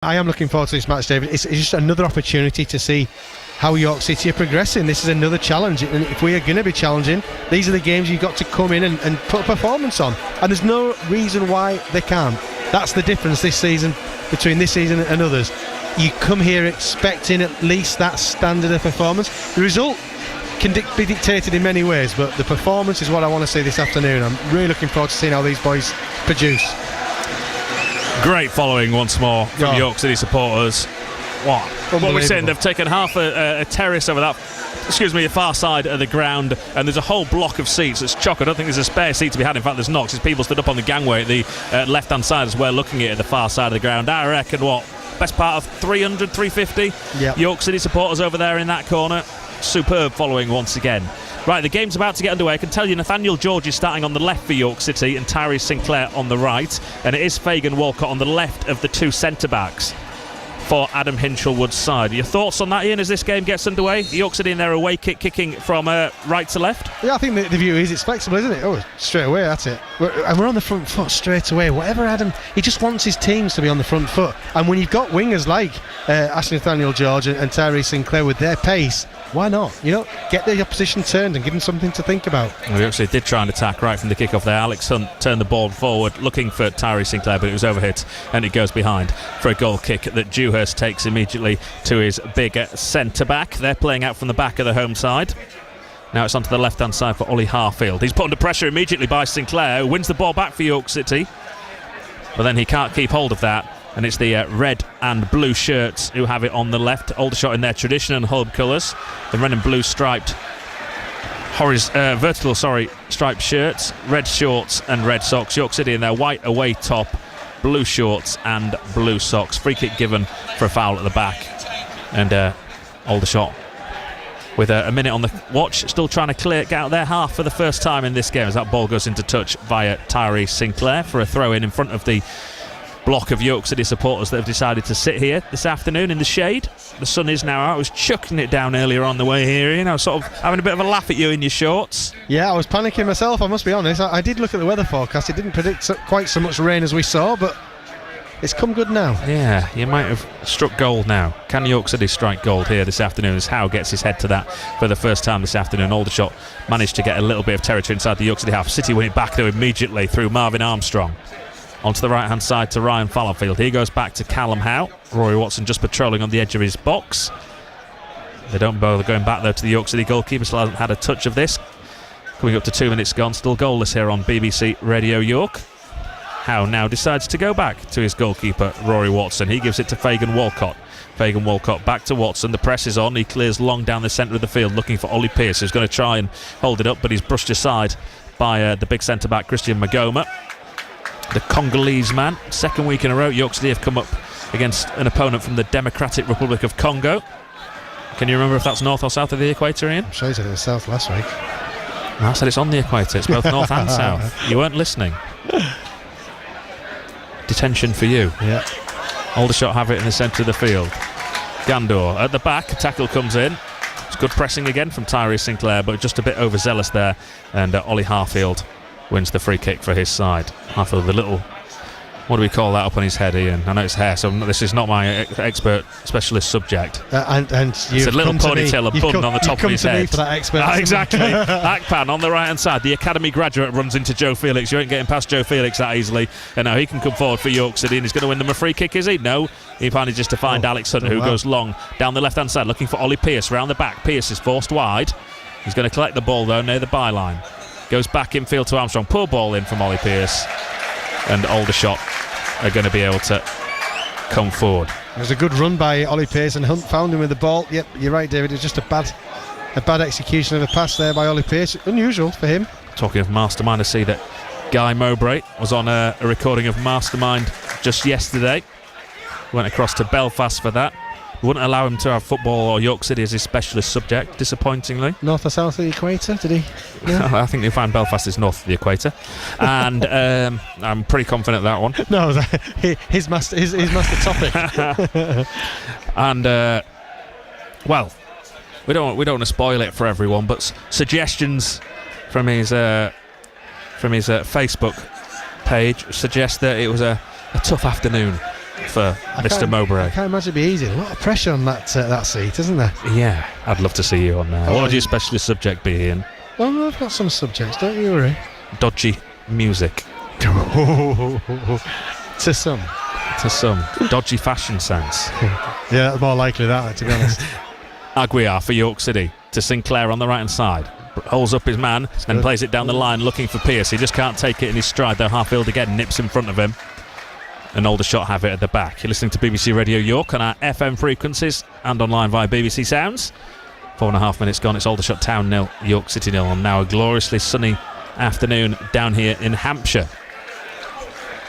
I am looking forward to this match, David. It's just another opportunity to see how York City are progressing. This is another challenge, and if we are going to be challenging, these are the games you've got to come in and put a performance on, and there's no reason why they can't. That's the difference this season between this season and others. You come here expecting at least that standard of performance. The result can be dictated in many ways, but the performance is what I want to see this afternoon. I'm really looking forward to seeing how these boys produce. Great following once more from York City supporters. What we're saying, they've taken half a terrace over that, the far side of the ground, and there's a whole block of seats. It's chock. I don't think there's a spare seat to be had. In fact, there's not, because people stood up on the gangway at the left-hand side as well, looking at the far side of the ground. I reckon, best part of 300, 350 York City supporters over there in that corner. Superb following once again. Right, the game's about to get underway. I can tell you Nathaniel George is starting on the left for York City and Tyree Sinclair on the right, and it is Fagan Walcott on the left of the two centre-backs for Adam Hinchelwood's side. Your thoughts on that, Ian, as this game gets underway? York City in their away kicking from right to left? Yeah, I think the view is it's flexible, isn't it? Oh, straight away, that's it. We're on the front foot straight away. Whatever Adam, he just wants his teams to be on the front foot. And when you've got wingers like Ashley Nathaniel George and Tyree Sinclair with their pace, why not? Get the opposition turned and give them something to think about. We actually did try and attack right from the kick-off there. Alex Hunt turned the ball forward looking for Tyree Sinclair, but it was overhit and it goes behind for a goal kick that Dewhurst takes immediately to his big centre-back. They're playing out from the back of the home side. Now it's onto the left-hand side for Ollie Harfield. He's put under pressure immediately by Sinclair, who wins the ball back for York City, but then he can't keep hold of that. And it's the red and blue shirts who have it on the left. Aldershot in their traditional home colours. The red and blue striped vertical striped shirts, red shorts and red socks. York City in their white away top, blue shorts and blue socks. Free kick given for a foul at the back. And Aldershot with a minute on the watch, still trying to get out their half for the first time in this game as that ball goes into touch via Tyree Sinclair for a throw-in in front of the block of York City supporters that have decided to sit here this afternoon in the shade. The sun is now out. I was chucking it down earlier on the way here. I was sort of having a bit of a laugh at you in your shorts. Yeah, I was panicking myself, I must be honest. I did look at the weather forecast. It didn't predict quite so much rain as we saw, but it's come good now. Yeah, you might have struck gold now. Can York City strike gold here this afternoon as Howe gets his head to that for the first time this afternoon? Aldershot managed to get a little bit of territory inside the York City half. City win it back though immediately through Marvin Armstrong. Onto the right-hand side to Ryan Fallowfield. He goes back to Callum Howe. Rory Watson just patrolling on the edge of his box. They don't bother going back though to the York City goalkeeper. Still hasn't had a touch of this. Coming up to 2 minutes gone. Still goalless here on BBC Radio York. Howe now decides to go back to his goalkeeper, Rory Watson. He gives it to Fagan Walcott. Fagan Walcott back to Watson. The press is on. He clears long down the centre of the field looking for Ollie Pearce, who's going to try and hold it up, but he's brushed aside by the big centre-back, Christian Magoma. The Congolese man. Second week in a row York City have come up against an opponent from the Democratic Republic of Congo. Can you remember if that's north or south of the equator, Ian? I'm sure you said it was south last week. I said it's on the equator. It's both north and south. You weren't listening. Detention for you. Yeah. Aldershot have it in the centre of the field. Gandor at the back. Tackle comes in. It's good pressing again from Tyree Sinclair, but just a bit overzealous there. And Ollie Harfield wins the free kick for his side. Harfield, the little, what do we call that up on his head, Ian? I know it's hair, so this is not my expert specialist subject. And it's a little ponytail, a bun on the top of his head. Me for that expert. Exactly. Akpan on the right hand side. The academy graduate runs into Joe Felix. You ain't getting past Joe Felix that easily. And now he can come forward for York City, and he's going to win them a free kick, is he? No. He manages to find Alex Hunt, who goes long down the left hand side looking for Ollie Pearce round the back. Pearce is forced wide. He's going to collect the ball though near the byline. Goes back infield to Armstrong. Poor ball in from Ollie Pearce. And Aldershot are going to be able to come forward. It was a good run by Ollie Pearce, and Hunt found him with the ball. Yep, you're right, David. It was just a bad execution of a pass there by Ollie Pearce. Unusual for him. Talking of Mastermind, I see that Guy Mowbray was on a recording of Mastermind just yesterday. Went across to Belfast for that. Wouldn't allow him to have football or York City as his specialist subject, disappointingly. North or south of the equator, did he? Yeah. I think you'll find Belfast is north of the equator. And I'm pretty confident that one. No, his master topic. And, well, we don't want to spoil it for everyone, but suggestions from his Facebook page suggest that it was a tough afternoon for Mr. Mowbray. I can't imagine it'd be easy. A lot of pressure on that seat, isn't there? Yeah, I'd love to see you on there. What would your specialist subject be, Ian? Well, I've got some subjects, don't you worry. Dodgy music. To some. Dodgy fashion sense. Yeah, more likely that, to be honest. Aguiar for York City to Sinclair on the right hand side. Holds up his man and plays it down the line looking for Pearce. He just can't take it in his stride though. Harfield again nips in front of him. And Aldershot have it at the back. You're listening to BBC Radio York on our FM frequencies and online via BBC Sounds. 4.5 minutes gone. It's Aldershot Town 0, York City 0. And now a gloriously sunny afternoon down here in Hampshire.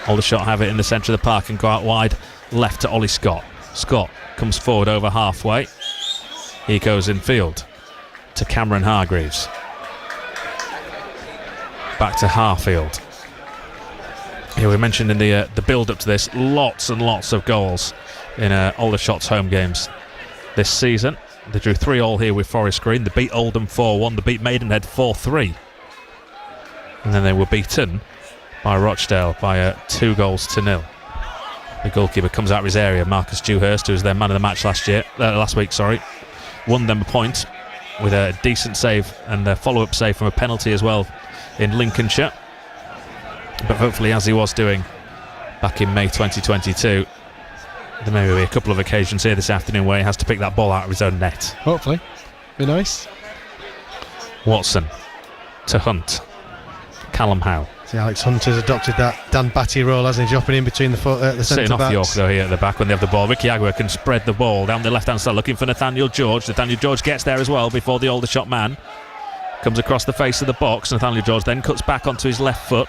Aldershot have it in the centre of the park and go out wide left to Ollie Scott. Scott comes forward over halfway. He goes in field to Cameron Hargreaves. Back to Harfield. Yeah, we mentioned in the build-up to this, lots and lots of goals in Aldershot's home games this season. They drew 3-3 here with Forest Green. They beat Oldham 4-1. They beat Maidenhead 4-3. And then they were beaten by Rochdale by 2-0. The goalkeeper comes out of his area, Marcus Dewhurst, who was their man of the match last week, won them a point with a decent save and a follow-up save from a penalty as well in Lincolnshire. But hopefully, as he was doing back in May 2022, there may be a couple of occasions here this afternoon where he has to pick that ball out of his own net. Hopefully. Be nice. Watson to Hunt. Callum Howe. See, Alex Hunt has adopted that Dan Batty role, hasn't he? Dropping in between the centre-backs. Sitting off York, though, here at the back when they have the ball. Ricky Aguiar can spread the ball down the left-hand side, looking for Nathaniel George. Nathaniel George gets there as well before the Aldershot man. Comes across the face of the box. Nathaniel George then cuts back onto his left foot.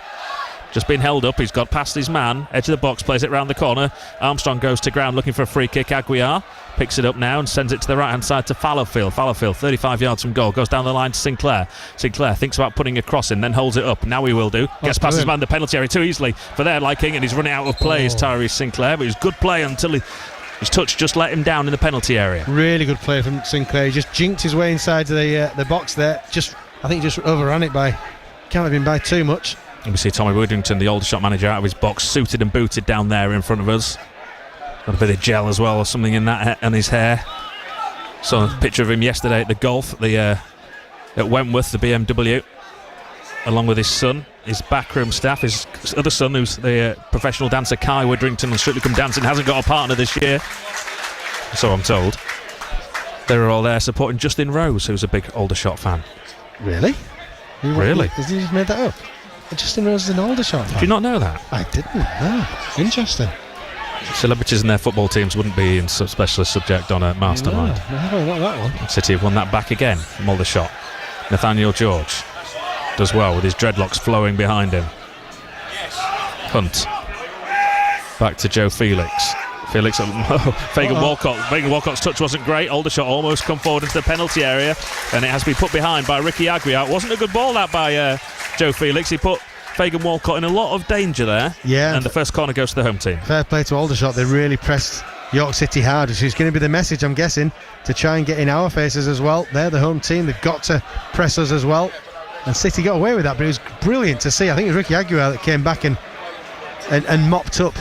Just been held up, he's got past his man, edge of the box, plays it round the corner. Armstrong goes to ground looking for a free kick. Aguiar picks it up now and sends it to the right hand side to Fallowfield. Fallowfield 35 yards from goal, goes down the line to Sinclair. Sinclair thinks about putting a cross in, then holds it up. Now he will do, gets past his man, the penalty area too easily for their liking, and he's running out of play is Tyrese Sinclair, but it was good play until his touch just let him down in the penalty area. Really good play from Sinclair. He just jinked his way inside the box there. I think he just overran it by, can't have been by too much. We see Tommy Woodrington, the Aldershot manager, out of his box, suited and booted down there in front of us. Got a bit of gel as well, or something in that on his hair. Saw a picture of him yesterday at the golf at Wentworth, the BMW, along with his son, his backroom staff, his other son, who's the professional dancer Kai Woodrington on Strictly Come Dancing, hasn't got a partner this year, so I'm told. They were all there supporting Justin Rose, who's a big Aldershot fan. Really? Really? Has he just made that up? Justin Rose is an Aldershot fan. Did you not know that? I didn't, no. Interesting. Celebrities and their football teams wouldn't be in specialist subject on a mastermind. No, not that one. City have won that back again from Aldershot. Nathaniel George does well with his dreadlocks flowing behind him. Hunt. Back to Joe Felix. Fagan Walcott. Fagan Walcott's touch wasn't great. Aldershot almost come forward into the penalty area, and it has to be put behind by Ricky Aguiar. It wasn't a good ball that by Joe Felix. He put Fagan Walcott in a lot of danger there. Yeah. And the first corner goes to the home team. Fair play to Aldershot. They really pressed York City hard, which is going to be the message, I'm guessing, to try and get in our faces as well. They're the home team. They've got to press us as well. And City got away with that, but it was brilliant to see. I think it was Ricky Aguiar that came back and mopped up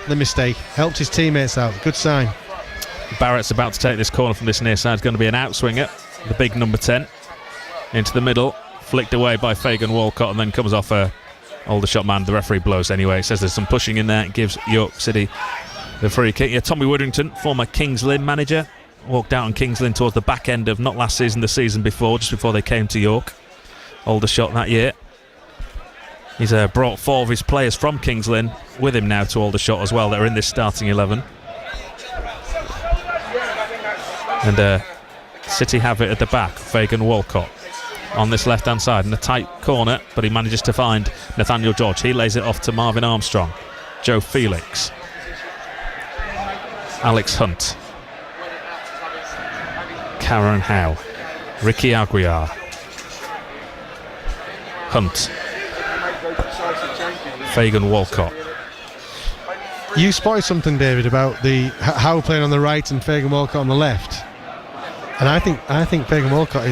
the mistake, helped his teammates out. Good sign. Barrett's about to take this corner from this near side. It's going to be an outswinger, the big number 10, into the middle, flicked away by Fagan Walcott, and then comes off a Aldershot man. The referee blows anyway. Says there's some pushing in there. It gives York City the free kick. Yeah, Tommy Woodrington, former Kings Lynn manager, walked out on Kings Lynn towards the back end of not last season, the season before, just before they came to York. Aldershot that year. He's brought 4 of his players from Kings Lynn with him now to Aldershot as well, that are in this starting 11. And City have it at the back. Fagan Walcott on this left-hand side in a tight corner, but he manages to find Nathaniel George. He lays it off to Marvin Armstrong. Joe Felix. Alex Hunt. Cameron Howe. Ricky Aguiar. Hunt. Fagan Walcott. You spotted something, David, about the Howe playing on the right and Fagan Walcott on the left, and I think Fagan Walcott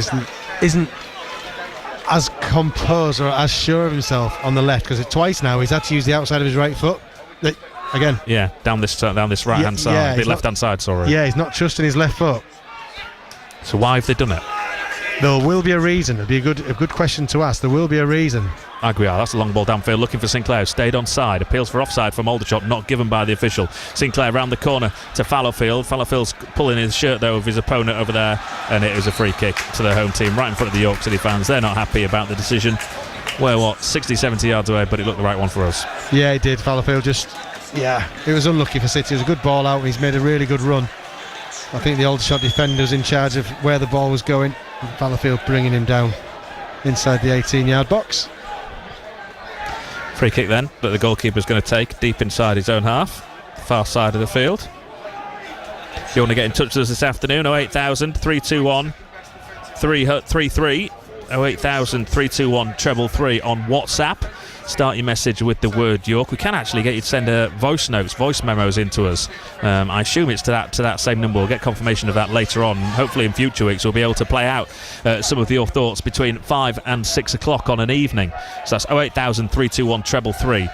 isn't as composed or as sure of himself on the left, because twice now he's had to use the outside of his right foot. again. Yeah, down this right hand side, the left hand side. Sorry. Yeah, he's not trusting his left foot. So why have they done it? There will be a reason. It'll be a good question to ask. There will be a reason. Aguiar, that's a long ball downfield, looking for Sinclair, stayed on side, appeals for offside from Aldershot, not given by the official. Sinclair round the corner to Fallowfield. Fallowfield's pulling his shirt though of his opponent over there, and it is a free kick to the home team right in front of the York City fans. They're not happy about the decision. We're 60, 70 yards away, but it looked the right one for us. Yeah, it did. Fallowfield it was unlucky for City. It was a good ball out, and he's made a really good run. I think the Aldershot defender was in charge of where the ball was going. Fallowfield bringing him down inside the 18-yard box. Free kick then that the goalkeeper's going to take deep inside his own half, far side of the field. If you want to get in touch with us this afternoon, 08000 321 333, 08000 321 333 on WhatsApp. Start your message with the word York. We can actually get you to send voice memos into us. I assume it's to that same number. We'll get confirmation of that later on. Hopefully in future weeks we'll be able to play out some of your thoughts between 5 and 6 o'clock on an evening. So that's 08000 321 333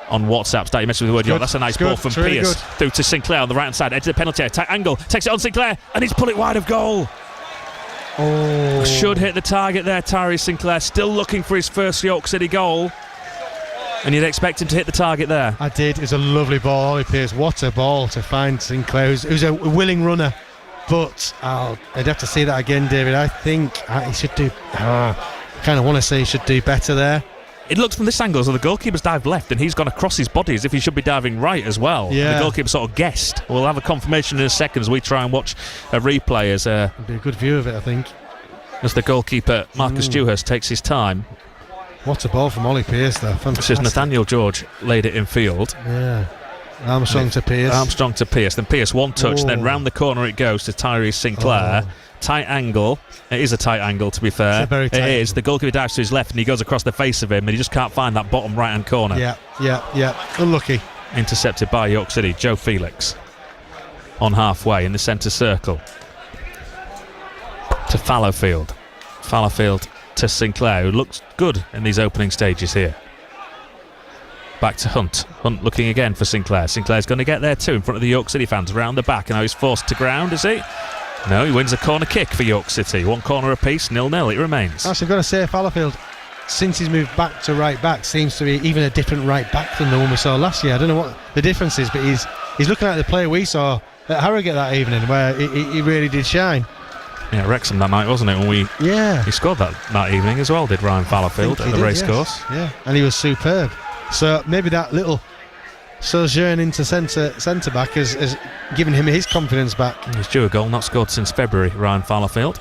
on WhatsApp. Start your message with the word York. That's a nice ball from Pearce through to Sinclair on the right hand side, edge of the penalty area, tight angle, takes it on Sinclair, and he's pulled it wide of goal. Oh, should hit the target there. Tyree Sinclair still looking for his first York City goal. And you'd expect him to hit the target there. I did. It was a lovely ball, Ollie Pearce. What a ball to find Sinclair, who's a willing runner. But I'd have to see that again, David. I think he should do... kind of want to say he should do better there. It looks from this angle as though the goalkeeper's dived left and he's gone across his body as if he should be diving right as well. Yeah. And the goalkeeper sort of guessed. We'll have a confirmation in a second as we try and watch a replay as... It'll be a good view of it, I think. As the goalkeeper, Marcus Dewhurst, takes his time. What a ball from Ollie Pearce there. Fantastic. This is Nathaniel George laid it in field. Yeah. Armstrong to Pearce. Then Pearce one touch. Then round the corner it goes to Tyrese Sinclair. Tight angle. It is a tight angle, to be fair. It's a very tight angle. The goalkeeper dives to his left and he goes across the face of him and he just can't find that bottom right hand corner. Yeah. Unlucky. Intercepted by York City. Joe Felix on halfway in the centre circle to Fallowfield to Sinclair, who looks good in these opening stages here. Back to Hunt looking again for Sinclair. Sinclair's going to get there too in front of the York City fans around the back, and now he's forced to ground, is he? No, he wins a corner kick for York City. One corner apiece, 0-0 it remains. Actually, I've got to say, Fallowfield, since he's moved back to right back, seems to be even a different right back than the one we saw last year. I don't know what the difference is, but he's looking like the player we saw at Harrogate that evening, where he really did shine. Yeah, Wrexham that night, wasn't it? He scored that evening as well, did Ryan Fallowfield at the racecourse. Yeah, and he was superb. So maybe that little sojourn into centre back has given him his confidence back. He's due a goal, not scored since February, Ryan Fallowfield.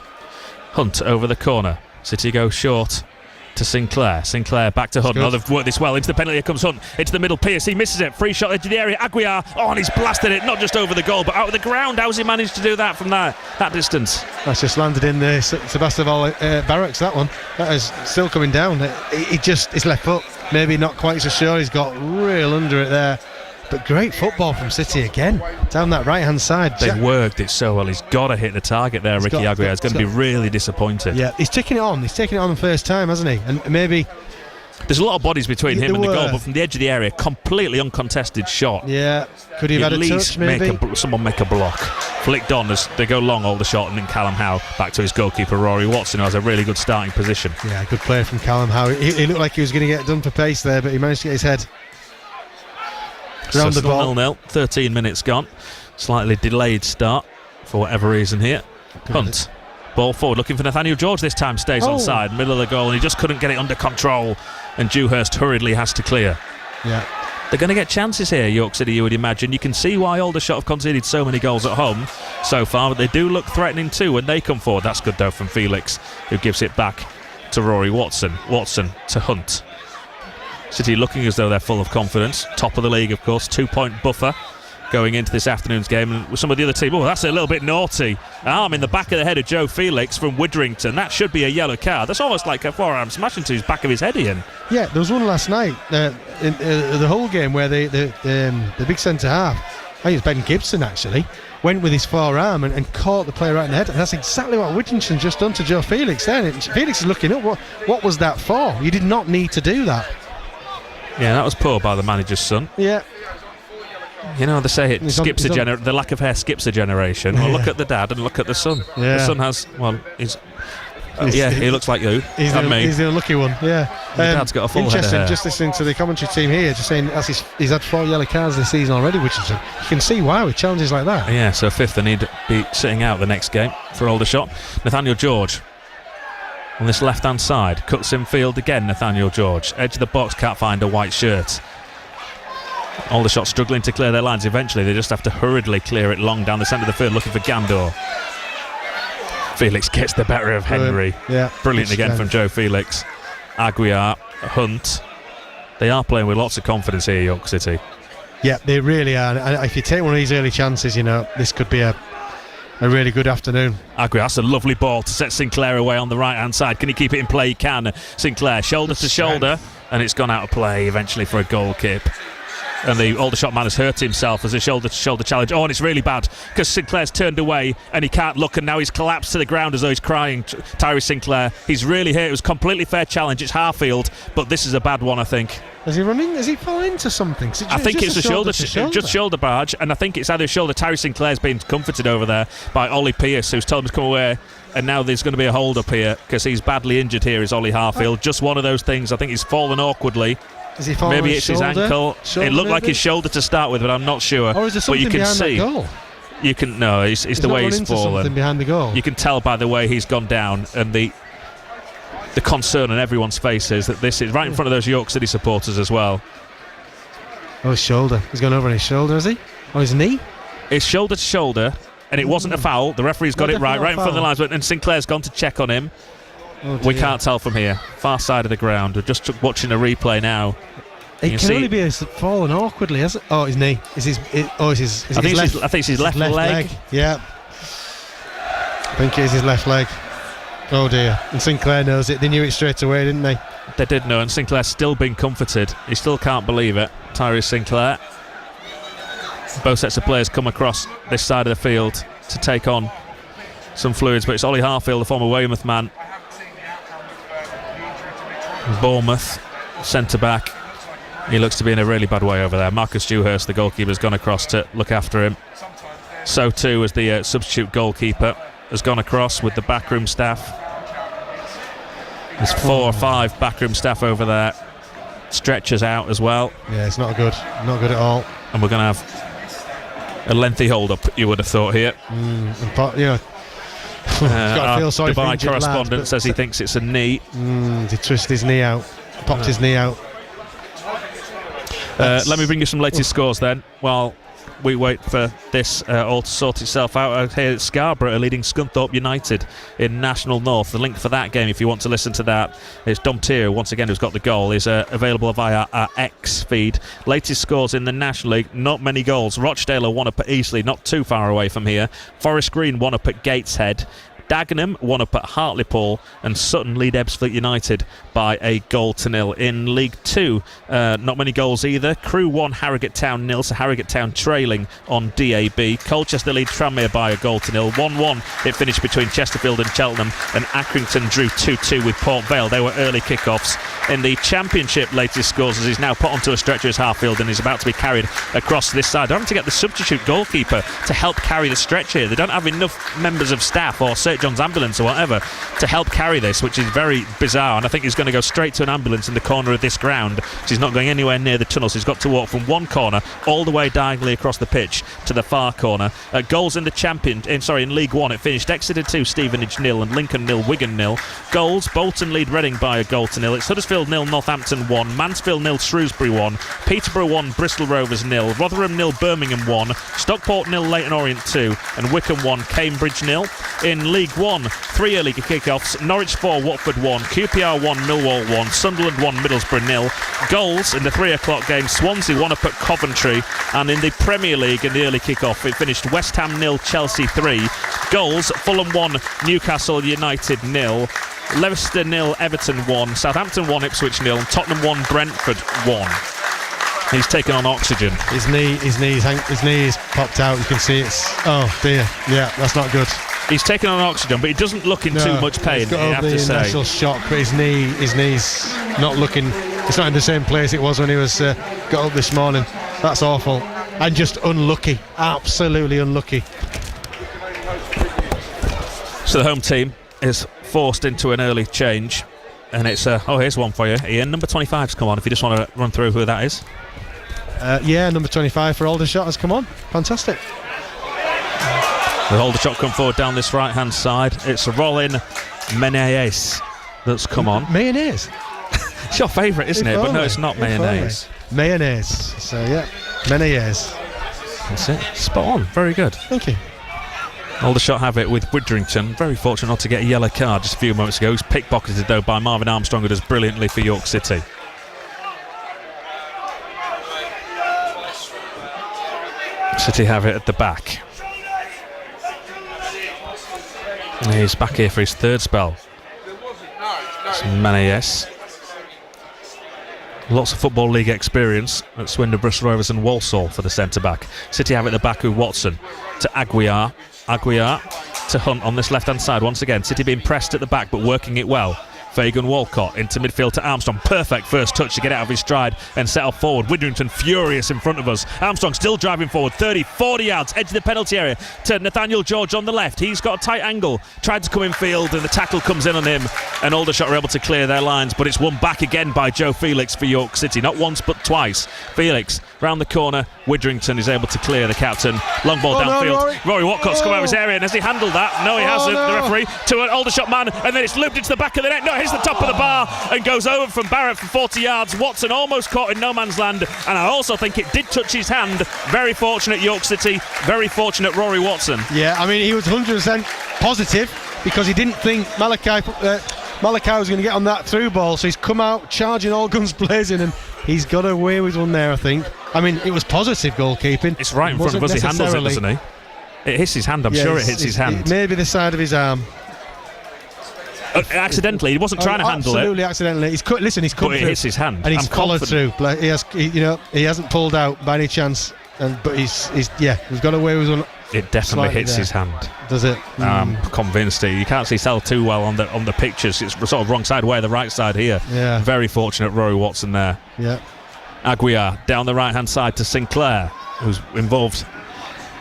Hunt over the corner. City go short to Sinclair. Sinclair back to Hunt. They've worked this well. Into the penalty, here comes Hunt. Into the middle, Pearce. He misses it. Free shot into the area. Aguiar. And he's blasted it. Not just over the goal, but out of the ground. How's he managed to do that from that distance? That's just landed in the Sebastopol barracks, that one. That is still coming down. His left foot, maybe not quite so sure. He's got real under it there. But great football from City again, down that right-hand side. They worked it so well. He's got to hit the target there, Ricky Aguiar. He's going to be really disappointed. Yeah, he's taking it on. He's taking it on the first time, hasn't he? And maybe... There's a lot of bodies between him and the goal, but from the edge of the area, completely uncontested shot. Yeah, could he have had a touch, maybe? Someone make a block. Flicked on as they go long, Aldershot, and then Callum Howe back to his goalkeeper, Rory Watson, who has a really good starting position. Yeah, good play from Callum Howe. He looked like he was going to get done for pace there, but he managed to get his head around the ball. 0-0, 13 minutes gone. Slightly delayed start for whatever reason here. Hunt, ball forward, looking for Nathaniel George this time, stays on side, middle of the goal, and he just couldn't get it under control, and Dewhurst hurriedly has to clear. Yeah. They're going to get chances here, York City, you would imagine. You can see why Aldershot have conceded so many goals at home so far, but they do look threatening too when they come forward. That's good though from Felix, who gives it back to Rory Watson. Watson to Hunt. City looking as though they're full of confidence. Top of the league, of course. 2-point buffer going into this afternoon's game. And with some of the other team, that's a little bit naughty. Arm in the back of the head of Joe Felix from Widdrington. That should be a yellow card. That's almost like a forearm smash into his back of his head, Ian. Yeah, there was one last night in the whole game where the big centre half, I think it's Ben Gibson actually, went with his forearm and caught the player right in the head. And that's exactly what Widdrington's just done to Joe Felix there. And Felix is looking up. What was that for? You did not need to do that. Yeah, that was poor by the manager's son. Yeah. You know, they say it He's skips on- the lack of hair skips a generation. Well, look at the dad and look at the son. Yeah. The son has, well, he looks like you and me. He's the unlucky one, yeah. The dad's got a full head of interesting, hair. just listening to the commentary team here, just saying he's had 4 yellow cards this season already, which is you can see why with challenges like that. Yeah, so 5th, they need to be sitting out the next game for Aldershot. Nathaniel George on this left-hand side, cuts in field again. Nathaniel George, edge of the box, can't find a white shirt. Aldershot struggling to clear their lines. Eventually, they just have to hurriedly clear it long down the centre of the field, looking for Gandor. Felix gets the better of Henry. Yeah, brilliant again from Joe Felix. Aguiar, Hunt. They are playing with lots of confidence here, York City. Yeah, they really are. And if you take one of these early chances, you know, this could be a really good afternoon. Aguiar, that's a lovely ball to set Sinclair away on the right-hand side. Can he keep it in play? He can. Sinclair, shoulder to shoulder, and it's gone out of play eventually for a goal kick. And the Aldershot man has hurt himself as a shoulder-to-shoulder challenge. Oh, and it's really bad because Sinclair's turned away and he can't look, and now he's collapsed to the ground as though he's crying. Tyree Sinclair, he's really hurt. It was a completely fair challenge. It's Harfield, but this is a bad one, I think. Is he running? Has he fallen into something? I think it's a shoulder barge, and I think it's either a shoulder. Tyree Sinclair's been comforted over there by Ollie Pearce, who's told him to come away. And now there's going to be a hold-up here because he's badly injured here, is Ollie Harfield. Just one of those things. I think he's fallen awkwardly. Is he fallen? Maybe it's his ankle. It looked like his shoulder to start with, but I'm not sure. Or is there something behind that goal? You can it's the way he's fallen. Something behind the goal. You can tell by the way he's gone down, and the concern on everyone's faces that this is right in front of those York City supporters as well. Oh, his shoulder. He's gone over on his shoulder, has he? Or his knee? It's shoulder to shoulder, and it wasn't a foul. The referee's got it right in front of the lines, and Sinclair's gone to check on him. Oh, we can't tell from here. Far side of the ground. We're just watching a replay now. It can only be fallen awkwardly, has it? Oh, his knee. I think it's his left leg. Yeah. I think it is his left leg. Oh dear. And Sinclair knows it. They knew it straight away, didn't they? They did know, and Sinclair's still being comforted. He still can't believe it. Tyree Sinclair. Both sets of players come across this side of the field to take on some fluids, but it's Ollie Harfield, the former Weymouth man. Bournemouth centre-back. He looks to be in a really bad way over there. Marcus Dewhurst, the goalkeeper, has gone across to look after him. So too as the substitute goalkeeper has gone across with the backroom staff. There's 4 or 5 backroom staff over there. Stretchers out as well. Yeah, it's not good at all. And we're going to have a lengthy hold-up, you would have thought here. Got to feel sorry Dubai for injured correspondent lads, says he thinks it's a knee. He twisted his knee out, popped his knee out. Let me bring you some latest scores then, while we wait for this all to sort itself out. Here at Scarborough are leading Scunthorpe United in National North. The link for that game, if you want to listen to that, is Domtier, once again, who's got the goal, is available via our X feed. Latest scores in the National League, not many goals. Rochdale are 1 up at Eastleigh, not too far away from here. Forest Green 1 up at Gateshead. Dagenham 1 up at Hartlepool, and Sutton lead Ebbsfleet United by a 1-0. In League 2, not many goals either. Crewe 1, Harrogate Town 0, so Harrogate Town trailing on DAB. Colchester lead Tranmere by a 0-0. 1-1 it finished between Chesterfield and Cheltenham, and Accrington drew 2-2 with Port Vale. They were early kickoffs. In the Championship, latest scores as he's now put onto a stretcher as Harfield and is about to be carried across this side. They're having to get the substitute goalkeeper to help carry the stretcher here. They don't have enough members of staff or St John's ambulance or whatever to help carry this, which is very bizarre, and I think he's going to go straight to an ambulance in the corner of this ground. He's not going anywhere near the tunnels. He's got to walk from one corner all the way diagonally across the pitch to the far corner. Goals in the in League 1, it finished Exeter 2, Stevenage 0 and Lincoln 0, Wigan 0. Goals, Bolton lead Reading by a 0-0. It's Huddersfield 0, Northampton 1, Mansfield 0, Shrewsbury 1, Peterborough 1, Bristol Rovers 0, Rotherham 0, Birmingham 1, Stockport 0, Leyton Orient 2 and Wycombe 1, Cambridge 0. In League 1, 3 early kickoffs: Norwich 4, Watford 1, QPR 1, Millwall 1, Sunderland 1, Middlesbrough 0. Goals in the 3 o'clock game: Swansea 1 up at Coventry, and in the Premier League in the early kickoff it finished West Ham 0, Chelsea 3. Goals: Fulham 1, Newcastle United 0, Leicester 0, Everton 1, Southampton 1, Ipswich 0, Tottenham 1, Brentford 1. He's taken on oxygen. His knee is popped out. You can see it's. Oh dear. Yeah, that's not good. He's taken on oxygen, but he doesn't look in too much pain. He's got over the initial shock, but his knee's not looking. It's not in the same place it was when he was got up this morning. That's awful. and just unlucky, absolutely unlucky. So the home team is forced into an early change, and it's here's one for you, Ian. Number 25's come on, if you just want to run through who that is. Number 25 for Aldershot has come on. Fantastic. The Aldershot come forward down this right hand side. It's Rolin Menaes that's come on. Mayonnaise. It's your favourite, isn't it? But no, it's not mayonnaise. Mayonnaise. So yeah, Menaes. That's it. Spot on. Very good. Thank you. Aldershot have it with Widrington. Very fortunate not to get a yellow card just a few moments ago. He's pickpocketed though by Marvin Armstrong, who does brilliantly for York City. City have it at the back. And he's back here for his third spell. It's Menaes. Lots of Football League experience at Swindon, Bristol Rovers and Walsall for the centre-back. City have it at the back with Watson to Aguiar. Aguiar to Hunt on this left-hand side. Once again, City being pressed at the back but working it well. Fagan Walcott into midfield to Armstrong. Perfect first touch to get out of his stride and set off forward. Widrington furious in front of us. Armstrong still driving forward, 30, 40 yards, edge of the penalty area to Nathaniel George on the left. He's got a tight angle, tried to come in field and the tackle comes in on him, and Aldershot are able to clear their lines, but it's won back again by Joe Felix for York City. Not once but twice. Felix round the corner. Widrington is able to clear the captain. Long ball downfield. Rory Watcott's come out of his area, and has he handled that? No, he hasn't. No. The referee to an Aldershot man, and then it's looped into the back of the net. No, here's the top of the bar and goes over from Barrett for 40 yards. Watson almost caught in no man's land, and I also think it did touch his hand. Very fortunate York City, very fortunate Rory Watson. Yeah, I mean, he was 100% positive because he didn't think Malachi was going to get on that through ball, so he's come out charging all guns blazing, and he's got away with one there, I think. I mean, it was positive goalkeeping. It's right in front of us. He handles it, doesn't he? It hits his hand. I'm sure it hits his hand. Maybe the side of his arm. Accidentally, he wasn't trying to handle it. Absolutely accidentally. He's come but through. It hits his hand, and he's followed through. Like he hasn't pulled out by any chance. But he's got away with one. It definitely hits his hand. Does it? I'm convinced. You can't see Sal too well on the pictures. It's sort of wrong side way, the right side here. Yeah. Very fortunate Rory Watson there. Yeah. Aguiar down the right hand side to Sinclair, who's involved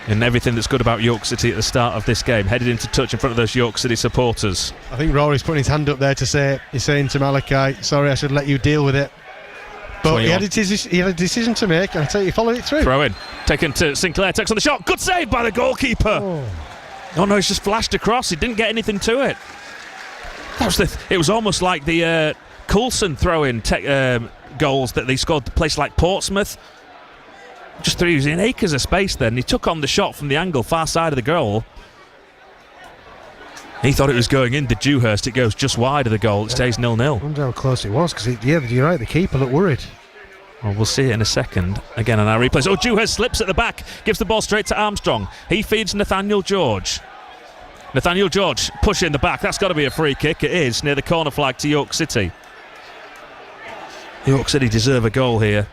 in everything that's good about York City at the start of this game, headed into touch in front of those York City supporters. I think Rory's putting his hand up there to say, he's saying to Malachi, sorry, I should let you deal with it. But he had a decision to make, and I tell you, he followed it through. Throw in, taken to Sinclair, takes on the shot. Good save by the goalkeeper. Oh no, it's just flashed across. He didn't get anything to it. It was almost like the Coulson throw-in goals that they scored at a place like Portsmouth. Just threw in acres of space then. He took on the shot from the angle, far side of the goal. He thought it was going in. Did Dewhurst? It goes just wide of the goal. It stays 0-0. I wonder how close it was, because you're right, the keeper looked worried. Well, we'll see it in a second. Again on our replays. Oh, Dewhurst slips at the back, gives the ball straight to Armstrong. He feeds Nathaniel George. Nathaniel George pushing the back. That's got to be a free kick. It is, near the corner flag to York City. York City deserve a goal here.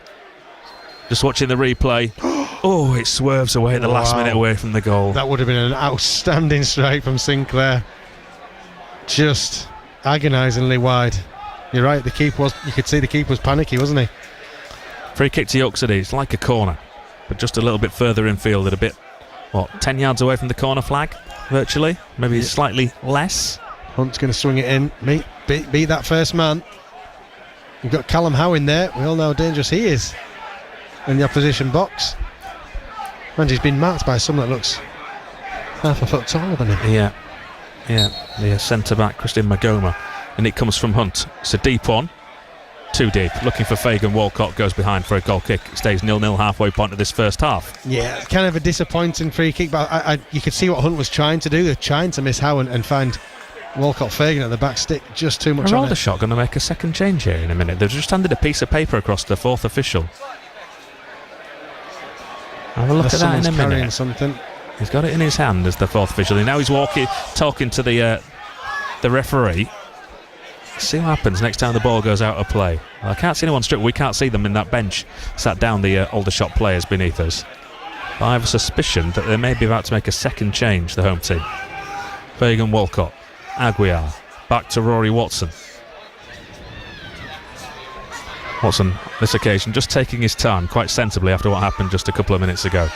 Just watching the replay. Oh, it swerves away at the last minute away from the goal. That would have been an outstanding strike from Sinclair. Just agonisingly wide. You're right, you could see the keeper was panicky, wasn't he? Free kick to York City. It's like a corner, but just a little bit further infield at 10 yards away from the corner flag, virtually. Maybe slightly less. Hunt's going to swing it in. Beat that first man. You've got Callum Howe in there. We all know how dangerous he is in the opposition box. And he's been marked by someone that looks half a foot taller than him. Yeah. The centre-back, Christian Magoma. And it comes from Hunt. It's a deep one. Too deep. Looking for Fagan. Walcott goes behind for a goal kick. It stays 0-0 halfway point of this first half. Yeah, it's kind of a disappointing free kick, but you could see what Hunt was trying to do. They're trying to miss Howe and find Walcott Fagan at the back stick. Just too much on it. Aldershot going to make a second change here in a minute. They've just handed a piece of paper across to the fourth official. Have a look at that in a minute. Something. He's got it in his hand as the fourth official. And now he's talking to the referee. See what happens next time the ball goes out of play. Well, I can't see anyone struck. We can't see them in that bench sat down, the Aldershot players beneath us. But I have a suspicion that they may be about to make a second change, the home team. Fagan Walcott, Aguiar, back to Rory Watson. Watson, this occasion, just taking his time quite sensibly after what happened just a couple of minutes ago.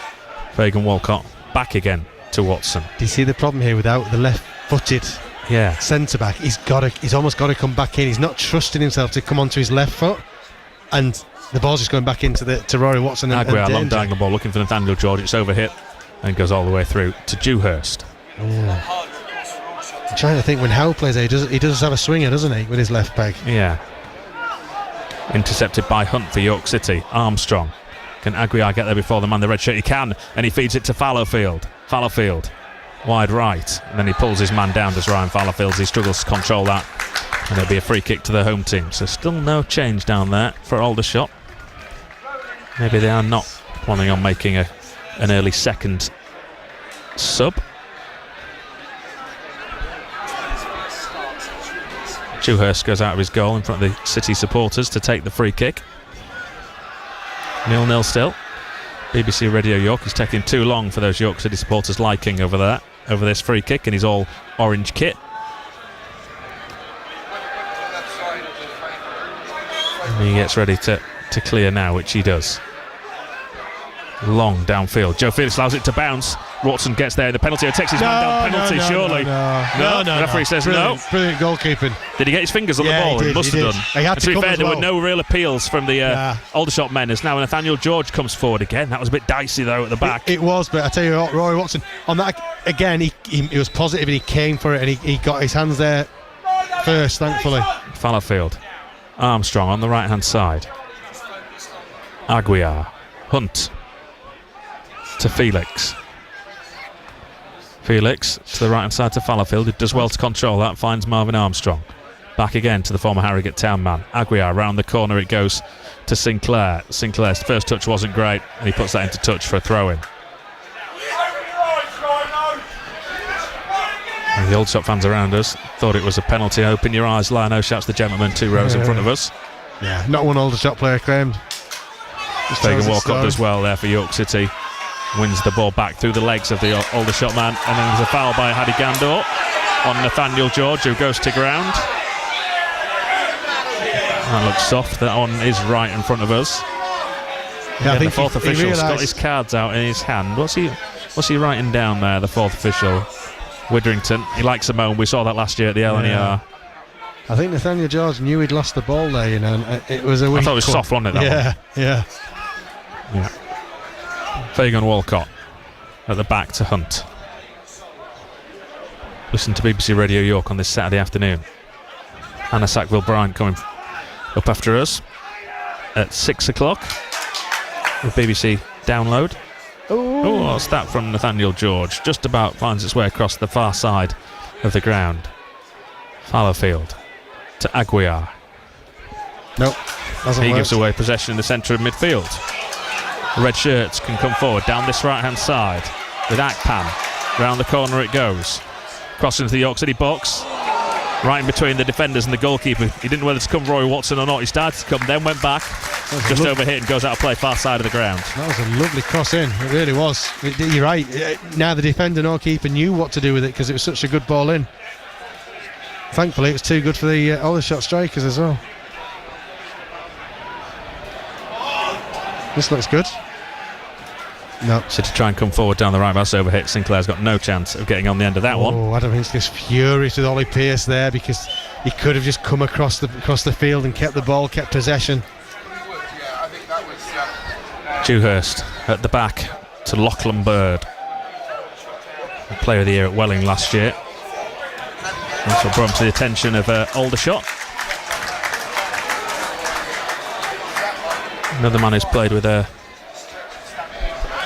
Fagan Walcott back again to Watson. Do you see the problem here without the left-footed centre-back? He's almost got to come back in. He's not trusting himself to come onto his left foot, and the ball's just going back into to Rory Watson. Aguiar, long diagonal ball, looking for Nathaniel George. It's overhit and goes all the way through to Dewhurst. I'm trying to think, when Howe plays there, he does have a swinger, doesn't he, with his left peg? Yeah. Intercepted by Hunt for York City. Armstrong. Can Aguiar get there before the man in the red shirt? He can, and he feeds it to Fallowfield. Fallowfield, wide right, and then he pulls his man down, does Ryan Fallowfield. He struggles to control that, and it'll be a free kick to the home team. So still no change down there for Aldershot. Maybe they are not planning on making an early second sub. Dewhurst goes out of his goal in front of the City supporters to take the free kick. 0-0 still. BBC Radio York is taking too long for those York City supporters liking over this free kick in his all orange kit. And he gets ready to clear now, which he does. Long downfield. Joe Felix allows it to bounce. Watson gets there. The penalty. Takes his man down. Penalty, surely. No. The referee says no. Brilliant goalkeeping. Did he get his fingers on the ball? He must have done. He had to be come fair, as there well. were no real appeals from the Aldershot men. As now Nathaniel George comes forward again. That was a bit dicey though at the back. It was, but I tell you what, Rory Watson on that again. He was positive and he came for it, and he got his hands there first, thankfully. Fallowfield, Armstrong on the right hand side. Aguiar, Hunt to Felix. Felix to the right hand side to Fallowfield. It does well to control that. Finds Marvin Armstrong. Back again to the former Harrogate Town man. Aguiar round the corner it goes to Sinclair. Sinclair's first touch wasn't great, and he puts that into touch for a throw in. And the Aldershot fans around us thought it was a penalty. Open your eyes, Lionel, shouts the gentleman 2 rows in front of us. Yeah, not one Aldershot player claimed. Fagan Walcott does well there for York City. Wins the ball back through the legs of the Aldershot man, and then there's a foul by Hadi Gandor on Nathaniel George, who goes to ground. That looks soft. That one is right in front of us. Yeah, I think the fourth official's got his cards out in his hand. What's he writing down there, the fourth official? Widrington. He likes a moment. We saw that last year at the LNER. Yeah. I think Nathaniel George knew he'd lost the ball there, you know, and it was a weak I thought it was soft, wasn't it, that one? Yeah. Fagan Walcott at the back to Hunt. Listen to BBC Radio York on this Saturday afternoon. Anna Sackville-Bryant coming up after us at 6 o'clock with BBC Download. Oh, what's that from Nathaniel George? Just about finds its way across the far side of the ground. Fallowfield to Aguiar. Nope, he gives away possession in the centre of midfield. The red shirts can come forward down this right hand side with Akpan. Round the corner it goes. Crossing to the York City box. Right in between the defenders and the goalkeeper. He didn't know whether to come Roy Watson or not. He started to come, then went back. Just overhit and goes out of play, far side of the ground. That was a lovely cross in. It really was. You're right. Now the defender nor keeper knew what to do with it because it was such a good ball in. Thankfully, it was too good for the Aldershot strikers as well. This looks good. No. So to try and come forward down the right, that's overhit. Sinclair's got no chance of getting on the end of that one. Oh, Adam Hinchcliffe's furious with Ollie Pearce there because he could have just come across the field and kept the ball, kept possession. Dewhurst at the back to Lachlan Bird, player of the year at Welling last year. Also brought him to the attention of Aldershot. Another man who's played with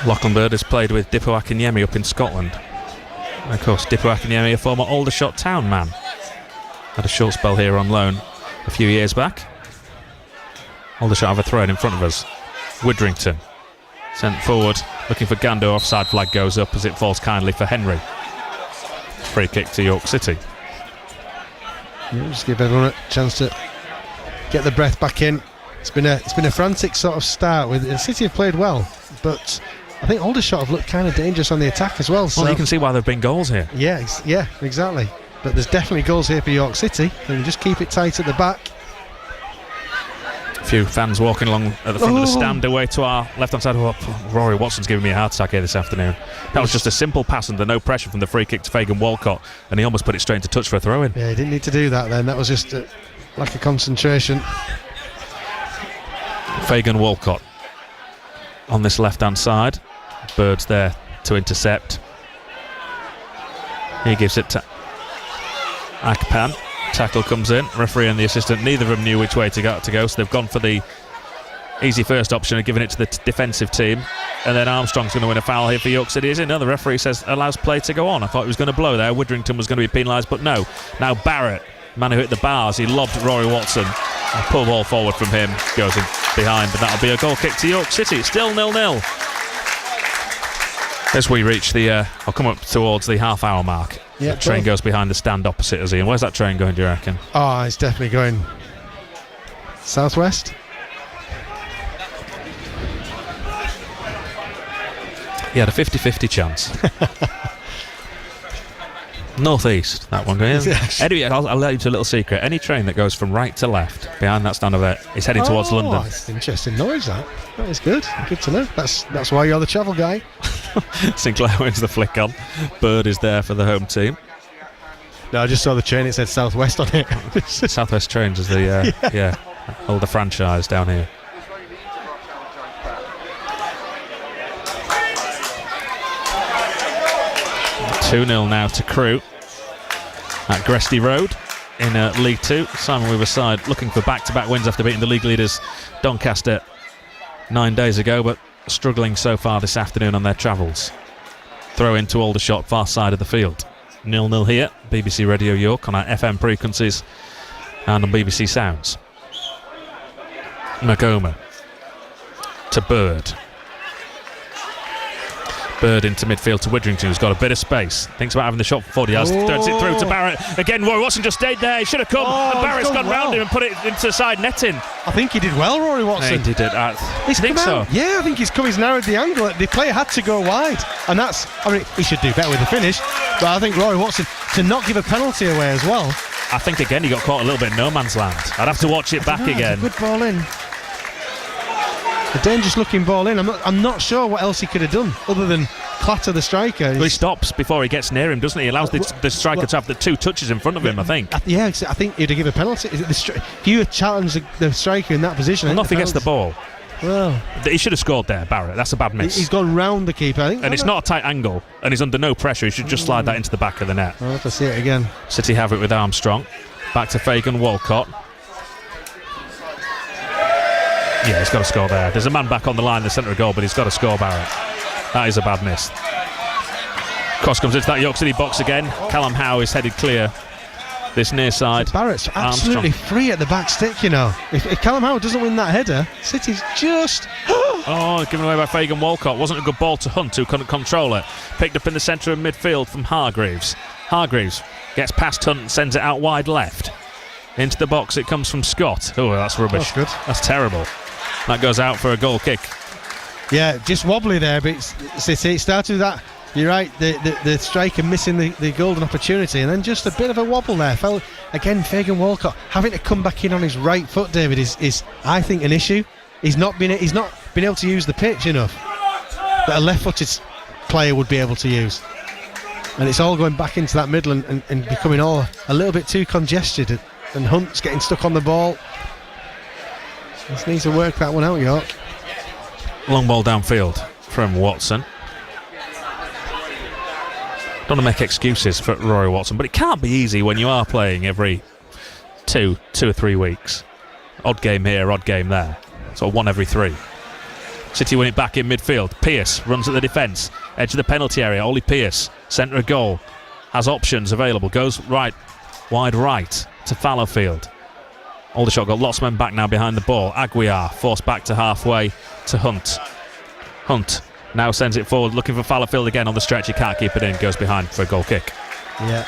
Lachlan Bird has played with Dipo Akinyemi up in Scotland. And of course, Dipo Akinyemi, a former Aldershot Town man. Had a short spell here on loan a few years back. Aldershot have a throw in front of us. Widrington sent forward, looking for Gando. Offside flag goes up as it falls kindly for Henry. Free kick to York City. Just give everyone a chance to get the breath back in. It's been a frantic sort of start. With City have played well, but I think Aldershot have looked kind of dangerous on the attack as well. Well, you can see why there have been goals here. Yeah, exactly. But there's definitely goals here for York City. They can just keep it tight at the back. few fans walking along at the front of the stand away to our left-hand side. Oh, Rory Watson's giving me a heart attack here this afternoon. That was just a simple pass under no pressure from the free kick to Fagan Walcott, and he almost put it straight into touch for a throw-in. Yeah, he didn't need to do that then. That was just lack of concentration. Fagan Walcott on this left-hand side. Bird's there to intercept. He gives it to Akpan. Tackle comes in. Referee and the assistant, neither of them knew which way to go, so they've gone for the easy first option and given it to the defensive team. And then Armstrong's going to win a foul here for York City, isn't it? No, the referee says allows play to go on. I thought he was going to blow there. Witherington was going to be penalised, but no. Now Barrett, man who hit the bars, he lobbed Rory Watson. A pull ball forward from him, goes in behind, but that'll be a goal kick to York City. It's still 0-0. As we reach I'll come up towards the half-hour mark. Yeah, the train goes behind the stand opposite us, Ian. Where's that train going, do you reckon? Oh, it's definitely going southwest. He had a 50-50 chance. Northeast, that one going. Anyway, I'll let you to a little secret. Any train that goes from right to left behind that stand over there is heading towards London. Oh, it's interesting knowledge, that. That is good. Good to know. That's why you're the travel guy. Sinclair wins the flick on. Bird is there for the home team. No, I just saw the train. It said southwest on it. Southwest Trains is the older franchise down here. Two 2-0 now to Crewe at Gresty Road in League 2. Simon Weaver's side looking for back-to-back wins after beating the league leaders Doncaster 9 days ago, but struggling so far this afternoon on their travels. Throw into Aldershot, far side of the field. 0-0 here, BBC Radio York on our FM frequencies and on BBC Sounds. Magoma to Bird. Bird into midfield to Witherington, who's got a bit of space. Thinks about having the shot for 40 yards. Throws it through to Barrett. Again, Rory Watson just stayed there. He should have come. And Barrett's gone round him and put it into the side netting. I think he did well, Rory Watson. He did it. I think so. Yeah, I think he's narrowed the angle. The player had to go wide. And he should do better with the finish. But I think Rory Watson, to not give a penalty away as well. I think, again, he got caught a little bit in no man's land. I'd have to watch it back again. Good ball in. A dangerous looking ball in. I'm not sure what else he could have done other than clatter the striker. Well, he stops before he gets near him, doesn't he? He allows the striker to have the two touches in front of him, I think. I think he'd give a penalty. If you challenge the striker in that position... Not if he gets the ball. Well, he should have scored there, Barrett. That's a bad miss. He's gone round the keeper, I think. And it's not a tight angle, and he's under no pressure. He should just slide that into the back of the net. I'll have to see it again. City have it with Armstrong. Back to Fagan Walcott. Yeah, he's got to score there. There's a man back on the line in the centre of goal, but he's got to score, Barrett. That is a bad miss. Cross comes into that York City box again. Callum Howe is headed clear. This near side. Barrett's absolutely free at the back stick, you know. If Callum Howe doesn't win that header, City's just... given away by Fagan Walcott. Wasn't a good ball to Hunt, who couldn't control it. Picked up in the centre of midfield from Hargreaves. Hargreaves gets past Hunt and sends it out wide left. Into the box it comes from Scott. Oh, that's rubbish. That's good. That's terrible. That goes out for a goal kick. Yeah, just wobbly there, but it started with that. You're right, the striker missing the golden opportunity, and then just a bit of a wobble there. Again, Fagan Walcott having to come back in on his right foot, David, is I think an issue. He's not been able to use the pitch enough that a left-footed player would be able to use. And it's all going back into that middle and becoming all a little bit too congested, and Hunt's getting stuck on the ball. Just needs to work that one out, York. Long ball downfield from Watson. Don't want to make excuses for Rory Watson, but it can't be easy when you are playing every two or 3 weeks. Odd game here, odd game there. So 1 every 3. City win it back in midfield. Pearce runs at the defence. Edge of the penalty area. Ollie Pearce, centre of goal. Has options available. Goes right, wide right to Fallowfield. Aldershot got lots of men back now behind the ball. Aguiar forced back to halfway to Hunt. Hunt now sends it forward, looking for Fallowfield again on the stretch. He can't keep it in, goes behind for a goal kick. Yeah.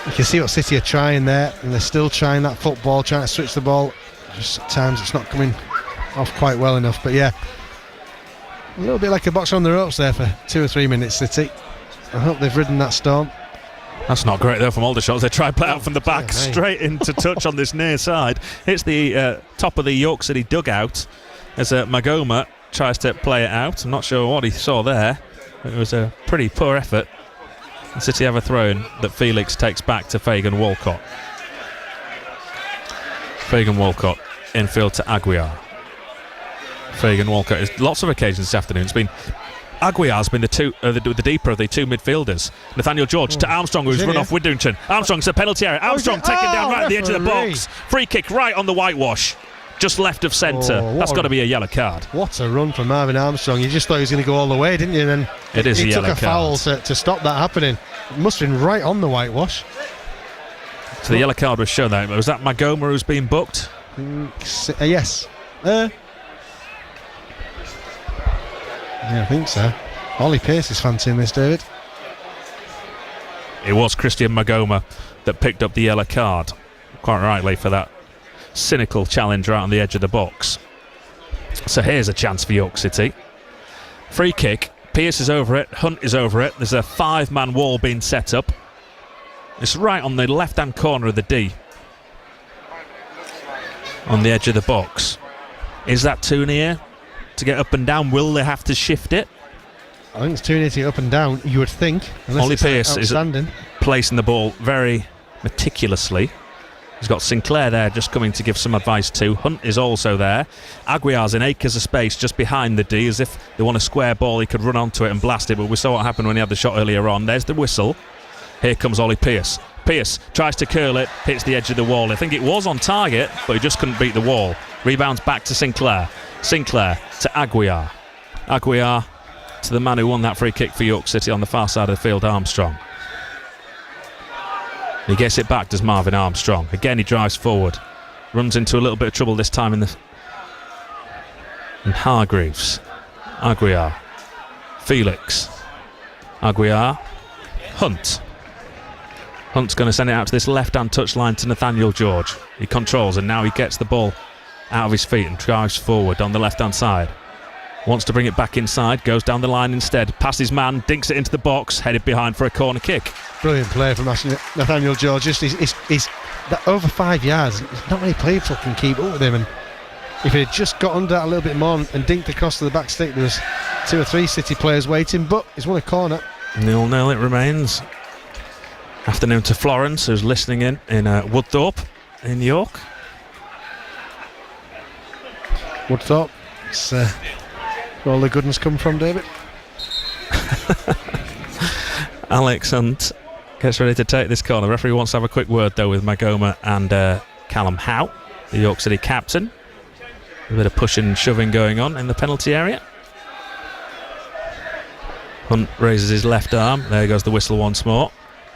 You can see what City are trying there, and they're still trying that football, trying to switch the ball. Just at times it's not coming off quite well enough, but yeah. A little bit like a boxer on the ropes there for 2 or 3 minutes, City. I hope they've ridden that storm. That's not great though from Aldershot. They try play out from the back, straight into touch on this near side. Hits the top of the York City dugout as Magoma tries to play it out. I'm not sure what he saw there. It was a pretty poor effort. And City have a throw-in that Felix takes back to Fagan Walcott. Fagan Walcott infield to Aguiar. Fagan Walcott has lots of occasions this afternoon. It's been Aguiar's been the deeper of the two midfielders. Nathaniel George to Armstrong, who's run off Widdrington. Armstrong's a penalty area. Armstrong taken down right at the edge of the box. Free kick right on the whitewash, just left of centre. That's got to be a yellow card. What a run from Marvin Armstrong. You just thought he was going to go all the way, didn't you? And then it is a yellow card. He took a foul to stop that happening. It must have been right on the whitewash. So the yellow card was shown there. Was that Magoma who's been booked? Yes. Yeah, I think so. Ollie Pearce is fancying this, David. It was Christian Magoma that picked up the yellow card, quite rightly, for that cynical challenge right on the edge of the box. So here's a chance for York City. Free kick. Pearce is over it. Hunt is over it. There's a 5-man wall being set up. It's right on the left-hand corner of the D, on the edge of the box. Is that too near to get up and down? Will they have to shift it? I think it's too near to get up and down, you would think. Ollie Pearce is placing the ball very meticulously. He's got Sinclair there just coming to give some advice to. Hunt is also there. Aguiar's in acres of space just behind the D, as if they want a square ball he could run onto it and blast it, but we saw what happened when he had the shot earlier on. There's the whistle. Here comes Ollie Pearce. Pearce tries to curl it, hits the edge of the wall. I think it was on target, but he just couldn't beat the wall. Rebounds back to Sinclair. Sinclair to Aguiar. Aguiar to the man who won that free kick for York City on the far side of the field, Armstrong. He gets it back, does Marvin Armstrong. Again, he drives forward. Runs into a little bit of trouble this time in Hargreaves. Aguiar. Felix. Aguiar. Hunt. Hunt's going to send it out to this left-hand touchline to Nathaniel George. He controls, and now he gets the ball out of his feet and drives forward on the left-hand side. Wants to bring it back inside, goes down the line instead. Past his man, dinks it into the box, headed behind for a corner kick. Brilliant play from Nathaniel George. He's over 5 yards. There's not many players that can keep up with him. And if he had just got under that a little bit more and dinked across to the back stick, there was 2 or 3 City players waiting, but he's won a corner. 0-0 it remains. Afternoon to Florence, who's listening in Woodthorpe in York. Woodthorpe. It's where all the goodness come from, David. Alex Hunt gets ready to take this corner. The referee wants to have a quick word though with Magoma and Callum Howe, the York City captain. A bit of pushing and shoving going on in the penalty area. Hunt raises his left arm. There goes the whistle once more.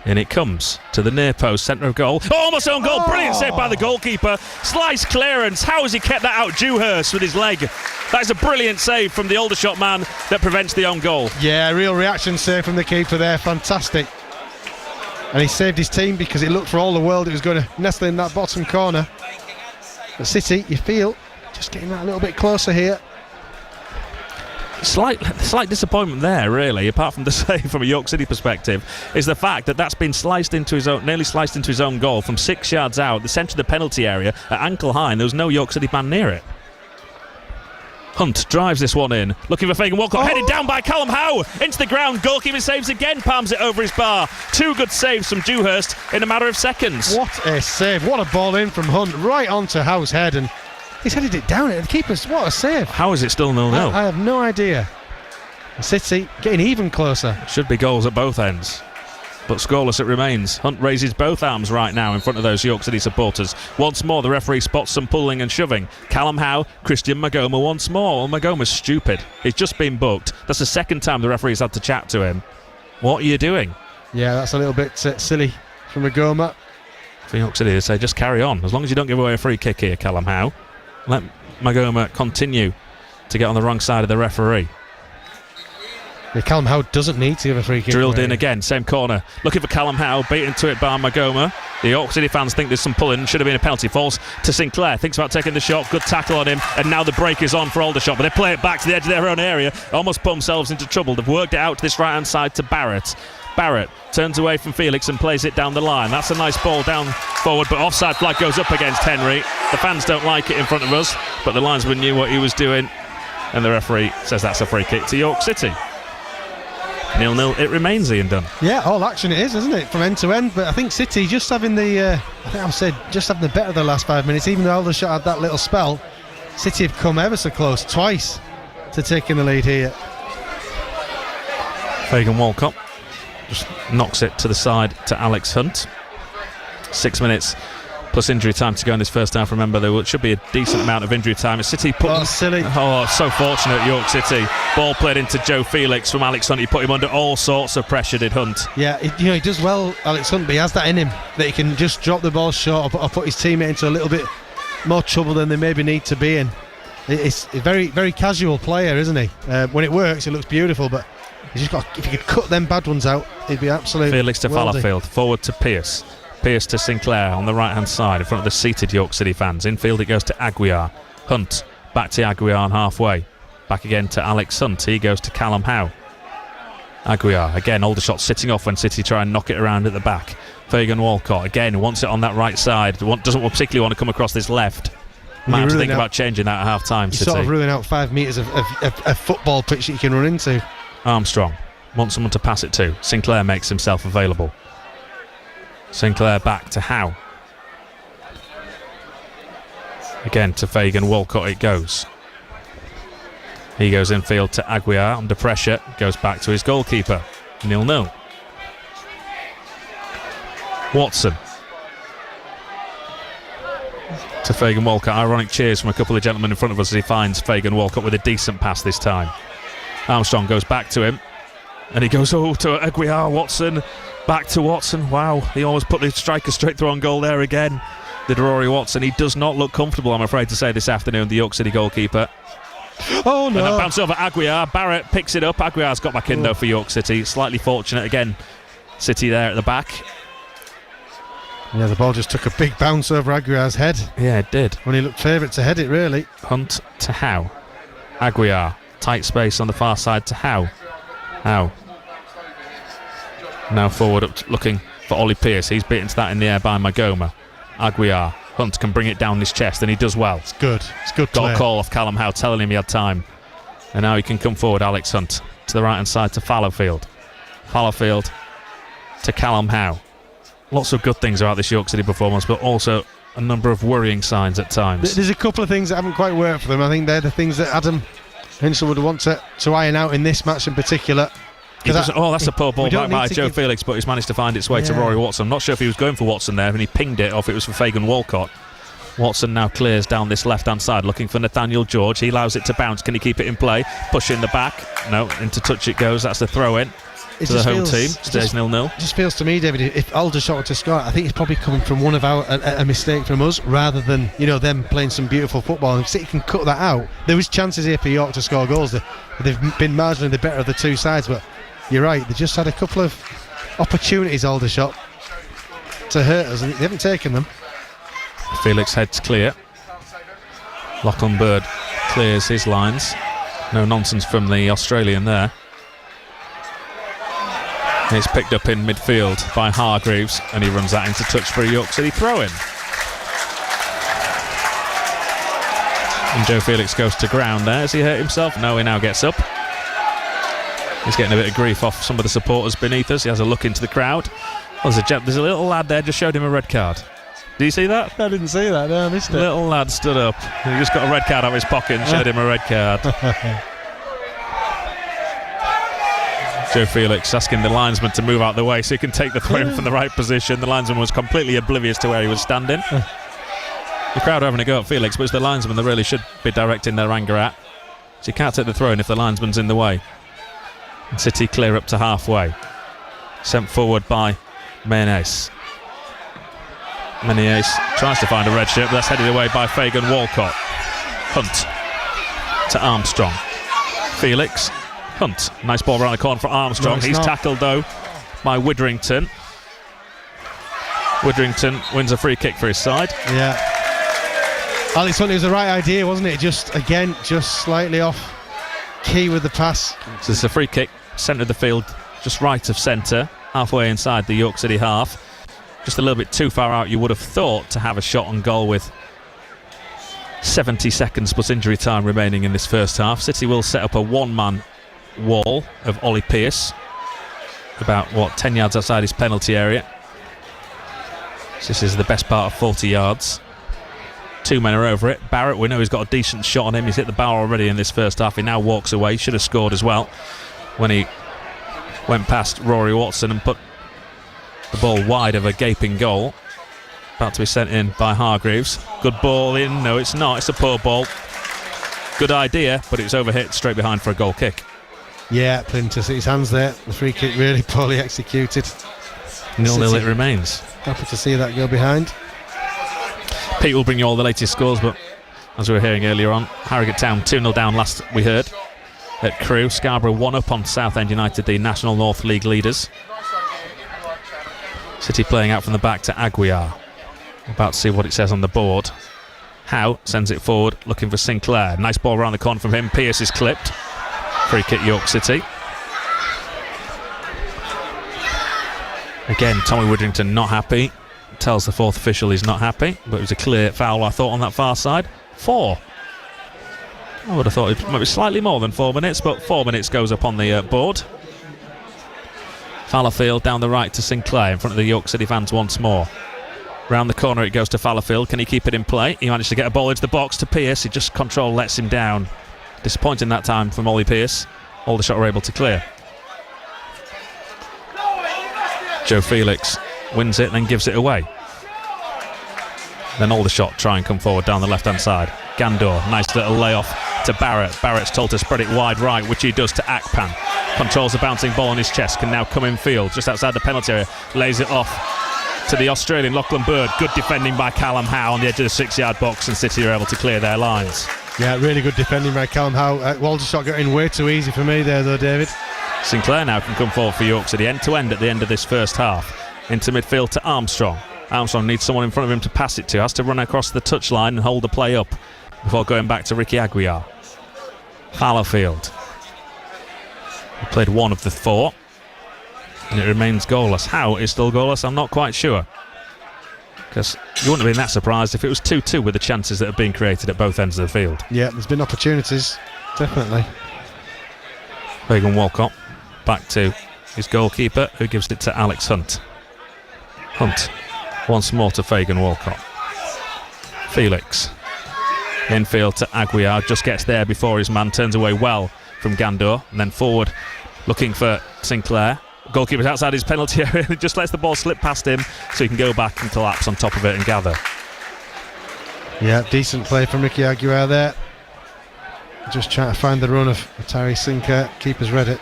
In it comes to the near post, centre of goal. Oh, almost own goal. Brilliant save by the goalkeeper. Slice clearance. How has he kept that out? Dewhurst with his leg. That is a brilliant save from the Aldershot man that prevents the own goal. Yeah, real reaction save from the keeper there. Fantastic. And he saved his team because it looked for all the world it was going to nestle in that bottom corner. But City, you feel, just getting that a little bit closer here. Slight disappointment there, really, apart from the save from a York City perspective, is the fact that that's been nearly sliced into his own goal from 6 yards out, the centre of the penalty area, at ankle high, and there was no York City man near it. Hunt drives this one in, looking for Fagan Walcott, headed down by Callum Howe, into the ground, goalkeeper saves again, palms it over his bar. 2 good saves from Dewhurst in a matter of seconds. What a save, what a ball in from Hunt, right onto Howe's head, and he's headed it down at the keeper's. What a save. How is it still 0-0? I have no idea. City getting even closer. Should be goals at both ends, but scoreless it remains. Hunt raises both arms right now in front of those York City supporters. Once more the referee spots some pulling and shoving. Callum Howe, Christian Magoma once more. Well, Magoma's stupid. He's just been booked. That's the second time the referee's had to chat to him. What are you doing? Yeah, that's a little bit silly from Magoma. For York City to say just carry on. As long as you don't give away a free kick here, Callum Howe. Let Magoma continue to get on the wrong side of the referee. Yeah, Callum Howe doesn't need to give a free kick. Drilled in again, same corner. Looking for Callum Howe, beaten to it by Magoma. The York City fans think there's some pulling, should have been a penalty. Falls to Sinclair, thinks about taking the shot, good tackle on him, and now the break is on for Aldershot, but they play it back to the edge of their own area, almost put themselves into trouble. They've worked it out to this right hand side to Barrett. Barrett turns away from Felix and plays it down the line. That's a nice ball down forward, but offside flag goes up against Henry. The fans don't like it in front of us, but the linesman knew what he was doing, and the referee says that's a free kick to York City. 0-0 it remains, Ian Dunn. Yeah, all action it is, isn't it, from end to end? But I think City just having the just having the better of the last 5 minutes. Even though Aldershot had that little spell, City have come ever so close twice to taking the lead here. Fagan Walcott just knocks it to the side to Alex Hunt. 6 minutes plus injury time to go in this first half. Remember, there should be a decent amount of injury time. City put silly. Oh, so fortunate, York City. Ball played into Joe Felix from Alex Hunt. He put him under all sorts of pressure, did Hunt. Yeah, he does well, Alex Hunt, but he has that in him that he can just drop the ball short or put his teammate into a little bit more trouble than they maybe need to be in. It's a very, very casual player, isn't he? When it works, it looks beautiful, but he's just got, if he could cut them bad ones out, he'd be absolute. Felix to Fallowfield, forward to Pearce. Pearce to Sinclair on the right hand side in front of the seated York City fans. Infield it goes to Aguiar. Hunt back to Aguiar on halfway. Back again to Alex Hunt. He goes to Callum Howe. Aguiar again. Aldershot sitting off when City try and knock it around at the back. Fagan Walcott again wants it on that right side. Doesn't particularly want to come across this left. Might have to think about changing that at half time. You're sort of ruling out 5 metres of football pitch that you can run into. Armstrong wants someone to pass it to. Sinclair makes himself available. Sinclair back to Howe. Again to Fagan Walcott it goes. He goes infield to Aguiar under pressure. Goes back to his goalkeeper. 0-0. Watson. To Fagan Walcott. Ironic cheers from a couple of gentlemen in front of us as he finds Fagan Walcott with a decent pass this time. Armstrong goes back to him. And he goes, to Aguiar. Watson. Back to Watson. Wow, he almost put the striker straight through on goal there again. Did Rory Watson. He does not look comfortable, I'm afraid to say, this afternoon, the York City goalkeeper. Oh no. And that bounce over Aguiar. Barrett picks it up. Aguiar's got back in though for York City. Slightly fortunate again. City there at the back. Yeah, the ball just took a big bounce over Aguiar's head. Yeah, it did. When he looked favourite to head it, really. Hunt to Howe. Aguiar. Tight space on the far side to Howe. Howe. Now forward up looking for Ollie Pearce. He's beaten to that in the air by Magoma. Aguiar. Hunt can bring it down his chest and he does well. It's good. It's good. Got a call off Callum Howe telling him he had time. And now he can come forward, Alex Hunt. To the right hand side to Fallowfield. Fallowfield to Callum Howe. Lots of good things about this York City performance, but also a number of worrying signs at times. There's a couple of things that haven't quite worked for them. I think they're the things that Adam Hinsel would want to iron out in this match in particular. That's a poor ball back by Joe Felix, but he's managed to find its way to Rory Watson. I'm not sure if he was going for Watson there, and he pinged it, or if it was for Fagan Walcott. Watson now clears down this left-hand side, looking for Nathaniel George. He allows it to bounce. Can he keep it in play? Push in the back. No, into touch it goes. That's the throw-in to the home team. Stays 0-0. It just feels to me, David, if Aldershot were to score, I think it's probably coming from one of our a mistake from us, rather than them playing some beautiful football. And if City can cut that out, there was chances here for York to score goals. They've been marginally the better of the two sides, but you're right, they just had a couple of opportunities, Aldershot, to hurt us, and they haven't taken them. Felix heads clear. Lachlan Bird clears his lines. No nonsense from the Australian there. It's picked up in midfield by Hargreaves, and he runs that into touch for a York City throw-in. And Joe Felix goes to ground there. Has he hurt himself? No, he now gets up. He's getting a bit of grief off some of the supporters beneath us. He has a look into the crowd. There's a little lad there, just showed him a red card. Did you see that? I didn't see that, no, I missed it. Little lad stood up. He just got a red card out of his pocket and showed him a red card. Joe Felix asking the linesman to move out the way so he can take the throw from the right position. The linesman was completely oblivious to where he was standing. The crowd are having a go at Felix, but it's the linesman they really should be directing their anger at. So you can't take the throw in if the linesman's in the way. And City clear up to halfway. Sent forward by Menes. Menes tries to find a red shirt, but that's headed away by Fagan Walcott. Hunt to Armstrong. Felix. Hunt. Nice ball around the corner for Armstrong. He's tackled though by Widdrington. Widdrington wins a free kick for his side. Yeah. Alex Hunt, it was the right idea, wasn't it? Just slightly off key with the pass. So it's a free kick, centre of the field, just right of centre. halfway inside the York City half. Just a little bit too far out, you would have thought, to have a shot on goal with 70 seconds plus injury time remaining in this first half. City will set up a one-man wall of Ollie Pearce, about 10 yards outside his penalty area. This is the best part of 40 yards. 2 men are over it. Barrett, we know he's got a decent shot on him. He's hit the bar already in this first half. He now walks away. Should have scored as well when he went past Rory Watson and put the ball wide of a gaping goal. About to be sent in by Hargreaves. Good ball in. No, it's not. It's a poor ball. Good idea, but it's overhit straight behind for a goal kick. Yeah, playing to City's hands there. The free kick really poorly executed. 0-0 it remains. Happy to see that go behind. Pete will bring you all the latest scores, but as we were hearing earlier on, Harrogate Town 2-0 down last we heard at Crewe. Scarborough 1-up on Southend United, the National North League leaders. City playing out from the back to Aguiar. About to see what it says on the board. Howe sends it forward, looking for Sinclair. Nice ball around the corner from him. Pearce is clipped. Free kick York City. Again, Tommy Widdrington not happy. Tells the fourth official he's not happy, but it was a clear foul, I thought, on that far side. 4. I would have thought it might be slightly more than 4 minutes, but 4 minutes goes up on the board. Fallowfield down the right to Sinclair in front of the York City fans once more. Round the corner it goes to Fallowfield. Can he keep it in play? He managed to get a ball into the box to Pearce. He just control lets him down. Disappointing that time from Ollie Pearce. Aldershot are able to clear. Joe Felix wins it, then gives it away. Then Aldershot try and come forward down the left-hand side. Gandor, nice little layoff to Barrett. Barrett's told to spread it wide right, which he does to Akpan. Controls the bouncing ball on his chest, can now come in field, just outside the penalty area. Lays it off to the Australian Lachlan Bird. Good defending by Callum Howe on the edge of the 6-yard box, and City are able to clear their lines. Yeah, really good defending by Callum Howe. Aldershot got in way too easy for me there though, David. Sinclair now can come forward for York City, end-to-end at the end of this first half. Into midfield to Armstrong. Armstrong needs someone in front of him to pass it to. Has to run across the touchline and hold the play up before going back to Ricky Aguiar. Fallowfield. He played 1 of the 4. And it remains goalless. How is still goalless? I'm not quite sure. Because you wouldn't have been that surprised if it was 2-2 with the chances that have been created at both ends of the field. Yeah, there's been opportunities. Definitely. Fagan Walcott back to his goalkeeper, who gives it to Alex Hunt. Hunt once more to Fagan Walcott. Felix infield to Aguiar, just gets there before his man turns away well from Gandor, and then forward looking for Sinclair. Goalkeeper's outside his penalty area. He just lets the ball slip past him so he can go back and collapse on top of it and gather. Yeah, decent play from Ricky Aguiar there. Just trying to find the run of Tyree Sinclair. Keeper's read it.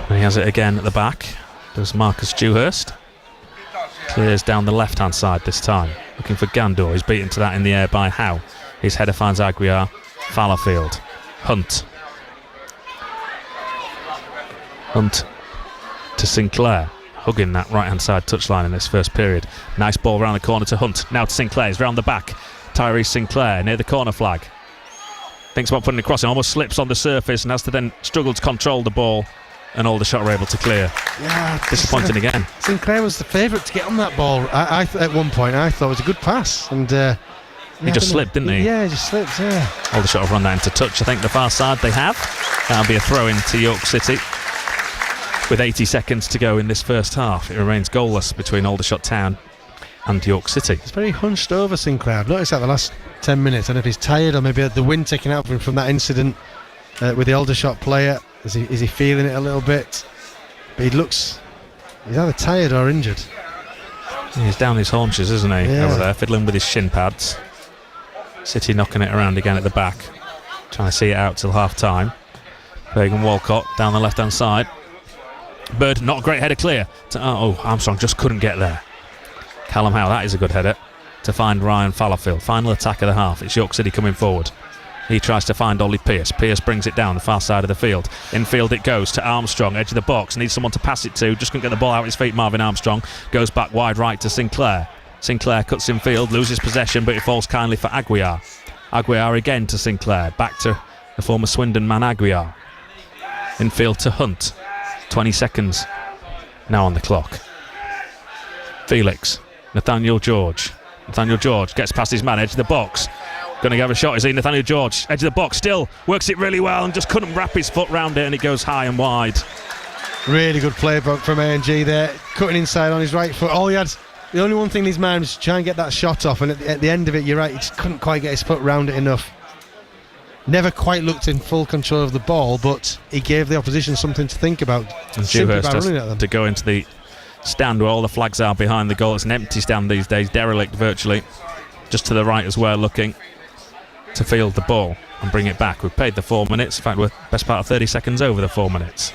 And he has it again at the back. Does Marcus Dewhurst. Clears down the left-hand side this time. Looking for Gandor. He's beaten to that in the air by Howe. His header finds Aguiar. Fallowfield. Hunt. Hunt to Sinclair. Hugging that right-hand side touchline in this first period. Nice ball around the corner to Hunt. Now to Sinclair. He's round the back. Tyree Sinclair near the corner flag. Thinks about putting it across. It almost slips on the surface and has to then struggle to control the ball. And Aldershot are able to clear. Yeah, disappointing again. Sinclair was the favourite to get on that ball. I at one point I thought it was a good pass, and he just slipped, didn't he? Yeah, he just slipped. Yeah. Aldershot have run that into touch. I think the far side they have. That'll be a throw in to York City. With 80 seconds to go in this first half, it remains goalless between Aldershot Town and York City. It's very hunched over, Sinclair. I've noticed that the last 10 minutes. I don't know if he's tired or maybe the wind taken out of him from that incident with the Aldershot player. Is he feeling it a little bit? But he's either tired or injured. He's down his haunches, isn't he? Yeah. Over there, fiddling with his shin pads. City knocking it around again at the back, trying to see it out till half time. Fagan Walcott down the left hand side. Bird, not a great header clear. Armstrong just couldn't get there. Callum Howe, that is a good header to find Ryan Fallowfield. Final attack of the half. It's York City coming forward. He tries to find Ollie Pearce. Pearce brings it down the far side of the field. Infield it goes to Armstrong, edge of the box. Needs someone to pass it to. Just couldn't get the ball out of his feet. Marvin Armstrong goes back wide right to Sinclair. Sinclair cuts in field, loses possession, but it falls kindly for Aguiar. Aguiar again to Sinclair. Back to the former Swindon man Aguiar. Infield to Hunt. 20 seconds now on the clock. Felix. Nathaniel George. Nathaniel George gets past his man, edge of the box. Going to have a shot, is he? Nathaniel George, edge of the box, still works it really well and just couldn't wrap his foot round it, and it goes high and wide. Really good play from A&G there, cutting inside on his right foot. The only one thing in his mind was to try and get that shot off, and at the end of it, you're right, he just couldn't quite get his foot round it enough. Never quite looked in full control of the ball, but he gave the opposition something to think about. And Dewhurst has to go into the stand where all the flags are behind the goal. It's an empty stand these days, derelict virtually. Just to the right as well, looking to field the ball and bring it back. We've paid the 4 minutes. In fact, we're best part of 30 seconds over the 4 minutes.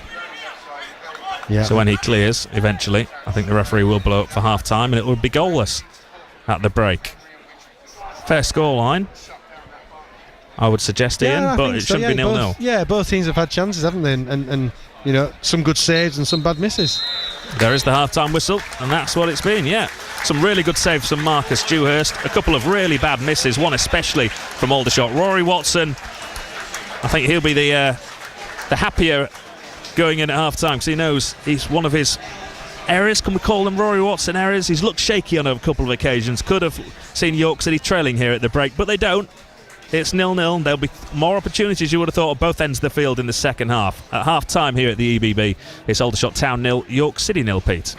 Yeah. So when he clears, eventually, I think the referee will blow up for half-time and it will be goalless at the break. Fair scoreline, I would suggest, Ian, but it shouldn't be 0-0. Yeah, both teams have had chances, haven't they? And you know, some good saves and some bad misses. There is the half-time whistle, and that's what it's been, yeah. Some really good saves from Marcus Dewhurst, a couple of really bad misses, one especially from Aldershot. Rory Watson, I think he'll be the happier going in at half-time, because he knows he's one of his errors, can we call them Rory Watson errors? He's looked shaky on a couple of occasions, could have seen York City trailing here at the break, but they don't. It's 0-0. There'll be more opportunities, you would have thought, at both ends of the field in the second half. At half-time here at the EBB, it's Aldershot Town 0, York City 0, Pete.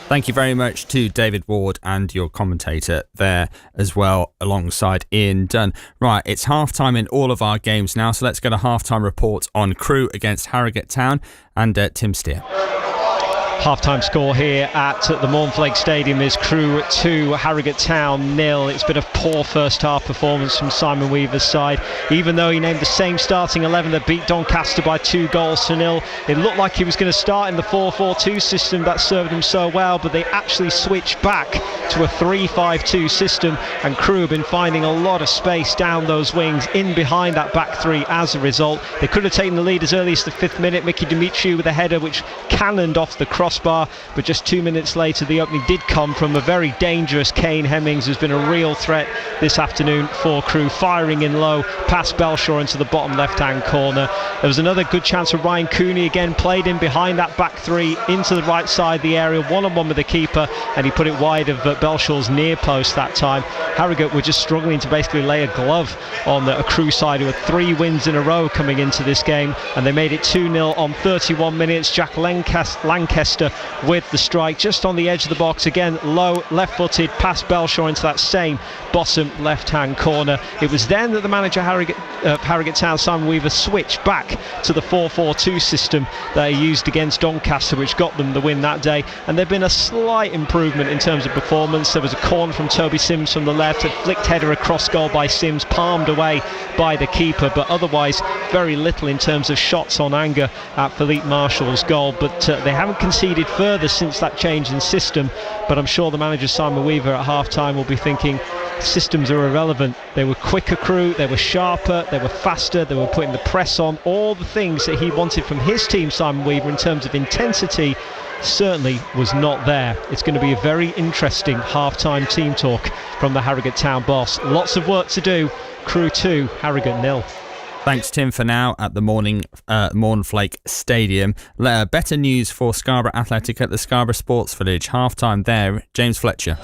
Thank you very much to David Ward and your commentator there as well, alongside Ian Dunn. Right, it's half-time in all of our games now, so let's get a half-time report on Crewe against Harrogate Town and Tim Steer. Half-time score here at the Mornflake Stadium is Crewe 2, Harrogate Town 0. It's been a poor first half performance from Simon Weaver's side, even though he named the same starting 11 that beat Doncaster by 2-0. It looked like he was going to start in the 4-4-2 system that served him so well, but they actually switched back to a 3-5-2 system, and Crewe have been finding a lot of space down those wings in behind that back three as a result. They could have taken the lead as early as the 5th minute. Mickey Dimitriou with a header which cannoned off the crossbar, but just 2 minutes later the opening did come from a very dangerous Kane Hemmings, who's been a real threat this afternoon for Crewe, firing in low past Belshaw into the bottom left hand corner. There was another good chance for Ryan Cooney, again played in behind that back three into the right side of the area, one-on-one with the keeper, and he put it wide of Belshaw's near post that time. Harrogate were just struggling to basically lay a glove on a Crewe side who had 3 wins in a row coming into this game, and they made it 2-0 on 31 minutes. Jack Lancaster with the strike just on the edge of the box, again low left-footed past Belshaw into that same bottom left-hand corner. It was then that the manager Harrogate Town, Simon Weaver, switched back to the 4-4-2 system that he used against Doncaster, which got them the win that day, and there's been a slight improvement in terms of performance. There was a corner from Toby Sims from the left, a flicked header across goal by Sims, palmed away by the keeper, but otherwise very little in terms of shots on anger at Philippe Marshall's goal. But they haven't conceded further since that change in system, but I'm sure the manager Simon Weaver at half-time will be thinking systems are irrelevant. They were quicker Crewe, they were sharper, they were faster, they were putting the press on, all the things that he wanted from his team, Simon Weaver, in terms of intensity certainly was not there. It's going to be a very interesting half-time team talk from the Harrogate Town boss. Lots of work to do. Crewe 2, Harrogate 0. Thanks, Tim, for now at the Mornflake Stadium. Better news for Scarborough Athletic at the Scarborough Sports Village. Half-time there, James Fletcher.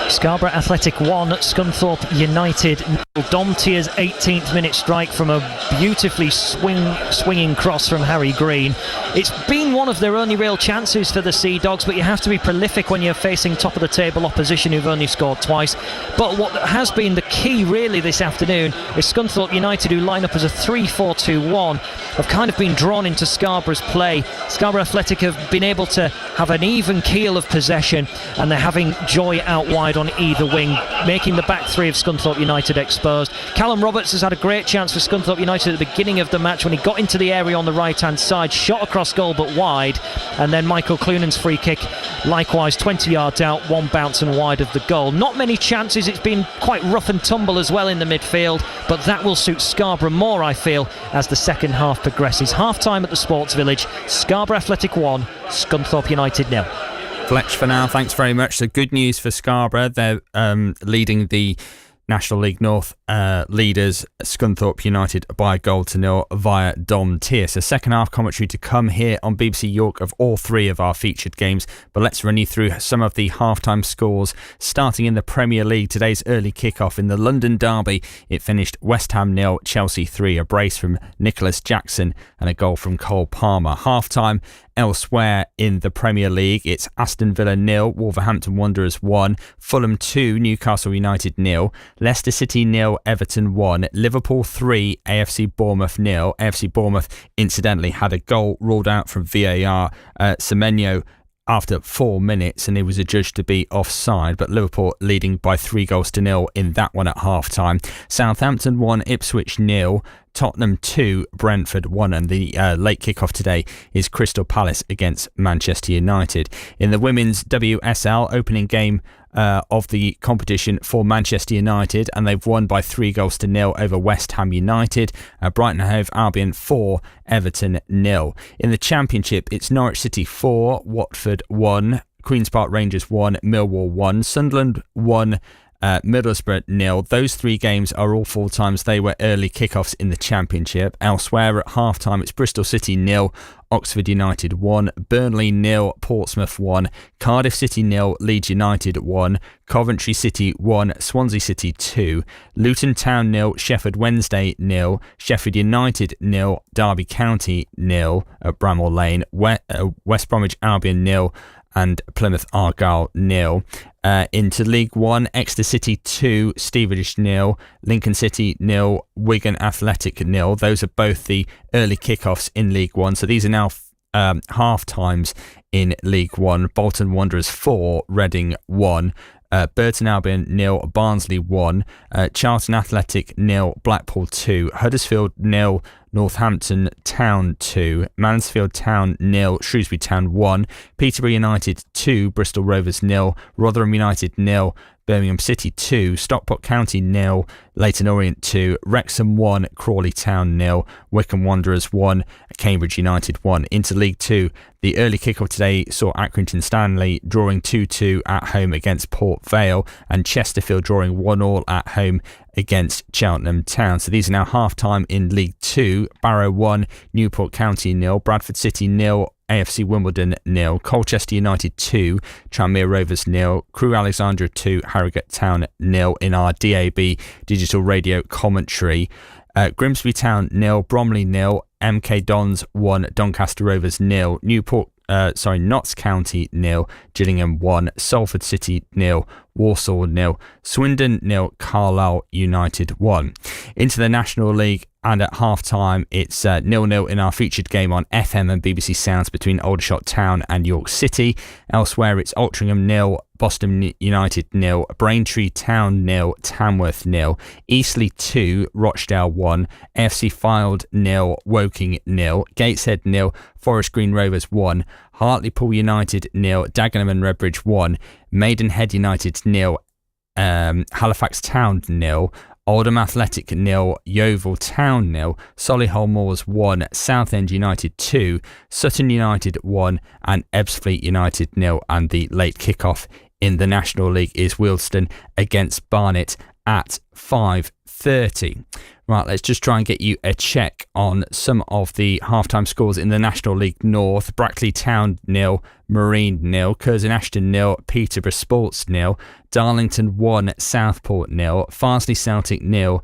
Scarborough Athletic 1, Scunthorpe United. Dom Tier's 18th minute strike from a beautifully swinging cross from Harry Green. It's been one of their only real chances for the Sea Dogs, but you have to be prolific when you're facing top of the table opposition who've only scored twice. But what has been the key really this afternoon is Scunthorpe United, who line up as a 3-4-2-1, have kind of been drawn into Scarborough's play. Scarborough Athletic have been able to have an even keel of possession, and they're having Joy out wide on either wing, making the back three of Scunthorpe United exposed. Callum Roberts has had a great chance for Scunthorpe United at the beginning of the match when he got into the area on the right hand side, shot across goal but wide, and then Michael Cloonan's free kick likewise 20 yards out, one bounce and wide of the goal. Not many chances, it's been quite rough and tumble as well in the midfield, but that will suit Scarborough more, I feel, as the second half progresses. Half time at the Sports Village, Scarborough Athletic 1, Scunthorpe United 0. Fletch for now, thanks very much. So good news for Scarborough. They're leading the National League North leaders Scunthorpe United by a goal to nil via Dom Tier. So second half commentary to come here on BBC York of all three of our featured games. But let's run you through some of the halftime scores. Starting in the Premier League, today's early kickoff in the London derby, it finished West Ham 0, Chelsea 3, a brace from Nicholas Jackson and a goal from Cole Palmer. Halftime elsewhere in the Premier League, it's Aston Villa 0, Wolverhampton Wanderers 1, Fulham 2, Newcastle United 0, Leicester City 0, Everton 1, Liverpool 3, AFC Bournemouth 0. AFC Bournemouth incidentally had a goal ruled out from VAR. Semenyo after 4 minutes, and it was adjudged to be offside, but Liverpool leading by 3-0 in that one at half-time. Southampton 1, Ipswich 0, Tottenham 2, Brentford 1, and the late kickoff today is Crystal Palace against Manchester United. In the women's WSL, opening game of the competition for Manchester United, and they've won by 3-0 over West Ham United. Brighton and Hove Albion 4, Everton 0. In the Championship, it's Norwich City 4, Watford 1, Queen's Park Rangers 1, Millwall 1, Sunderland 1, Middlesbrough 0. Those three games are all full times. They were early kickoffs in the Championship. Elsewhere at half time, it's Bristol City 0, Oxford United 1, Burnley 0, Portsmouth 1, Cardiff City 0, Leeds United 1, Coventry City 1, Swansea City 2, Luton Town 0, Sheffield Wednesday 0, Sheffield United 0, Derby County 0 at Bramall Lane, West Bromwich Albion 0, and Plymouth Argyle 0. Into League One, Exeter City 2, Stevenage 0, Lincoln City 0, Wigan Athletic 0. Those are both the early kickoffs in League One. So these are now half times in League One. Bolton Wanderers 4, Reading 1. Burton Albion 0, Barnsley 1, Charlton Athletic 0, Blackpool 2, Huddersfield 0, Northampton Town 2, Mansfield Town 0, Shrewsbury Town 1, Peterborough United 2, Bristol Rovers 0, Rotherham United 0, Birmingham City 2, Stockport County 0, Leyton Orient 2, Wrexham 1, Crawley Town 0, Wycombe Wanderers 1, Cambridge United 1. Into League 2, the early kickoff today saw Accrington Stanley drawing 2-2 at home against Port Vale, and Chesterfield drawing 1-1 at home against Cheltenham Town. So these are now half-time in League 2. Barrow 1, Newport County 0, Bradford City 0, AFC Wimbledon 0, Colchester United 2, Tranmere Rovers 0, Crewe Alexandra 2, Harrogate Town 0 in our DAB digital radio commentary. Grimsby Town 0, Bromley 0, MK Dons 1, Doncaster Rovers 0, Notts County 0, Gillingham 1, Salford City 0, Walsall 0, Swindon 0, Carlisle United 1. Into the National League, and at half-time it's 0-0 in our featured game on FM and BBC Sounds between Aldershot Town and York City. Elsewhere it's Altrincham 0, Boston United 0, Braintree Town 0, Tamworth 0, Eastleigh 2, Rochdale 1, AFC Fylde 0, Woking 0, Gateshead 0, Forest Green Rovers 1, Hartlepool United 0, Dagenham and Redbridge 1, Maidenhead United 0, Halifax Town 0, Oldham Athletic 0, Yeovil Town 0, Solihull Moors 1, Southend United 2, Sutton United 1, and Ebbsfleet United 0. And the late kickoff in the National League is Wealdstone against Barnet at 5:30. Right, let's just try and get you a check on some of the halftime scores in the National League North. Brackley Town 0, Marine 0, Curzon Ashton 0, Peterborough Sports 0, Darlington 1, Southport 0, Farnsley Celtic 0,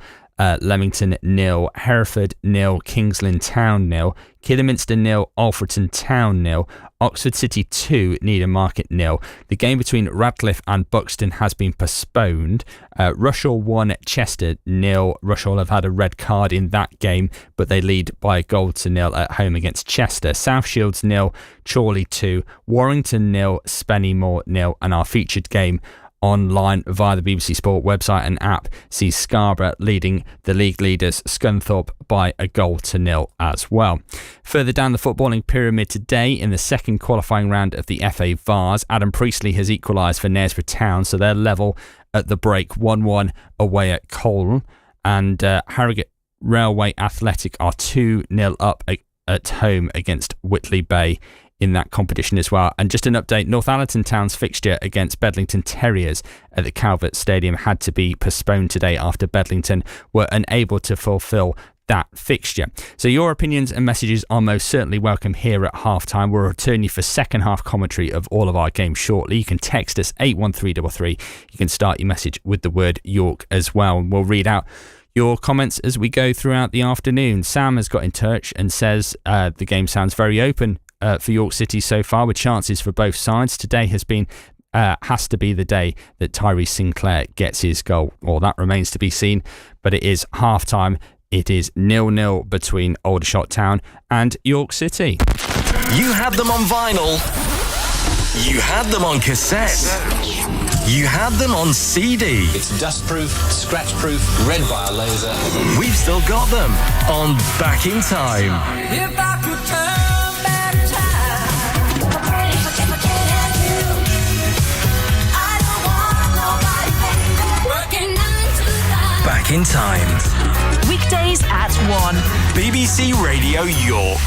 Leamington 0, Hereford 0, Kingsland Town 0, Kidderminster 0, Alfreton Town 0, Oxford City 2, Needham Market 0. The game between Radcliffe and Buxton has been postponed. Rushall 1, Chester 0. Rushall have had a red card in that game, but they lead by a goal to 0 at home against Chester. South Shields 0, Chorley 2, Warrington 0, Spennymoor 0, and our featured game online via the BBC Sport website and app sees Scarborough leading the league leaders Scunthorpe by a goal to 0 as well. Further down the footballing pyramid today, in the second qualifying round of the FA Vars, Adam Priestley has equalised for Knaresborough Town, so they're level at the break, 1-1 away at Colne, and Harrogate Railway Athletic are 2-0 up at home against Whitley Bay in that competition as well. And just an update, Northallerton Town's fixture against Bedlington Terriers at the Calvert Stadium had to be postponed today after Bedlington were unable to fulfil that fixture. So your opinions and messages are most certainly welcome here at halftime. We'll return you for second half commentary of all of our games shortly. You can text us 81333. You can start your message with the word York as well, and we'll read out your comments as we go throughout the afternoon. Sam has got in touch and says the game sounds very open for York City so far, with chances for both sides. Today has to be the day that Tyrese Sinclair gets his goal. Well, that remains to be seen, but it is half-time. It is 0-0 between Aldershot Town and York City. You had them on vinyl. You had them on cassette. You had them on CD. It's dustproof, scratchproof, read by a laser. We've still got them on Back in Time. If I could turn back time, if I can't have you, I don't want nobody, baby. Working 9 to 5. Back in Time. Weekdays at 1. BBC Radio York.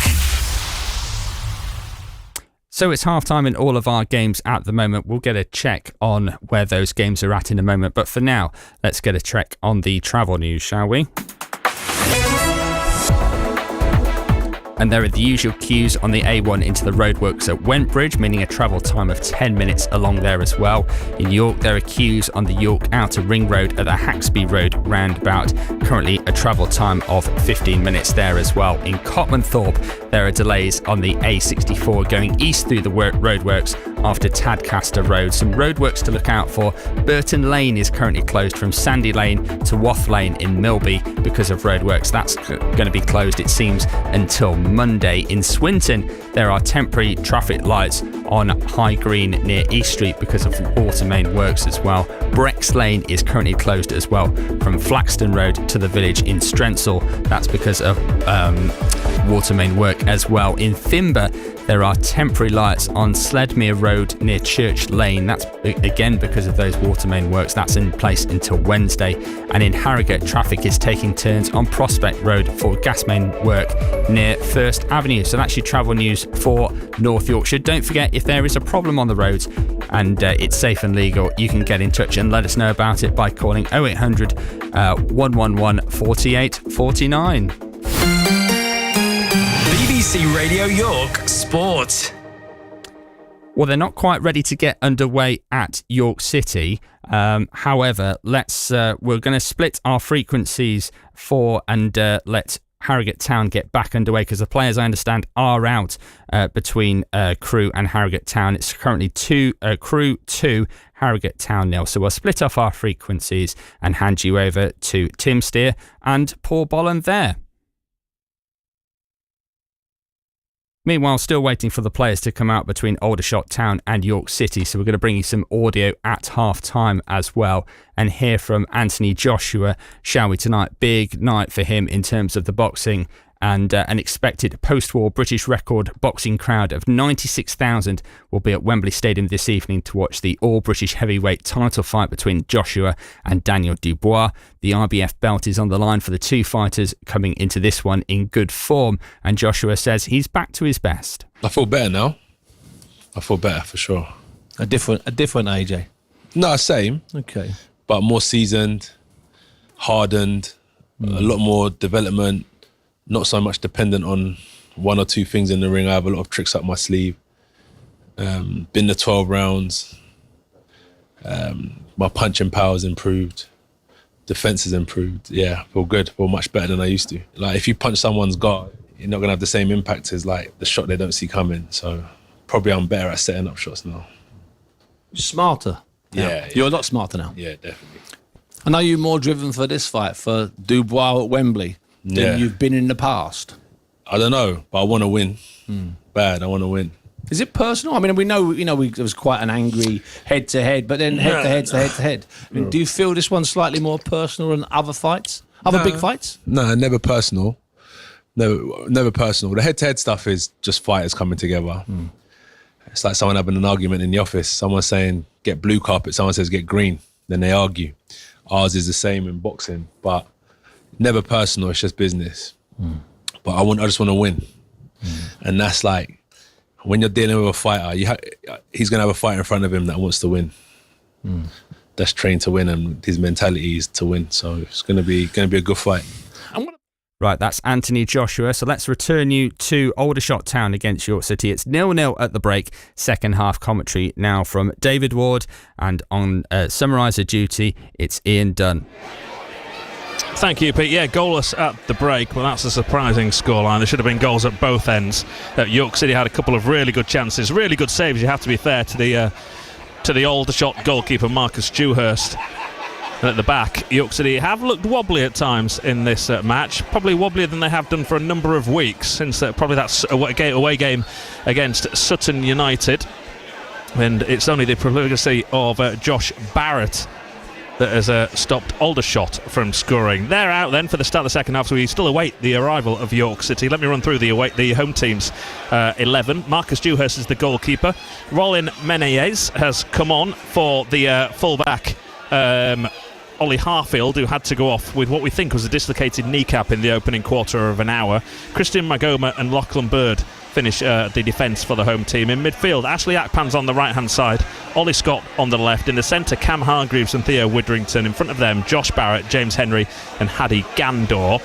So it's half-time in all of our games at the moment. We'll get a check on where those games are at in a moment. But for now, let's get a check on the travel news, shall we? And there are the usual queues on the A1 into the roadworks at Wentbridge, meaning a travel time of 10 minutes along there as well. In York, there are queues on the York Outer Ring Road at the Haxby Road roundabout, currently a travel time of 15 minutes there as well. In Cotmanthorpe, there are delays on the A64 going east through the roadworks after Tadcaster Road. Some roadworks to look out for. Burton Lane is currently closed from Sandy Lane to Wath Lane in Milby because of roadworks. That's going to be closed, it seems, until Monday. In Swinton, there are temporary traffic lights on High Green near East Street because of water main works as well. Brex Lane is currently closed as well from Flaxton Road to the village in Strensall. That's because of water main work as well. In Thimber, there are temporary lights on Sledmere Road near Church Lane. That's again because of those water main works. That's in place until Wednesday. And in Harrogate, traffic is taking turns on Prospect Road for gas main work near First Avenue. So that's your travel news for North Yorkshire. Don't forget, if there is a problem on the roads and it's safe and legal, you can get in touch and let us know about it by calling 0800 111 48 49. BBC Radio York Sport. Well, they're not quite ready to get underway at York City. However, we're going to split our frequencies and let Harrogate Town get back underway because the players, I understand, are out between Crewe and Harrogate Town. It's currently Crewe 2, Harrogate Town 0. So we'll split off our frequencies and hand you over to Tim Steer and Paul Bolland there. Meanwhile, still waiting for the players to come out between Aldershot Town and York City, so we're going to bring you some audio at half-time as well and hear from Anthony Joshua, shall we, tonight? Big night for him in terms of the boxing, and an expected post-war British record boxing crowd of 96,000 will be at Wembley Stadium this evening to watch the all-British heavyweight title fight between Joshua and Daniel Dubois. The RBF belt is on the line for the two fighters coming into this one in good form, and Joshua says he's back to his best. I feel better now. I feel better for sure. A different AJ? No, same. Okay. But more seasoned, hardened, a lot more development. Not so much dependent on one or two things in the ring. I have a lot of tricks up my sleeve. Been to 12 rounds. My punching power's improved. Defense has improved. Yeah, I feel good. I feel much better than I used to. Like, if you punch someone's guard, you're not going to have the same impact as like the shot they don't see coming. So probably I'm better at setting up shots now. Smarter. Yeah. You're a lot smarter now. Yeah, definitely. And are you more driven for this fight, for Dubois at Wembley, than you've been in the past? I don't know, but I want to win. Bad, I want to win. Is it personal? I mean, we know, there was quite an angry head-to-head, but then head-to-head's head-to-head. I mean, do you feel this one's slightly more personal than other fights? Big fights? No, never personal. Never personal. The head-to-head stuff is just fighters coming together. It's like someone having an argument in the office. Someone saying, get blue carpet. Someone says, get green. Then they argue. Ours is the same in boxing, but never personal. It's just business. But I just want to win. And that's like, when you're dealing with a fighter, he's going to have a fighter in front of him that wants to win. That's trained to win, and his mentality is to win. So it's going to be a good fight. Right, that's Anthony Joshua. So let's return you to Aldershot Town against York City. It's 0-0 at the break. Second half commentary now from David Ward, and on summariser duty, it's Ian Dunn. Thank you, Pete. Yeah, goalless at the break. Well, that's a surprising scoreline. There should have been goals at both ends. York City had a couple of really good chances, really good saves. You have to be fair to the Aldershot goalkeeper Marcus Dewhurst. And at the back, York City have looked wobbly at times in this match, probably wobblier than they have done for a number of weeks since probably that away game against Sutton United. And it's only the profligacy of Josh Barrett that has stopped Aldershot from scoring. They're out then for the start of the second half, so we still await the arrival of York City. Let me run through the home team's 11. Marcus Dewhurst is the goalkeeper. Rollin Menezes has come on for the full-back Ollie Harfield, who had to go off with what we think was a dislocated kneecap in the opening quarter of an hour. Christian Magoma and Lachlan Bird finish the defence for the home team. In midfield, Ashley Akpan's on the right-hand side, Ollie Scott on the left. In the centre, Cam Hargreaves and Theo Widdrington. In front of them, Josh Barrett, James Henry and Hadi Gandor.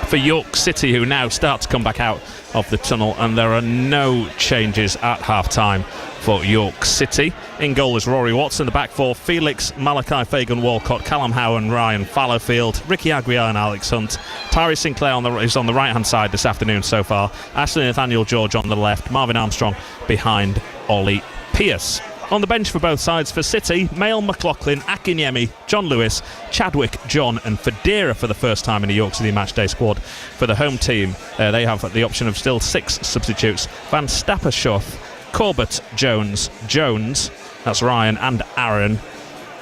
For York City, who now start to come back out of the tunnel, and there are no changes at half-time for York City. In goal is Rory Watson. The back four: Felix, Malachi Fagan Walcott, Callum Howe and Ryan Fallowfield, Ricky Aguiar and Alex Hunt. Tyree Sinclair is on the right-hand side this afternoon so far. Ashley Nathaniel George on the left. Marvin Armstrong behind Ollie Pearce. On the bench for both sides for City, Mail, McLaughlin, Akinyemi, John Lewis, Chadwick, John and Federa for the first time in a York City matchday squad. For the home team, they have the option of still 6 substitutes: Van Stappershoff, Corbett, Jones, that's Ryan and Aaron,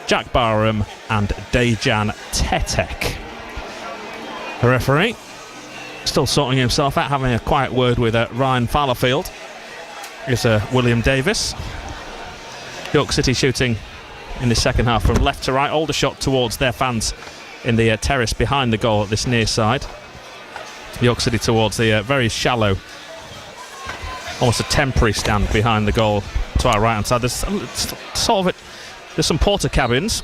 Jack Barham and Dejan Tetek. The referee still sorting himself out, having a quiet word with Ryan Fallowfield. Is William Davis. York City shooting in the second half from left to right. Aldershot towards their fans in the terrace behind the goal at this near side. York City towards the very shallow, almost a temporary stand behind the goal to our right hand side. There's some porter cabins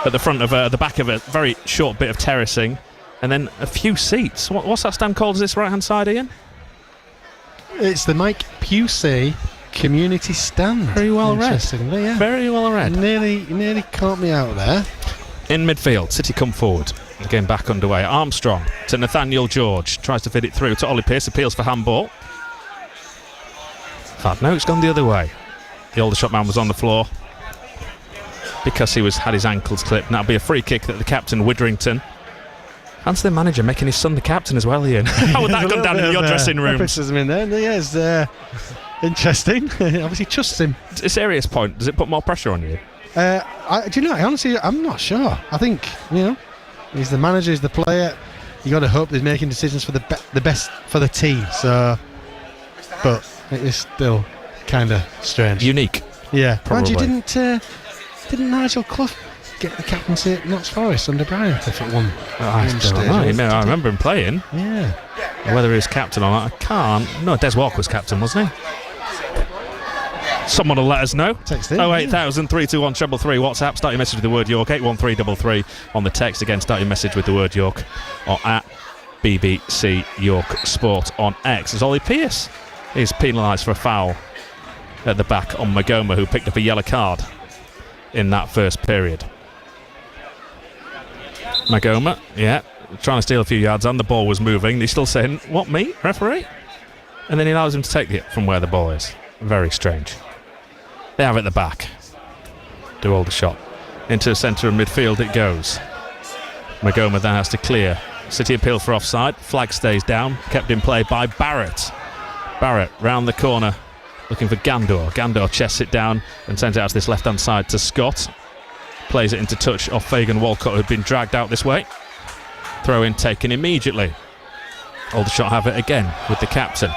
at the front of the back of a very short bit of terracing, and then a few seats. What's that stand called? Is this right hand side, Ian? It's the Mike Pusey Community Stand. Very well read. Yeah. Very well read. Nearly caught me out there. In midfield, City come forward. The game back underway. Armstrong to Nathaniel George. Tries to fit it through to Ollie Pearce. Appeals for handball. In fact, no, it's gone the other way. The Aldershot man was on the floor because he had his ankles clipped. And that'll be a free kick that the captain, Widdrington. Fancy the manager making his son the captain as well, Ian. How would that come down in your dressing room? Nepotism in there. Yeah, interesting. Obviously trusts him. A serious point. Does it put more pressure on you? Do you know? Honestly, I'm not sure. I think he's the manager, he's the player. You got to hope he's making decisions for the best for the team. So, but it is still kind of strange, unique. Yeah, probably. Mind you, didn't Nigel Clough get the captaincy at Notts Forest under Bryant if it won? I don't know. I remember him playing. Yeah. Whether he was captain or not, I can't. No, Des Walker was captain, wasn't he? Someone will let us know. 08000 321 333 WhatsApp. Start your message with the word York. 81333 on the text. Again, start your message with the word York, or at BBC York Sport on X. As Ollie Pearce is penalised for a foul at the back on Magoma, who picked up a yellow card in that first period. Magoma, trying to steal a few yards on. The ball was moving. He's still saying, "What, me, referee?" And then he allows him to take it from where the ball is. Very strange. They have it at the back. Do Aldershot. Into the centre of midfield it goes. Magoma then has to clear. City appeal for offside. Flag stays down. Kept in play by Barrett. Barrett round the corner, looking for Gandor. Gandor chests it down and sends it out to this left-hand side to Scott. Plays it into touch of Fagan Walcott, who had been dragged out this way. Throw in taken immediately. Aldershot have it again with the captain.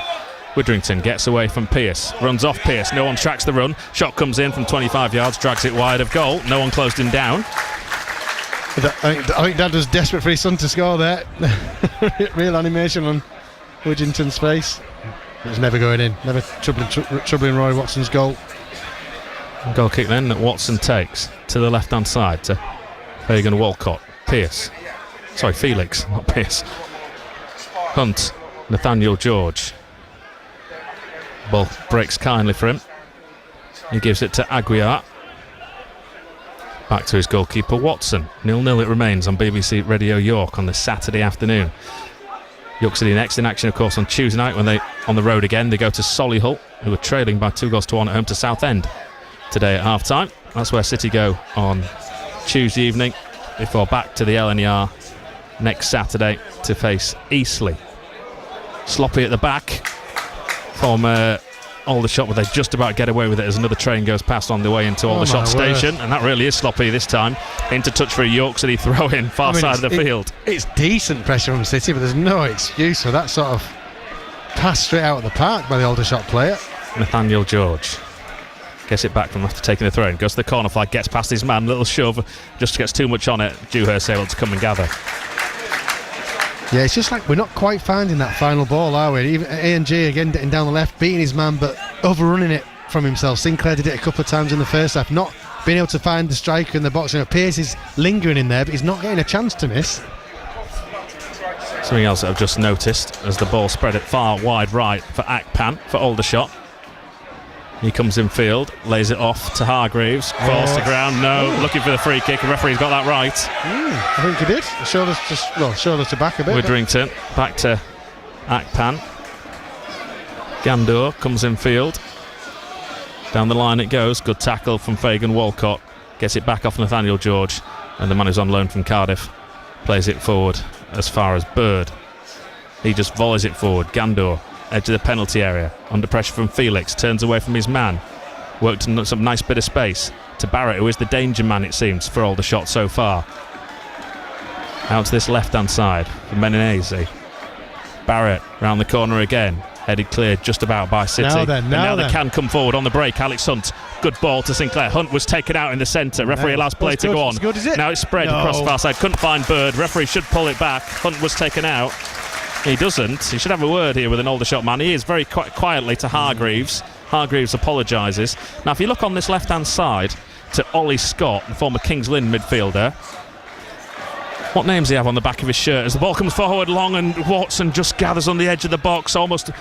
Widdrington gets away from Pearce, runs off Pearce, no one tracks the run. Shot comes in from 25 yards, drags it wide of goal. No one closed him down. I think Dad was desperate for his son to score there. Real animation on Widdrington's face. It was never going in. Never troubling Roy Watson's goal. Goal kick then that Watson takes to the left-hand side to Fagan Walcott. Felix, not Pierce. Hunt, Nathaniel George. Ball breaks kindly for him. He gives it to Aguiar. Back to his goalkeeper Watson. 0-0 it remains on BBC Radio York on this Saturday afternoon. York City next in action, of course, on Tuesday night when they on the road again. They go to Solihull, who are trailing by 2-1 at home to Southend today at half-time. That's where City go on Tuesday evening before back to the LNER next Saturday to face Eastleigh. Sloppy at the back from Aldershot, but they just about get away with it as another train goes past on the way into Aldershot station, and that really is sloppy this time. Into touch for a York City throw-in, far side of the field. It's decent pressure from City, but there's no excuse for that sort of pass straight out of the park by the Aldershot player. Nathaniel George gets it back from after taking the throw-in, goes to the corner flag, gets past his man, little shove, just gets too much on it. Dewhurst able to come and gather. Yeah, it's just like we're not quite finding that final ball, are we? Even A&G again getting down the left, beating his man, but overrunning it from himself. Sinclair did it a couple of times in the first half, not being able to find the striker in the box. And Pierce is lingering in there, but he's not getting a chance to miss. Something else that I've just noticed as the ball spread it far wide right for Akpan for Aldershot. He comes in field, lays it off to Hargreaves, falls to ground, looking for the free kick. The referee's got that right. I think he did. Shoulder to back a bit. Widdrington back to Akpan. Gandor comes in field. Down the line it goes. Good tackle from Fagan Walcott. Gets it back off Nathaniel George. And the man who's on loan from Cardiff plays it forward as far as Bird. He just volleys it forward. Gandor, edge of the penalty area, under pressure from Felix, turns away from his man, worked in some nice bit of space to Barrett, who is the danger man it seems for Aldershot so far. Out to this left hand side for Menenese. Barrett round the corner again, headed clear just about by City. Now they can come forward on the break. Alex Hunt, good ball to Sinclair. Hunt was taken out in the centre. Referee allows play to go on. Good, is it? Now it's spread across the far side. Couldn't find Bird. Referee should pull it back. Hunt was taken out. He doesn't. He should have a word here with an Aldershot man. He is very quietly to Hargreaves. Hargreaves apologises. Now, if you look on this left-hand side to Ollie Scott, the former Kings Lynn midfielder, what names does he have on the back of his shirt? As the ball comes forward long and Watson just gathers on the edge of the box. Almost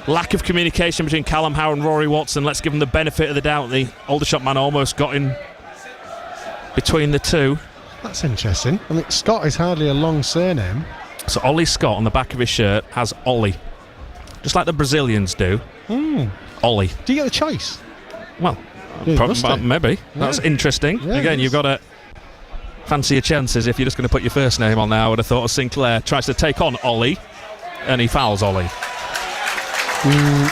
lack of communication between Callum Howe and Rory Watson. Let's give him the benefit of the doubt. The Aldershot man almost got in between the two. That's interesting. I mean, Scott is hardly a long surname. So Ollie Scott on the back of his shirt has Ollie, just like the Brazilians do. Ollie. Do you get the choice? Well, maybe. That's interesting. Yeah, again, you've got to fancy your chances if you're just going to put your first name on there. I would have thought of Sinclair. Tries to take on Ollie, and he fouls Ollie.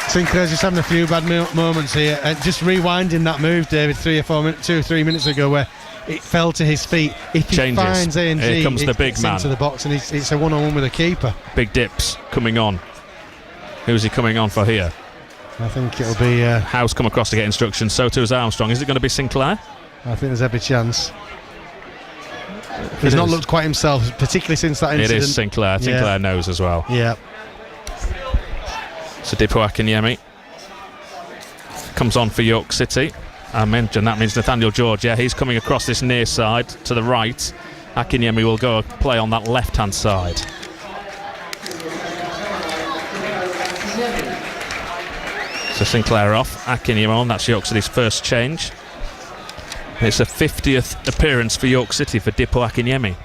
Sinclair's just having a few bad moments here. just rewinding that move, David, 2 or 3 minutes ago, where it fell to his feet. If he finds A&G, here comes the big man into the box, and it's a one-on-one with a keeper. Big dips coming on. Who's he coming on for here? I think it'll be Howe's come across to get instructions. So too is Armstrong. Is it going to be Sinclair? I think there's every chance. He's not looked quite himself, particularly since that incident. It is Sinclair. Sinclair knows as well. Yeah. So Dipo Akinyemi comes on for York City. I mentioned that means Nathaniel George. Yeah, he's coming across this near side to the right. Akinyemi will go play on that left-hand side. So Sinclair off, Akinyemi on. That's York City's first change. It's a 50th appearance for York City for Dipo Akinyemi.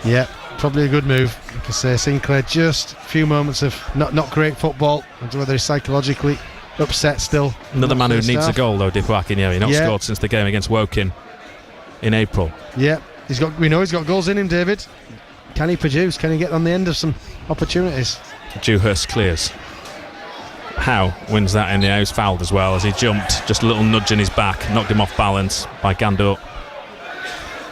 Yeah, probably a good move. Like I say, Sinclair just a few moments of not great football. I don't know whether he's psychologically upset still. Another man who needs a goal though, Dipo Akinyemi. Not scored since the game against Woking in April. Yeah, we know he's got goals in him, David. Can he produce? Can he get on the end of some opportunities? Dewhurst clears. Howe wins that in the air. He was fouled as well as he jumped. Just a little nudge in his back, knocked him off balance by Gandor.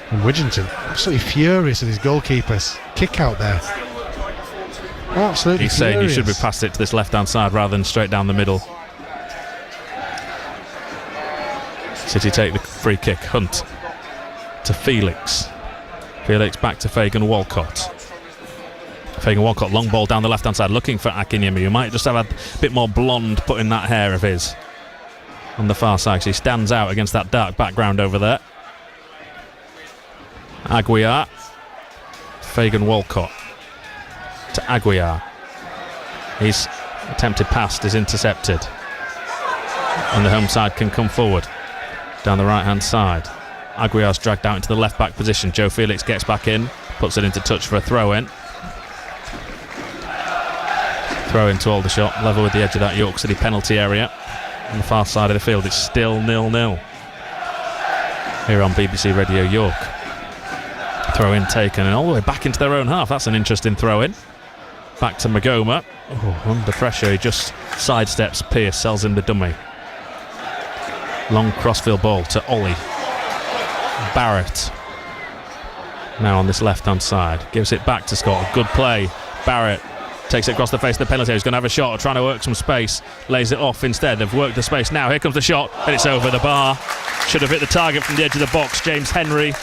And Widdrington absolutely furious with his goalkeeper's kick out there. Absolutely He's furious. saying you should be passed it to this left hand side rather than straight down the middle. City take the free kick. Hunt to Felix. Felix back to Fagan Walcott. Fagan Walcott, long ball down the left-hand side, looking for Akinyemi, who might just have a bit more blonde put in that hair of his on the far side. He stands out against that dark background over there. Aguiar. Fagan Walcott to Aguiar. His attempted pass is intercepted. And the home side can come forward down the right-hand side. Aguiar's dragged out into the left-back position. Joe Felix gets back in, puts it into touch for a throw-in. Throw-in to Aldershot, level with the edge of that York City penalty area. On the far side of the field, it's still 0-0 here on BBC Radio York. Throw-in taken and all the way back into their own half. That's an interesting throw-in. Back to Magoma. Under pressure, he just sidesteps Pearce, sells him the dummy. Long crossfield ball to Ollie. Barrett. Now on this left-hand side. Gives it back to Scott. Good play. Barrett takes it across the face of the penalty. He's going to have a shot, trying to work some space. Lays it off instead. They've worked the space now. Here comes the shot, and it's over the bar. Should have hit the target from the edge of the box. James Henry.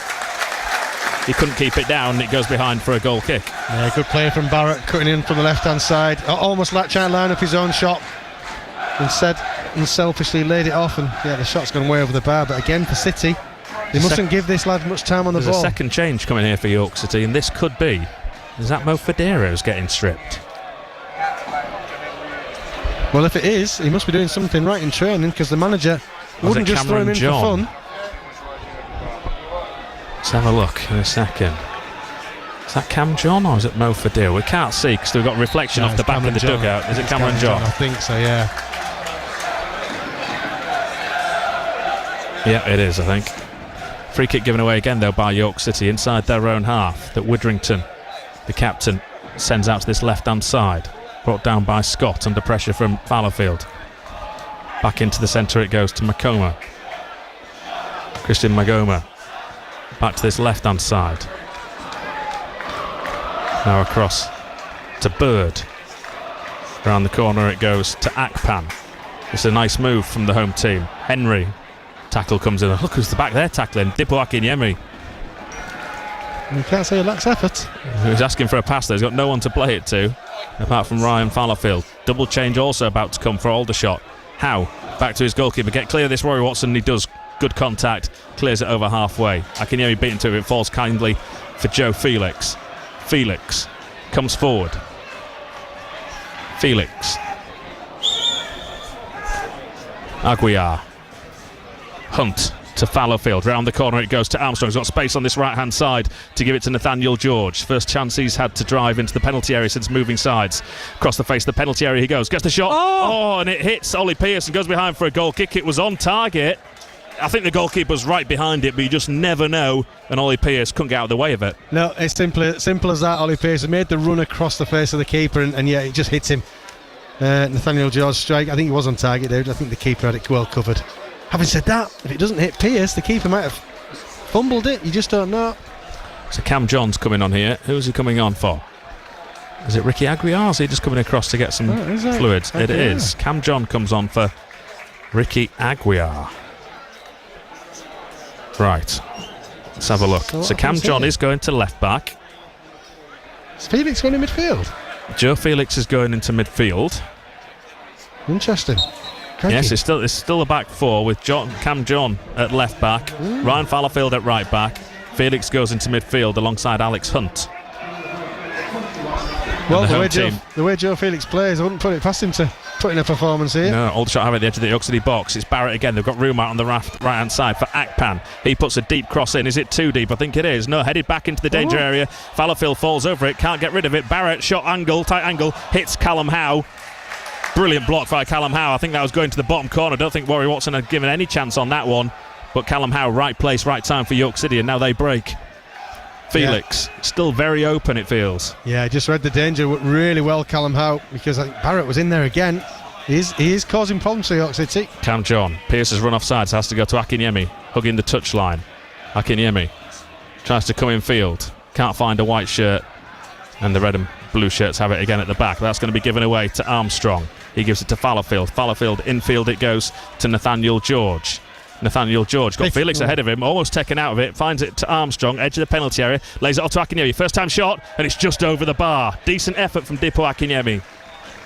He couldn't keep it down. It goes behind for a goal kick. Yeah, good play from Barrett, cutting in from the left-hand side. Almost like trying to line up his own shot. Instead, unselfishly laid it off, and yeah, the shot's gone way over the bar. But again, for City, they mustn't give this lad much time on the ball. There's a second change coming here for York City, and this could be. Is that Mo Fedeiro's getting stripped? Well, if it is, he must be doing something right in training, because the manager wouldn't just throw him in for fun. Let's have a look in a second. Is that Cam John or is it Mo Fedeiro? We can't see because we've got reflection off the back of the dugout. Is it Cameron John? I think so, yeah. Yeah, it is, I think. Free kick given away again, though, by York City inside their own half. That Widdrington, the captain, sends out to this left-hand side. Brought down by Scott under pressure from Fallowfield. Back into the centre it goes to Makoma. Christian Magoma. Back to this left-hand side. Now across to Bird. Around the corner it goes to Akpan. It's a nice move from the home team. Henry. Tackle comes in. Look who's the back there tackling. Dipo Akinyemi. You can't say he lacks effort. He's asking for a pass there. He's got no one to play it to, apart from Ryan Fallowfield. Double change also about to come for Aldershot. Howe. Back to his goalkeeper. Get clear of this Rory Watson. He does. Good contact. Clears it over halfway. Akinyemi beaten to it. It falls kindly for Joe Felix. Felix comes forward. Felix. Aguiar. Hunt to Fallowfield. Round the corner it goes to Armstrong. He's got space on this right-hand side to give it to Nathaniel George. First chance he's had to drive into the penalty area since moving sides. Across the face of the penalty area he goes. Gets the shot. Oh, and it hits Ollie Pearce and goes behind for a goal kick. It was on target. I think the goalkeeper was right behind it, but you just never know. And Ollie Pearce couldn't get out of the way of it. No, it's simple as that. Ollie Pearce made the run across the face of the keeper, and yeah, it just hits him. Nathaniel George strike. I think he was on target, dude. I think the keeper had it well covered. Having said that, if it doesn't hit Pearce, the keeper might have fumbled it. You just don't know. So Cam John's coming on here. Who's he coming on for? Is it Ricky Aguiar? Is he just coming across to get some fluids? It is. Cam John comes on for Ricky Aguiar. Right. Let's have a look. So Cam John is going to left back. Is Felix going in midfield? Joe Felix is going into midfield. Interesting. Crikey. Yes, it's still a back four with Cam John at left back, Ryan Fallowfield at right back. Felix goes into midfield alongside Alex Hunt. Well, the way Joe Felix plays, I wouldn't put it past him to put in a performance here. No, Aldershot have at the edge of the York City box. It's Barrett again. They've got room out on the right-hand side for Akpan. He puts a deep cross in. Is it too deep? I think it is. No, headed back into the danger area. Fallowfield falls over it. Can't get rid of it. Barrett, shot angle, tight angle, hits Callum Howe. Brilliant block by Callum Howe. I think that was going to the bottom corner. I don't think Rory Watson had given any chance on that one. But Callum Howe, right place, right time for York City, and now they break. Felix, still very open, it feels. Yeah, just read the danger really well, Callum Howe, because I think Barrett was in there again. He is causing problems for York City. Cam John. Pearce has run off sides, has to go to Akinyemi, hugging the touchline. Akinyemi tries to come in field. Can't find a white shirt. And the red and blue shirts have it again at the back. That's going to be given away to Armstrong. He gives it to Fallowfield. Fallowfield infield it goes to Nathaniel George. Nathaniel George got Hey, Felix ahead of him, almost taken out of it, finds it to Armstrong, edge of the penalty area, lays it off to Akinyemi, first time shot, and it's just over the bar. Decent effort from Dipo Akinyemi.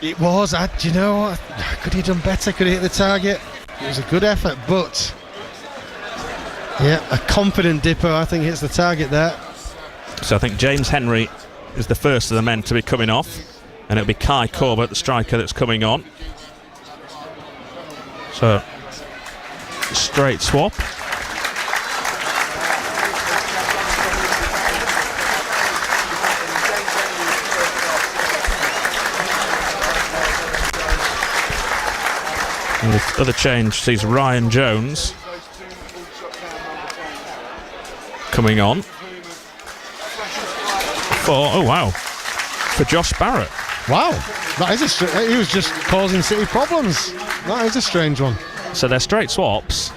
It was. Do you know what? Could he have done better? Could he hit the target? It was a good effort, but yeah, a confident Dipo, I think, hits the target there. So I think James Henry is the first of the men to be coming off, and it'll be Kai Corbett, the striker, that's coming on. So straight swap. And the other change sees Ryan Jones coming on for Josh Barrett. Wow, that is he was just causing City problems. That is a strange one. So they're straight swaps.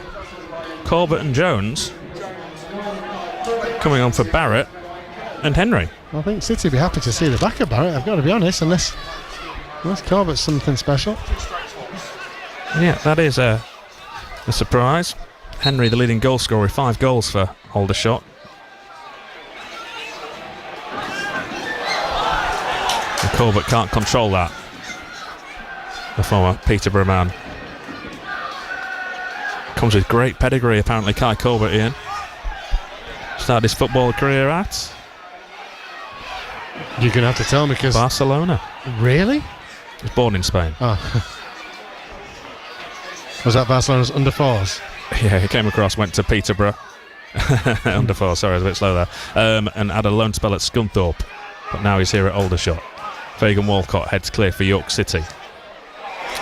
Corbett and Jones coming on for Barrett and Henry. I think City would be happy to see the back of Barrett, I've got to be honest, unless Corbett's something special. Yeah, that is a surprise. Henry, the leading goal scorer, with 5 goals for Aldershot. And Corbett can't control that. The former Peterborough man. Comes with great pedigree, apparently, Kai Corbett, Ian. Started his football career at You're going to have to tell me, because... Barcelona. Really? He was born in Spain. Oh. Was that Barcelona's under 4s? Yeah, he came across, went to Peterborough. Under 4, sorry, I was a bit slow there. And had a loan spell at Scunthorpe. But now he's here at Aldershot. Fagan Walcott heads clear for York City.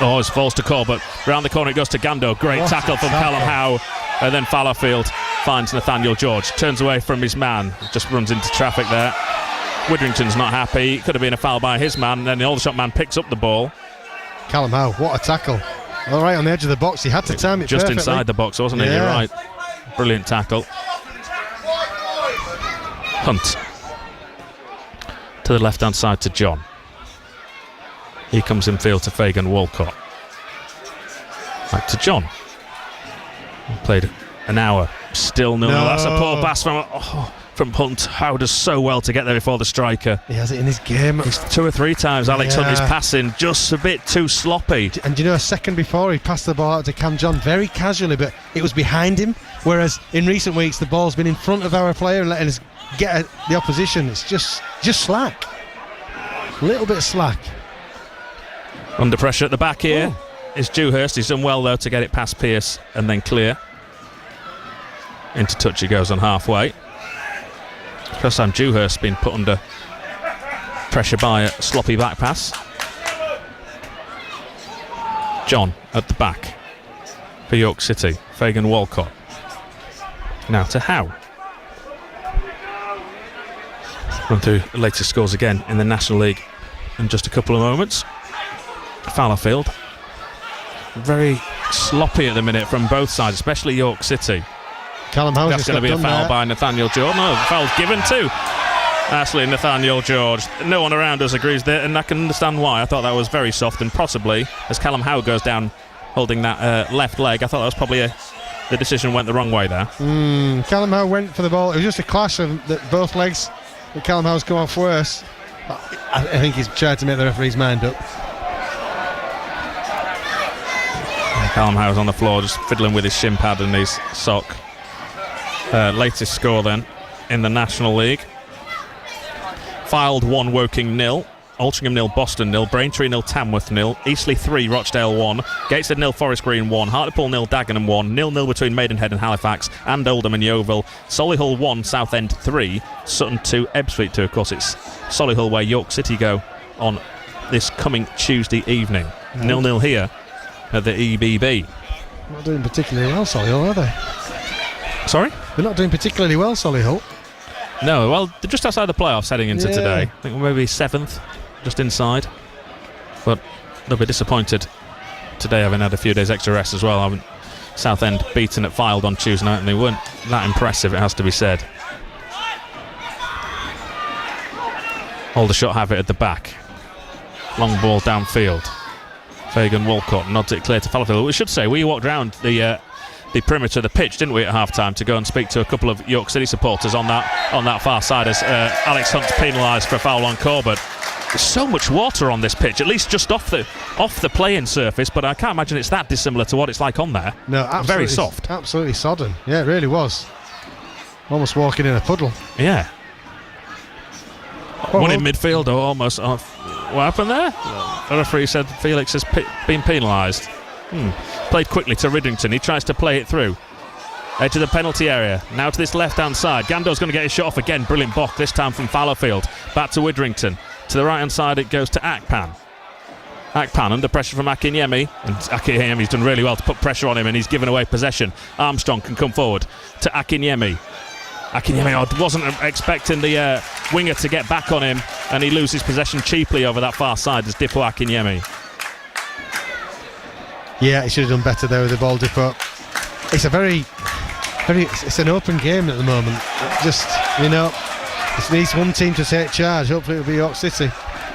Oh, it falls to Corbett. Round the corner it goes to Gando. Great tackle from Callum Howe. And then Fallowfield finds Nathaniel George. Turns away from his man. Just runs into traffic there. Widrington's not happy. Could have been a foul by his man. And then the Aldershot man picks up the ball. Callum Howe, what a tackle. All right, on the edge of the box. He had to time it just perfectly. inside the box, wasn't it? Yeah. You're right. Brilliant tackle. Hunt. To the left-hand side to John. He comes in field to Fagan Walcott. Back to John. Played an hour. Still no. That's a poor pass from Hunt. Howe does so well to get there before the striker. He has it in his game. It's 2 or 3 times Alex Hunt is passing, just a bit too sloppy. And you know, a second before he passed the ball out to Cam John very casually, but it was behind him. Whereas in recent weeks the ball's been in front of our player and letting us get the opposition. It's just slack. A little bit slack. Under pressure at the back here is Dewhurst. He's done well though to get it past Pearce and then clear. Into touch he goes on halfway. First time Dewhurst been put under pressure by a sloppy back pass. John at the back for York City. Fagan Walcott. Now to Howe. Run through the latest scores again in the National League in just a couple of moments. Fallowfield. Very sloppy at the minute from both sides, especially York City. Callum Howe. That's going to be a foul by Nathaniel George. No, the foul's given to Ashley Nathaniel George. No one around us agrees there, and I can understand why. I thought that was very soft, and possibly as Callum Howe goes down holding that left leg, I thought that was probably the decision went the wrong way there. Callum Howe went for the ball. It was just a clash of both legs. But Callum Howe's come off worse. I think he's tried to make the referee's mind up. Callum Howe's on the floor just fiddling with his shin pad and his sock. Latest score then in the National League. Fylde 1, Woking 0. Altrincham 0, Boston 0. Braintree 0, Tamworth 0. Eastleigh 3, Rochdale 1. Gateshead 0, Forest Green 1. Hartlepool 0, Dagenham 1. 0-0 between Maidenhead and Halifax, and Oldham and Yeovil. Solihull 1, Southend 3. Sutton 2, Ebbsfleet 2. Of course, it's Solihull where York City go on this coming Tuesday evening. 0-0 here at the EBB. Not doing particularly well, Solihull, are they? Sorry? They're not doing particularly well, Solihull. No, well, they're just outside the playoffs heading into today. I think maybe 7th, just inside. But they'll be disappointed today, having had a few days extra rest as well. Southend beaten at Fylde on Tuesday night, and they weren't that impressive, it has to be said. Aldershot have it at the back. Long ball downfield. Fagan Walcott nods it clear to Fallowfield. We should say, we walked round the the perimeter of the pitch, didn't we, at half-time, to go and speak to a couple of York City supporters on that far side as Alex Hunt's penalised for a foul on Corbett. There's so much water on this pitch, at least just off the playing surface, but I can't imagine it's that dissimilar to what it's like on there. No, absolutely, very soft. Absolutely sodden. Yeah, it really was. Almost walking in a puddle. Yeah. Well, One in midfield, or almost off. What happened there? The referee said Felix has been penalised. Played quickly to Riddington. He tries to play it through. Edge of the penalty area. Now to this left-hand side. Gando's going to get his shot off again. Brilliant block, this time from Fallowfield. Back to Widdrington. To the right-hand side it goes to Akpan. Akpan under pressure from Akinyemi. And Akinyemi's done really well to put pressure on him, and he's given away possession. Armstrong can come forward to Akinyemi. Akinyemi wasn't expecting the winger to get back on him, and he loses possession cheaply over that far side as Dipo Akinyemi. Yeah, he should have done better there with the ball, Dipo. It's an open game at the moment. Just, it needs one team to take charge. Hopefully it'll be York City.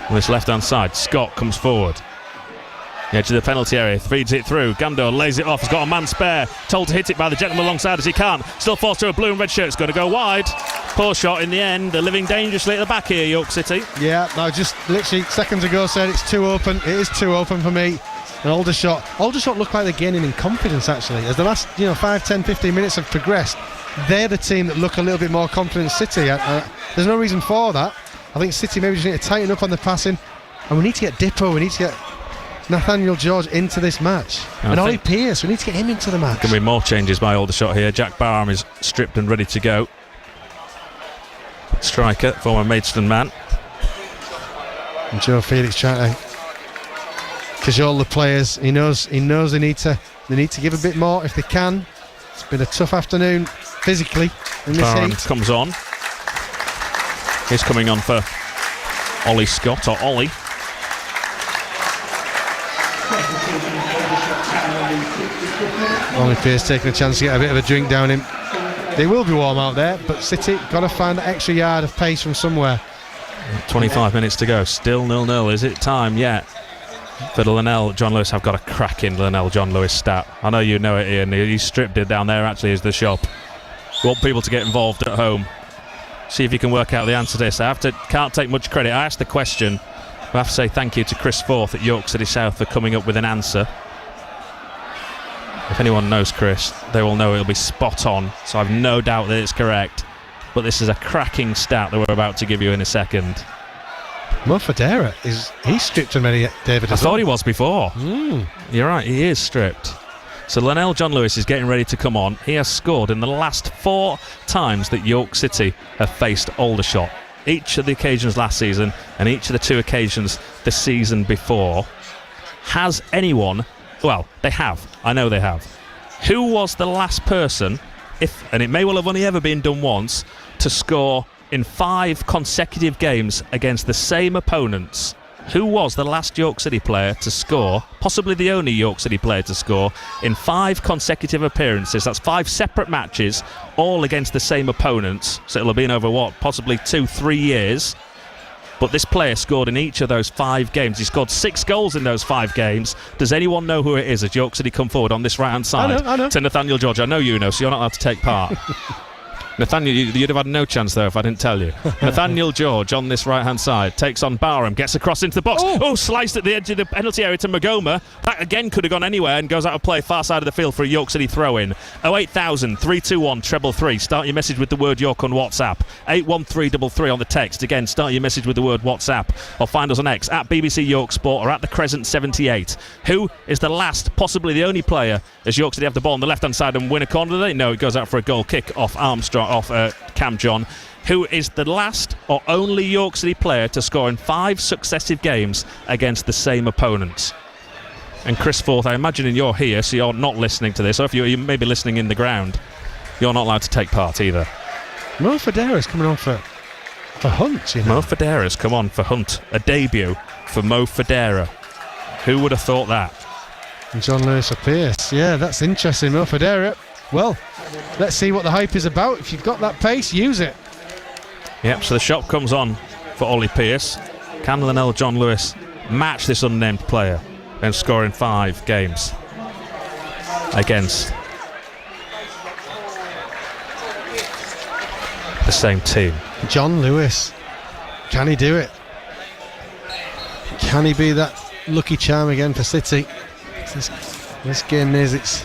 On this left-hand side, Scott comes forward. The edge of the penalty area, feeds it through. Gando lays it off, he's got a man spare. Told to hit it by the gentleman alongside as he can't. Still forced to a blue and red shirt, it's going to go wide. Poor shot in the end. They're living dangerously at the back here, York City. Yeah, I just literally seconds ago said it's too open. It is too open for me. And Aldershot look like they're gaining in confidence, actually. As the last 5, 10, 15 minutes have progressed, they're the team that look a little bit more confident. City, there's no reason for that. I think City maybe just need to tighten up on the passing, and we need to get Dipo, we need to get Nathaniel George into this match, and Ollie Pearce, we need to get him into the match. Going to be more changes by Aldershot here. Jack Barham is stripped and ready to go. Striker, former Maidstone man. And Joe Felix trying to cajole the players. He knows they need to give a bit more if they can. It's been a tough afternoon physically in this Barham heat. comes on. He's coming on for Ollie Scott, or Ollie. Ollie Pearce taking a chance to get a bit of a drink down him. They will be warm out there, but City got to find that extra yard of pace from somewhere. 25 minutes to go, still 0-0. Is it time yet for the Linnell John Lewis? I've got a cracking Linnell John Lewis stat. I know you know it, Ian. He stripped it down there, actually, is the shop. We want people to get involved at home. See if you can work out the answer to this. Can't take much credit. I asked the question. I have to say thank you to Chris Forth at York City South for coming up with an answer. If anyone knows Chris, they will know it'll be spot on, so I've no doubt that it's correct. But this is a cracking stat that we're about to give you in a second. Mo Federa, he's stripped him, David? I thought he was before. You're right, he is stripped. So Linnell John Lewis is getting ready to come on. He has scored in the last 4 times that York City have faced Aldershot. Each of the occasions last season and each of the 2 occasions the season before. Has anyone... Well, they have. I know they have. Who was the last person, and it may well have only ever been done once, to score in 5 consecutive games against the same opponents? Who was the last York City player to score, possibly the only York City player to score, in 5 consecutive appearances? That's 5 separate matches, all against the same opponents. So it'll have been over, possibly 2-3 years. But this player scored in each of those 5 games. He scored 6 goals in those 5 games. Does anyone know who it is as York City come forward on this right-hand side? I know. To Nathaniel George. I know you know, so you're not allowed to take part. Nathaniel, you'd have had no chance though if I didn't tell you. Nathaniel George on this right-hand side takes on Barham, gets across into the box. Sliced at the edge of the penalty area to Magoma. That again could have gone anywhere and goes out of play far side of the field for a York City throw-in. 08000 321 333. Start your message with the word York on WhatsApp. 81333 on the text. Again, start your message with the word WhatsApp, or find us on X at BBC York Sport or at the Crescent 78. Who is the last, possibly the only player, as York City have the ball on the left-hand side and win a corner today? No, it goes out for a goal kick off Armstrong, off Cam John. Who is the last or only York City player to score in 5 successive games against the same opponents? And Chris Forth, I imagine you're here, so you're not listening to this, or if you may be listening in the ground, you're not allowed to take part either. Mo Federa's coming on for Hunt, you know. Mo Federa's come on for Hunt. A debut for Mo Federa. Who would have thought that? And John Lewis for Pearce. Yeah, that's interesting. Mo Federa. Well, let's see what the hype is about. If you've got that pace, use it. Yep, so the shot comes on for Ollie Pearce. Can Linnell John Lewis match this unnamed player and score in 5 games against the same team. John Lewis. Can he do it? Can he be that lucky charm again for City? This game nears its...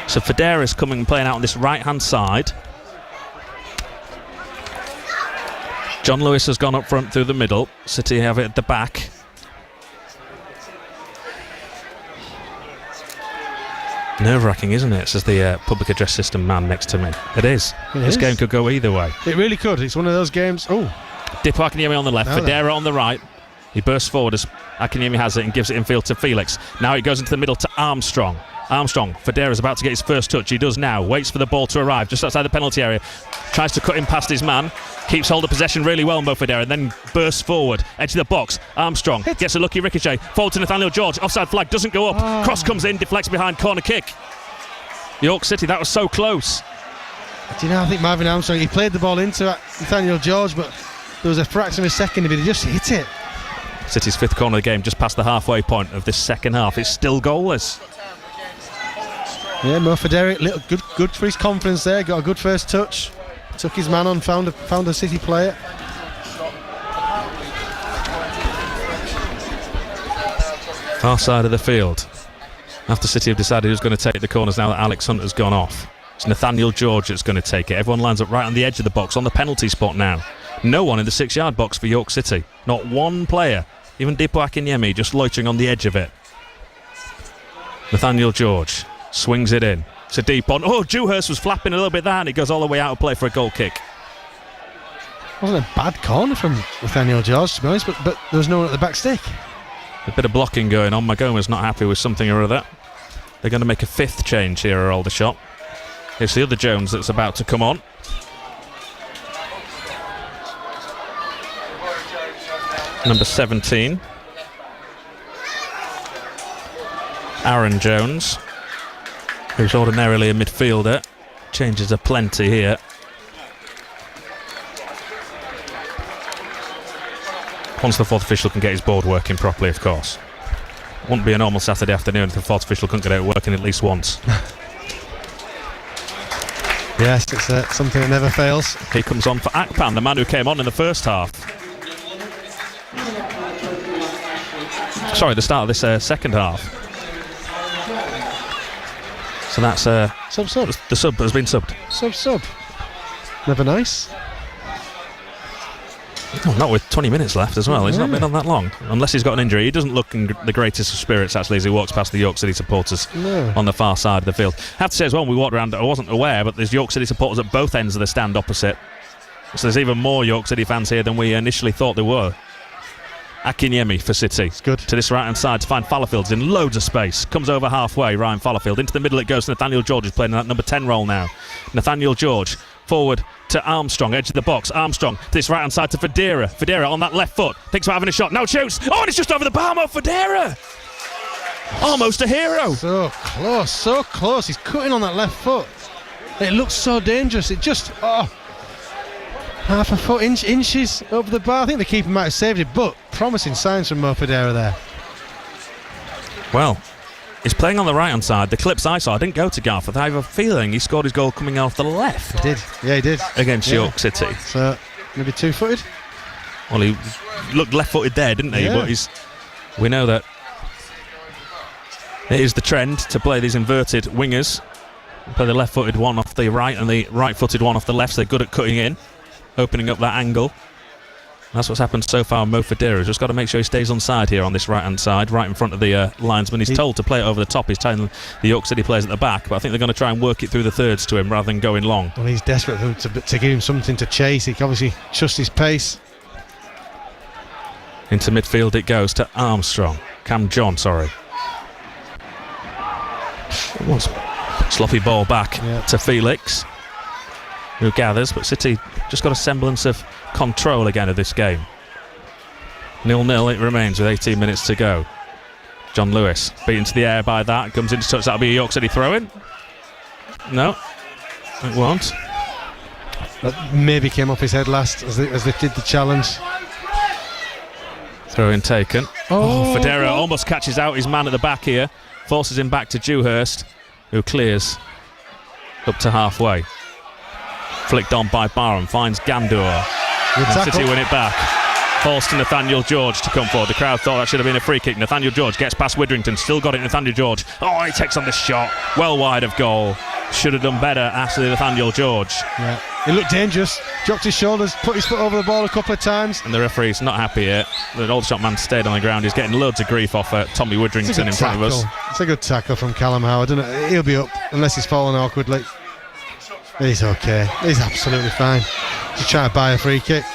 So Federa's coming and playing out on this right-hand side. John Lewis has gone up front through the middle. City have it at the back. Nerve-wracking, isn't it? Says the public address system man next to me. It is. This game could go either way. It really could. It's one of those games. Oh. Dipo Akinyemi on the left, Federa on the right. He bursts forward as Akinyemi has it and gives it infield to Felix. Now it goes into the middle to Armstrong. Federa's about to get his first touch. He does now. Waits for the ball to arrive just outside the penalty area. Tries to cut him past his man. Keeps hold of possession really well, Mo Federa. Then bursts forward. Edge of the box. Armstrong gets a lucky ricochet. Forward to Nathaniel George. Offside flag doesn't go up. Cross comes in. Deflects behind. Corner kick. York City, that was so close. Do you know, I think Marvin Armstrong, he played the ball into Nathaniel George, but there was a fraction of a second if he'd just hit it. City's fifth corner of the game, just past the halfway point of this second half. It's still goalless. Yeah, Mo Federa, good for his confidence there. Got a good first touch. Took his man on, found a City player. Far side of the field. After City have decided who's going to take the corners now that Alex Hunt has gone off. It's Nathaniel George that's going to take it. Everyone lines up right on the edge of the box, on the penalty spot now. No one in the 6-yard box for York City. Not one player. Even Dipo Akinyemi just loitering on the edge of it. Nathaniel George swings it in. It's a deep on. Oh, Dewhurst was flapping a little bit there, and it goes all the way out of play for a goal kick. Wasn't a bad corner from Nathaniel George, to be honest, but there was no one at the back stick. A bit of blocking going on. Magoma's not happy with something or other. They're going to make a fifth change here at Aldershot. Here's the other Jones that's about to come on. Number 17. Aaron Jones, who's ordinarily a midfielder. Changes are plenty here. Once the fourth official can get his board working properly, of course. Wouldn't be a normal Saturday afternoon if the fourth official couldn't get it working at least once. Yes, it's something that never fails. He comes on for Akpan, the man who came on in the first half. Sorry, the start of this second half. So that's sub. The sub has been subbed. Sub. Never nice. Oh, not with 20 minutes left as well. He's not been on that long. Unless he's got an injury. He doesn't look in the greatest of spirits, actually, as he walks past the York City supporters on the far side of the field. I have to say as well, when we walked around, I wasn't aware, but there's York City supporters at both ends of the stand opposite. So there's even more York City fans here than we initially thought there were. Akinyemi for City. It's good. To this right-hand side to find Fallafield's in loads of space. Comes over halfway, Ryan Fallafield. Into the middle it goes to Nathaniel George, who's playing in that number 10 role now. Nathaniel George forward to Armstrong, edge of the box. Armstrong to this right-hand side to Federa. Federa on that left foot. Thinks about having a shot. Now shoots. Oh, and it's just over the bar. Federa. Almost a hero. So close. He's cutting on that left foot. It looks so dangerous. It just... half a foot, inches over the bar. I think the keeper might have saved it, but promising signs from Mo Federa there. Well, he's playing on the right-hand side. The clips I saw didn't go to Garforth. I have a feeling he scored his goal coming off the left. He did. Yeah, he did. Against York City. So, maybe two-footed? Well, he looked left-footed there, didn't he? Yeah. But we know that it is the trend to play these inverted wingers. Play the left-footed one off the right and the right-footed one off the left. So they're good at cutting in, opening up that angle. That's what's happened so far. Mo Federa's just got to make sure he stays on side here on this right-hand side, right in front of the linesman. He's told to play it over the top. He's telling the York City players at the back, but I think they're going to try and work it through the thirds to him rather than going long. Well, he's desperate to give him something to chase. He can obviously trust his pace. Into midfield it goes to Armstrong. Cam John, sorry. Sloppy ball back to Felix, who gathers, but City just got a semblance of control again of this game. 0-0 it remains with 18 minutes to go. John Lewis beaten to the air by that, comes into touch. That'll be a York City throw-in. No, it won't. That maybe came off his head last as they did the challenge. Throw-in taken. Federa almost catches out his man at the back here, forces him back to Dewhurst, who clears up to halfway. Flicked on by Barham, finds Gandour. And City win it back. Falls to Nathaniel George to come forward. The crowd thought that should have been a free kick. Nathaniel George gets past Widdrington, still got it. Nathaniel George. Oh, he takes on this shot. Well wide of goal. Should have done better after Nathaniel George. Yeah. He looked dangerous. Dropped his shoulders, put his foot over the ball a couple of times. And the referee's not happy here. The Aldershot man stayed on the ground. He's getting loads of grief off Tommy Widdrington in front of us. It's a good tackle from Callum Howard, isn't it? He'll be up unless he's fallen awkwardly. He's okay. He's absolutely fine. Just trying to buy a free kick.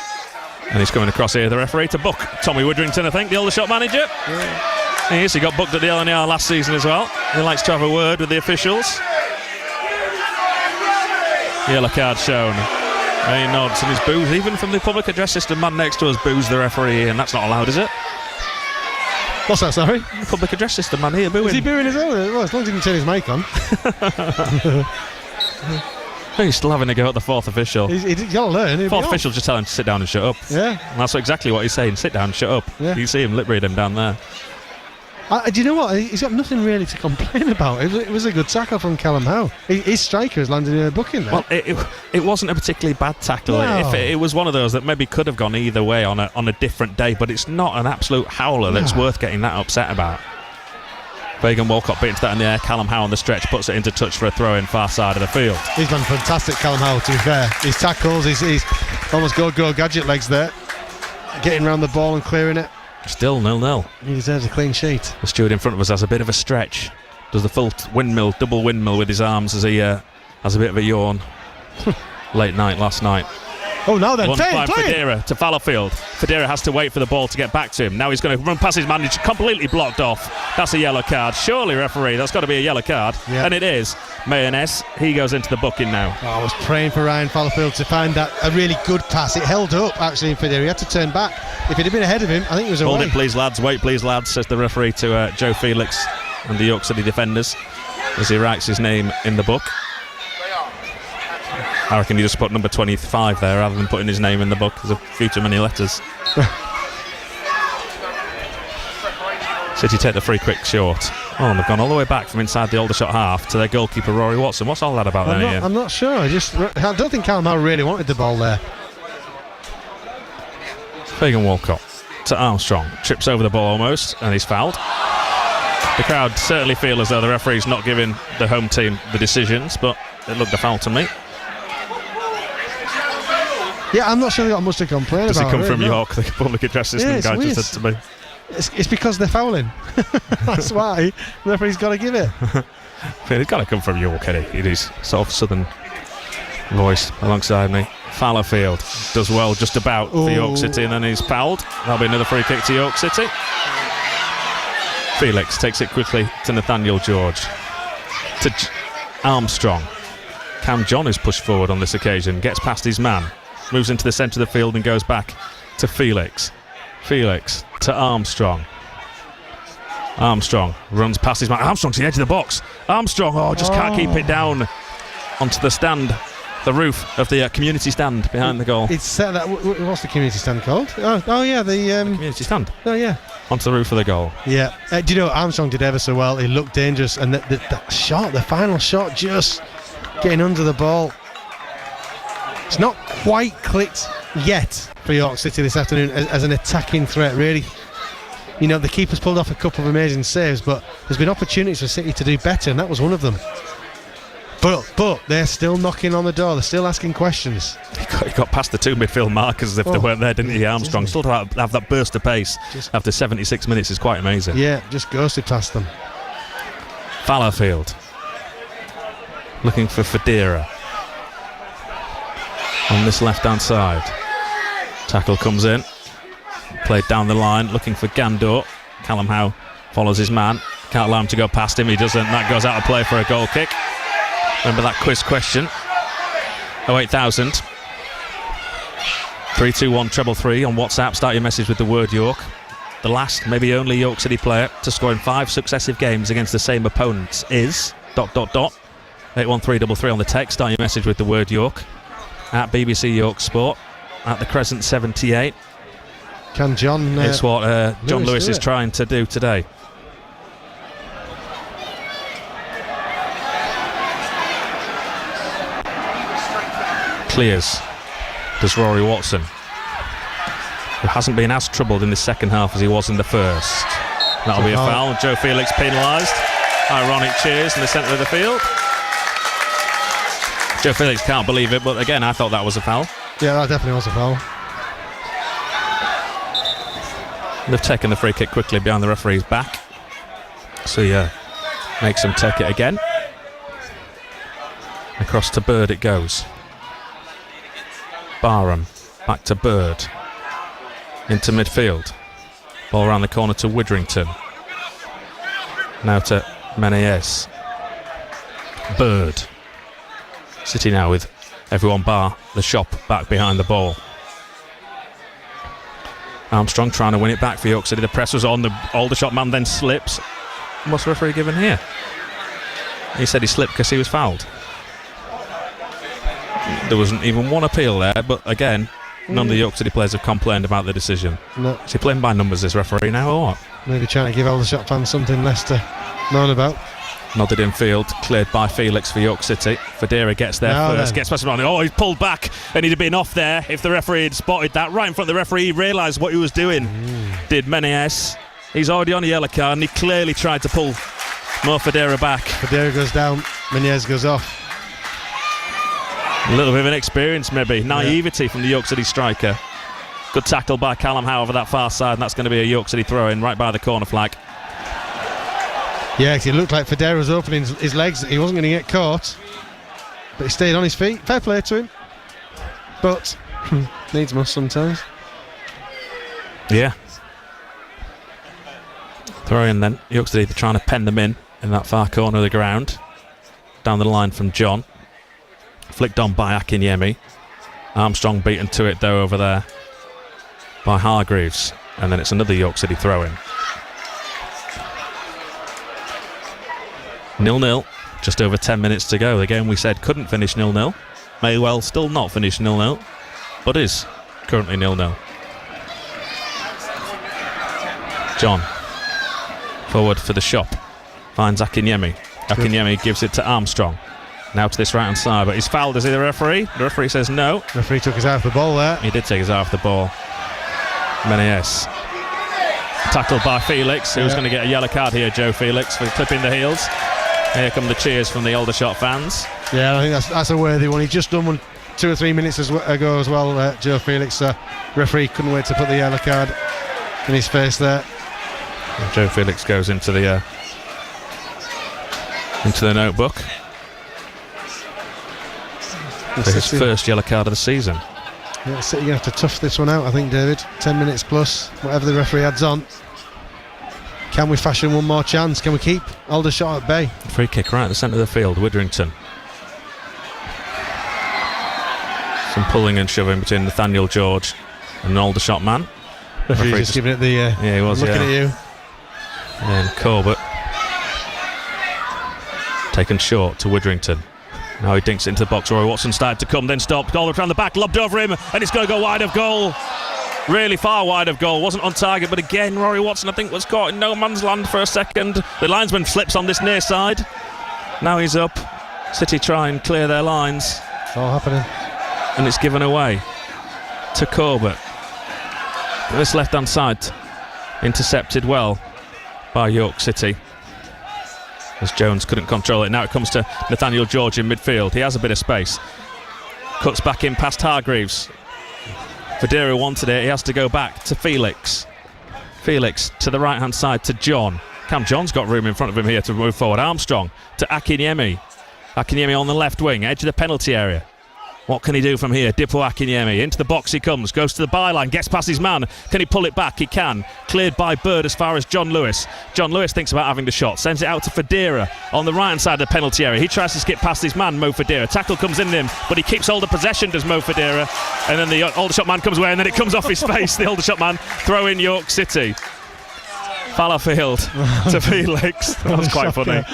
And he's coming across here, the referee, to book Tommy Widdrington, I think, the Aldershot manager. Yeah. He is. He got booked at the LNR last season as well. He likes to have a word with the officials. Yellow card shown. He nods and he's boos. Even from the public address system, man next to us boos the referee, and that's not allowed, is it? What's that, sorry? The public address system man here booing. Is he booing as well? Well, as long as he can turn his mic on. He's still having a go at the fourth official. He's got to learn. Fourth official just telling him to sit down and shut up. Yeah. And that's exactly what he's saying. Sit down, shut up. Yeah. You see him lip read him down there. Do you know what? He's got nothing really to complain about. It was a good tackle from Callum Howe. His striker has landed in a booking there. Well, it wasn't a particularly bad tackle. No. It was one of those that maybe could have gone either way on a different day, but it's not an absolute howler that's worth getting that upset about. Fagan Walcott beats that in the air. Callum Howe on the stretch puts it into touch for a throw in far side of the field. He's done fantastic, Callum Howe, to be fair. His tackles, he's almost go gadget legs there. Getting around the ball and clearing it. Still 0-0. He deserves a clean sheet. The steward in front of us has a bit of a stretch. Does the full double windmill with his arms as he has a bit of a yawn. Late night last night. Oh, now then, One by Federa to Fallowfield. Federa has to wait for the ball to get back to him. Now he's going to run past his man. He's completely blocked off. That's a yellow card. Surely, referee, that's got to be a yellow card. Yeah. And it is. Mayonnaise, he goes into the booking now. Oh, I was praying for Ryan Fallowfield to find that a really good pass. It held up, actually, in Federa. He had to turn back. If it had been ahead of him, I think it was away. Hold it, please, lads. Wait, please, lads, says the referee to Joe Felix and the York City defenders as he writes his name in the book. I reckon he just put number 25 there rather than putting his name in the book. There's a few too many letters. City take the free quick short. Oh, and they've gone all the way back from inside the Aldershot half to their goalkeeper Rory Watson. What's all that about then, Ian? I'm not sure. I don't think Callum Howe really wanted the ball there. Fagan Walcott to Armstrong. Trips over the ball almost, and he's fouled. The crowd certainly feel as though the referee's not giving the home team the decisions, but it looked a foul to me. Yeah, I'm not sure they've got much to complain about. Does he come from no. York, the public address system guy weird. just said to me? It's because they're fouling. That's why the referee's got to give it. He's got to come from York, Eddie. It is sort of southern voice alongside me. Fallowfield does well just about for York City, and then he's fouled. That'll be another free kick to York City. Felix takes it quickly to Nathaniel George. To Armstrong. Cam John is pushed forward on this occasion, gets past his man, moves into the centre of the field and goes back to Felix. Felix to Armstrong. Armstrong runs past his man. Armstrong to the edge of the box. Armstrong, just can't keep it down onto the stand, the roof of the community stand behind the goal. It's set that. What's the community stand called? Oh yeah, the community stand. Oh yeah. Onto the roof of the goal. Yeah. Do you know Armstrong did ever so well? He looked dangerous, and that shot, the final shot, just getting under the ball. It's not quite clicked yet for York City this afternoon as an attacking threat, really. You know, the keeper's pulled off a couple of amazing saves, but there's been opportunities for City to do better, and that was one of them. But they're still knocking on the door. They're still asking questions. He got past the two midfield markers as if they weren't there, didn't he? Armstrong still to have that burst of pace after 76 minutes is quite amazing. Yeah, just ghosted past them. Fallowfield looking for Federa on this left-hand side. Tackle comes in, played down the line, looking for Gandour. Callum Howe follows his man, can't allow him to go past him. He doesn't. That goes out of play for a goal kick. Remember that quiz question? 08000 321 333 on WhatsApp. Start your message with the word York. The last, maybe only York City player to score in 5 successive games against the same opponents is ... 81333 on the text. Start your message with the word York. At BBC York Sport, at the Crescent 78. Can John... it's what John Lewis is trying to do today. Clears. Does Rory Watson, who hasn't been as troubled in the second half as he was in the first. That'll be a foul. Joe Felix penalised. Ironic cheers in the centre of the field. Joe Felix can't believe it, but again, I thought that was a foul. Yeah, that definitely was a foul. They've taken the free kick quickly behind the referee's back. So yeah, makes him take it again. Across to Bird it goes. Barham, back to Bird. Into midfield. Ball around the corner to Widrington. Now to Menezes. Bird. City now with everyone bar the shop back behind the ball. Armstrong trying to win it back for York City. The press was on. The Aldershot man then slips. What's the referee given here? He said he slipped because he was fouled. There wasn't even one appeal there, but again, none of the York City players have complained about the decision. No. Is he playing by numbers, this referee, now, or what? Maybe trying to give Aldershot fans something less to moan about. Nodded in field, cleared by Felix for York City. Federa gets there first, gets past him on. Oh, he's pulled back, and he'd have been off there if the referee had spotted that. Right in front of the referee, he realised what he was doing. Did Menezes. He's already on a yellow card, and he clearly tried to pull Mo Federa back. Federa goes down, Menezes goes off. A little bit of inexperience, maybe. Naivety from the York City striker. Good tackle by Callum Howe over that far side, and that's going to be a York City throw-in right by the corner flag. Yeah, because it looked like Federa was opening his legs. He wasn't going to get caught, but he stayed on his feet. Fair play to him, but needs must sometimes. Yeah. Throw-in then. York City trying to pen them in that far corner of the ground. Down the line from John. Flicked on by Akinyemi. Armstrong beaten to it though over there by Hargreaves, and then it's another York City throw-in. 0-0, just over 10 minutes to go. The game we said couldn't finish 0-0 may well still not finish 0-0, but is currently 0-0. John forward for the shop, finds Akinyemi. Akinyemi gives it to Armstrong. Now to this right hand side, but he's fouled, is he, the referee? The referee says no. The referee took his eye off the ball there. He did take his eye off the ball. Menezes. Tackled by Felix, who's going to get a yellow card here, Joe Felix, for clipping the heels. Here come the cheers from the Aldershot fans. Yeah, I think that's a worthy one. He just done one 2 or 3 minutes ago as well, Joe Felix. Referee couldn't wait to put the yellow card in his face there. And Joe Felix goes into the notebook for his first yellow card of the season. Yeah, City going to have to tough this one out, I think, David. 10 minutes plus, whatever the referee adds on. Can we fashion one more chance? Can we keep Aldershot at bay? Free kick right at the centre of the field, Widrington. Some pulling and shoving between Nathaniel George and an Aldershot man. Referee just giving it the yeah, he was looking at you. And Corbett taken short to Widrington. Now he dinks it into the box. Roy Watson started to come, then stopped. Goal around the back, lobbed over him, and it's going to go wide of goal. Really far wide of goal. Wasn't on target, but again, Rory Watson, I think, was caught in no man's land for a second. The linesman slips on this near side. Now he's up. City try and clear their lines. It's all happening. And it's given away to Corbett. This left-hand side intercepted well by York City, as Jones couldn't control it. Now it comes to Nathaniel George in midfield. He has a bit of space. Cuts back in past Hargreaves. Federa wanted it. He has to go back to Felix. Felix to the right-hand side to John. Cam John's got room in front of him here to move forward. Armstrong to Akinyemi. Akinyemi on the left wing, edge of the penalty area. What can he do from here? Dipo Akinyemi. Into the box he comes. Goes to the byline. Gets past his man. Can he pull it back? He can. Cleared by Bird as far as John Lewis. John Lewis thinks about having the shot. Sends it out to Federa on the right-hand side of the penalty area. He tries to skip past his man, Mo Federa. Tackle comes in him, but he keeps hold of possession, does Mo Federa. And then the Aldershot man comes away, and then it comes off his face. The Aldershot man throw in York City. Fallowfield to Felix. That was quite funny.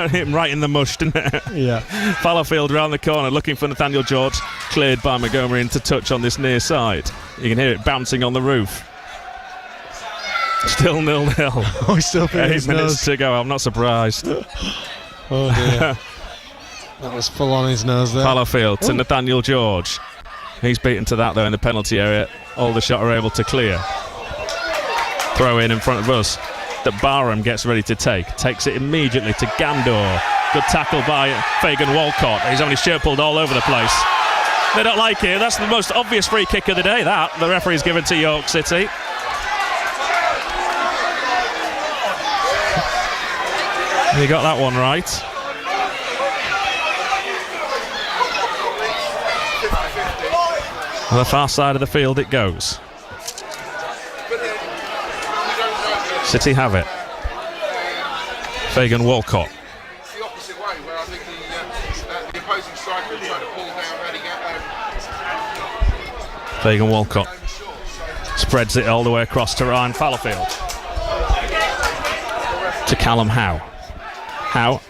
Hit him right in the mush, didn't it? Yeah. Fallowfield round the corner looking for Nathaniel George. Cleared by Montgomery into touch on this near side. You can hear it bouncing on the roof. Still 0-0. Oh, he's still 8 minutes to go. I'm not surprised. Oh dear. That was full on his nose there. Fallowfield to Nathaniel George. He's beaten to that though in the penalty area. Aldershot are able to clear. Throw in front of us that Barham gets ready to take. Takes it immediately to Gandor. Good tackle by Fagan Walcott. He's having his shirt pulled all over the place. They don't like it. That's the most obvious free kick of the day, that. The referee's given to York City. He got that one right. On the far side of the field it goes. City have it. Fagan Walcott. The opposite way, where I think the opposing striker is trying to pull down Fagan Walcott spreads it all the way across to Ryan Fallowfield. To Callum Howe. Howe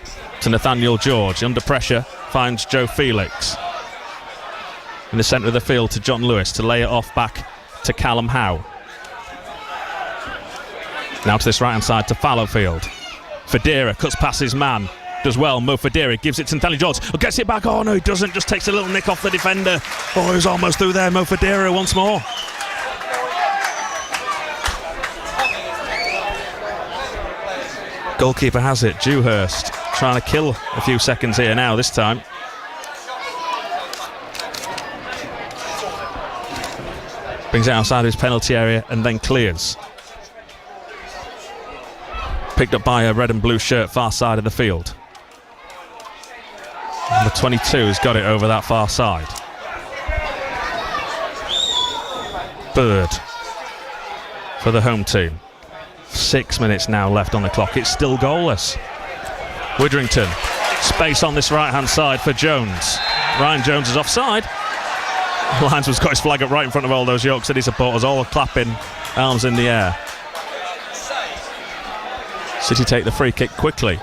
to Nathaniel George. Under pressure finds Joe Felix. In the centre of the field to John Lewis to lay it off back to Callum Howe. Now to this right hand side to Fallowfield. Federa cuts past his man. Does well. Mo Federa gives it to Nathaniel George. Oh, gets it back. Oh no, he doesn't. Just takes a little nick off the defender. Oh, he was almost through there. Mo Federa once more. Goalkeeper has it. Dewhurst trying to kill a few seconds here now this time. Brings it outside his penalty area and then clears. Picked up by a red and blue shirt far side of the field. Number 22 has got it over that far side. Bird for the home team. 6 minutes now left on the clock. It's still goalless. Widrington. Space on this right hand side for Jones. Ryan Jones is offside. Linesman's got his flag up right in front of all those York City supporters, all clapping arms in the air. City take the free kick quickly.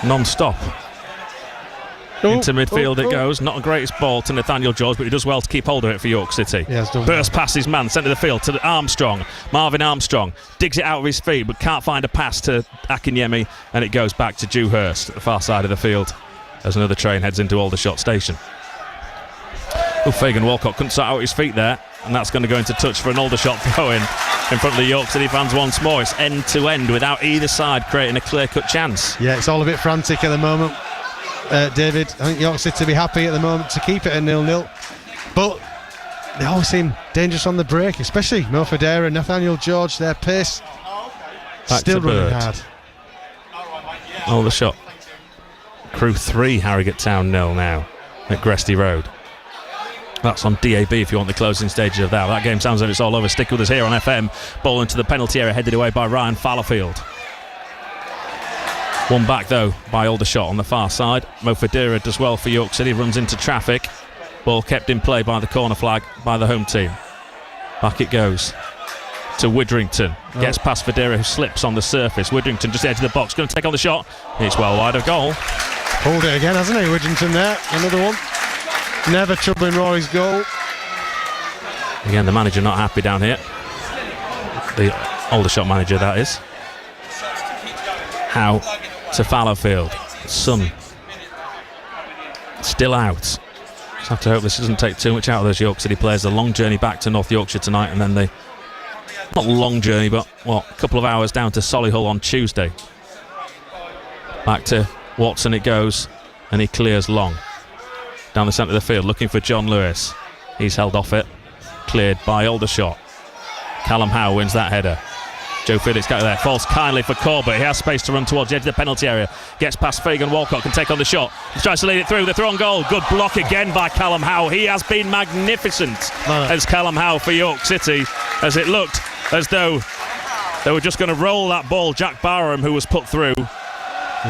Non-stop. Into midfield it goes. Not the greatest ball to Nathaniel George, but he does well to keep hold of it for York City. Yeah, burst past his man, centre of the field to Armstrong. Marvin Armstrong digs it out of his feet, but can't find a pass to Akinyemi, and it goes back to Dewhurst at the far side of the field as another train heads into Aldershot Station. Oh, Fagan Walcott couldn't sort out his feet there, and that's going to go into touch for an Aldershot throw-in in front of the York City fans once more. It's end-to-end without either side creating a clear-cut chance. Yeah, it's all a bit frantic at the moment, David. I think York City to be happy at the moment to keep it at 0-0, but they always seem dangerous on the break, especially Mo Federa and Nathaniel George. Their pace Back still to running Bird. hard. Aldershot Crew 3, Harrogate Town 0 now at Gresty Road. That's on DAB if you want the closing stages of that. That game sounds like it's all over. Stick with us here on FM. Ball into the penalty area, headed away by Ryan Fallowfield. One back though by Aldershot on the far side. Mo Federa does well for York City, runs into traffic. Ball kept in play by the corner flag by the home team. Back it goes to Widrington. Gets past Federa, who slips on the surface. Widrington just edge of the box, going to take on the shot. It's well wide of goal. Pulled it again, hasn't he, Widrington there? Another one. Never troubling Rory's goal. Again, the manager not happy down here. The Aldershot manager, that is. Howe to Fallowfield. Sun still out. Just have to hope this doesn't take too much out of those York City players. A long journey back to North Yorkshire tonight, and then they, not a long journey, but a couple of hours down to Solihull on Tuesday. Back to Watson it goes, and he clears long. Down the centre of the field, looking for John Lewis. He's held off it. Cleared by Aldershot. Callum Howe wins that header. Joe Felix got there. Falls kindly for Corbett. He has space to run towards the edge of the penalty area. Gets past Fagan Walcott, can take on the shot. He tries to lead it through. The throw on goal. Good block again by Callum Howe. He has been magnificent as Callum Howe for York City, as it looked as though they were just going to roll that ball. Jack Barham, who was put through.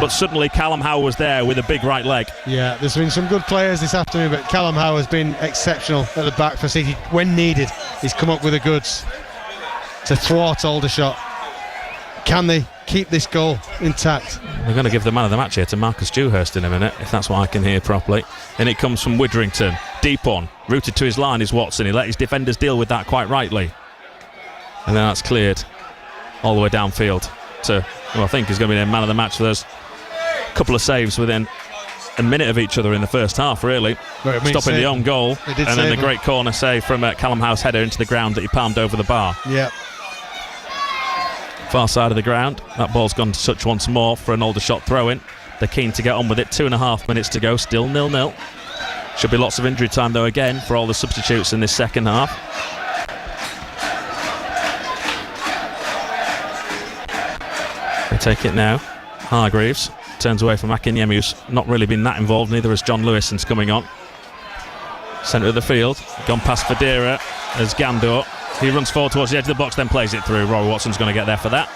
But suddenly Callum Howe was there with a big right leg. Yeah, there's been some good players this afternoon, but Callum Howe has been exceptional at the back for City. When needed, he's come up with the goods to thwart Aldershot. Can they keep this goal intact? We're going to give the man of the match here to Marcus Dewhurst in a minute, if that's what I can hear properly. And it comes from Widrington. Deep on, rooted to his line is Watson. He let his defenders deal with that quite rightly. And then that's cleared all the way downfield to who I think is going to be the man of the match for those couple of saves within a minute of each other in the first half, really. Stopping the own goal, and then the great corner save from Callum House header into the ground that he palmed over the bar. Yeah. Far side of the ground. That ball's gone to touch once more for an Aldershot throw-in. They're keen to get on with it. 2.5 minutes to go, still 0-0. Should be lots of injury time, though, again, for all the substitutes in this second half. They take it now. Hargreaves turns away from Akinyemi, who's not really been that involved, neither has John Lewis since coming on. Centre of the field, gone past Fadera as Gandor. He runs forward towards the edge of the box, then plays it through. Rory Watson's going to get there for that.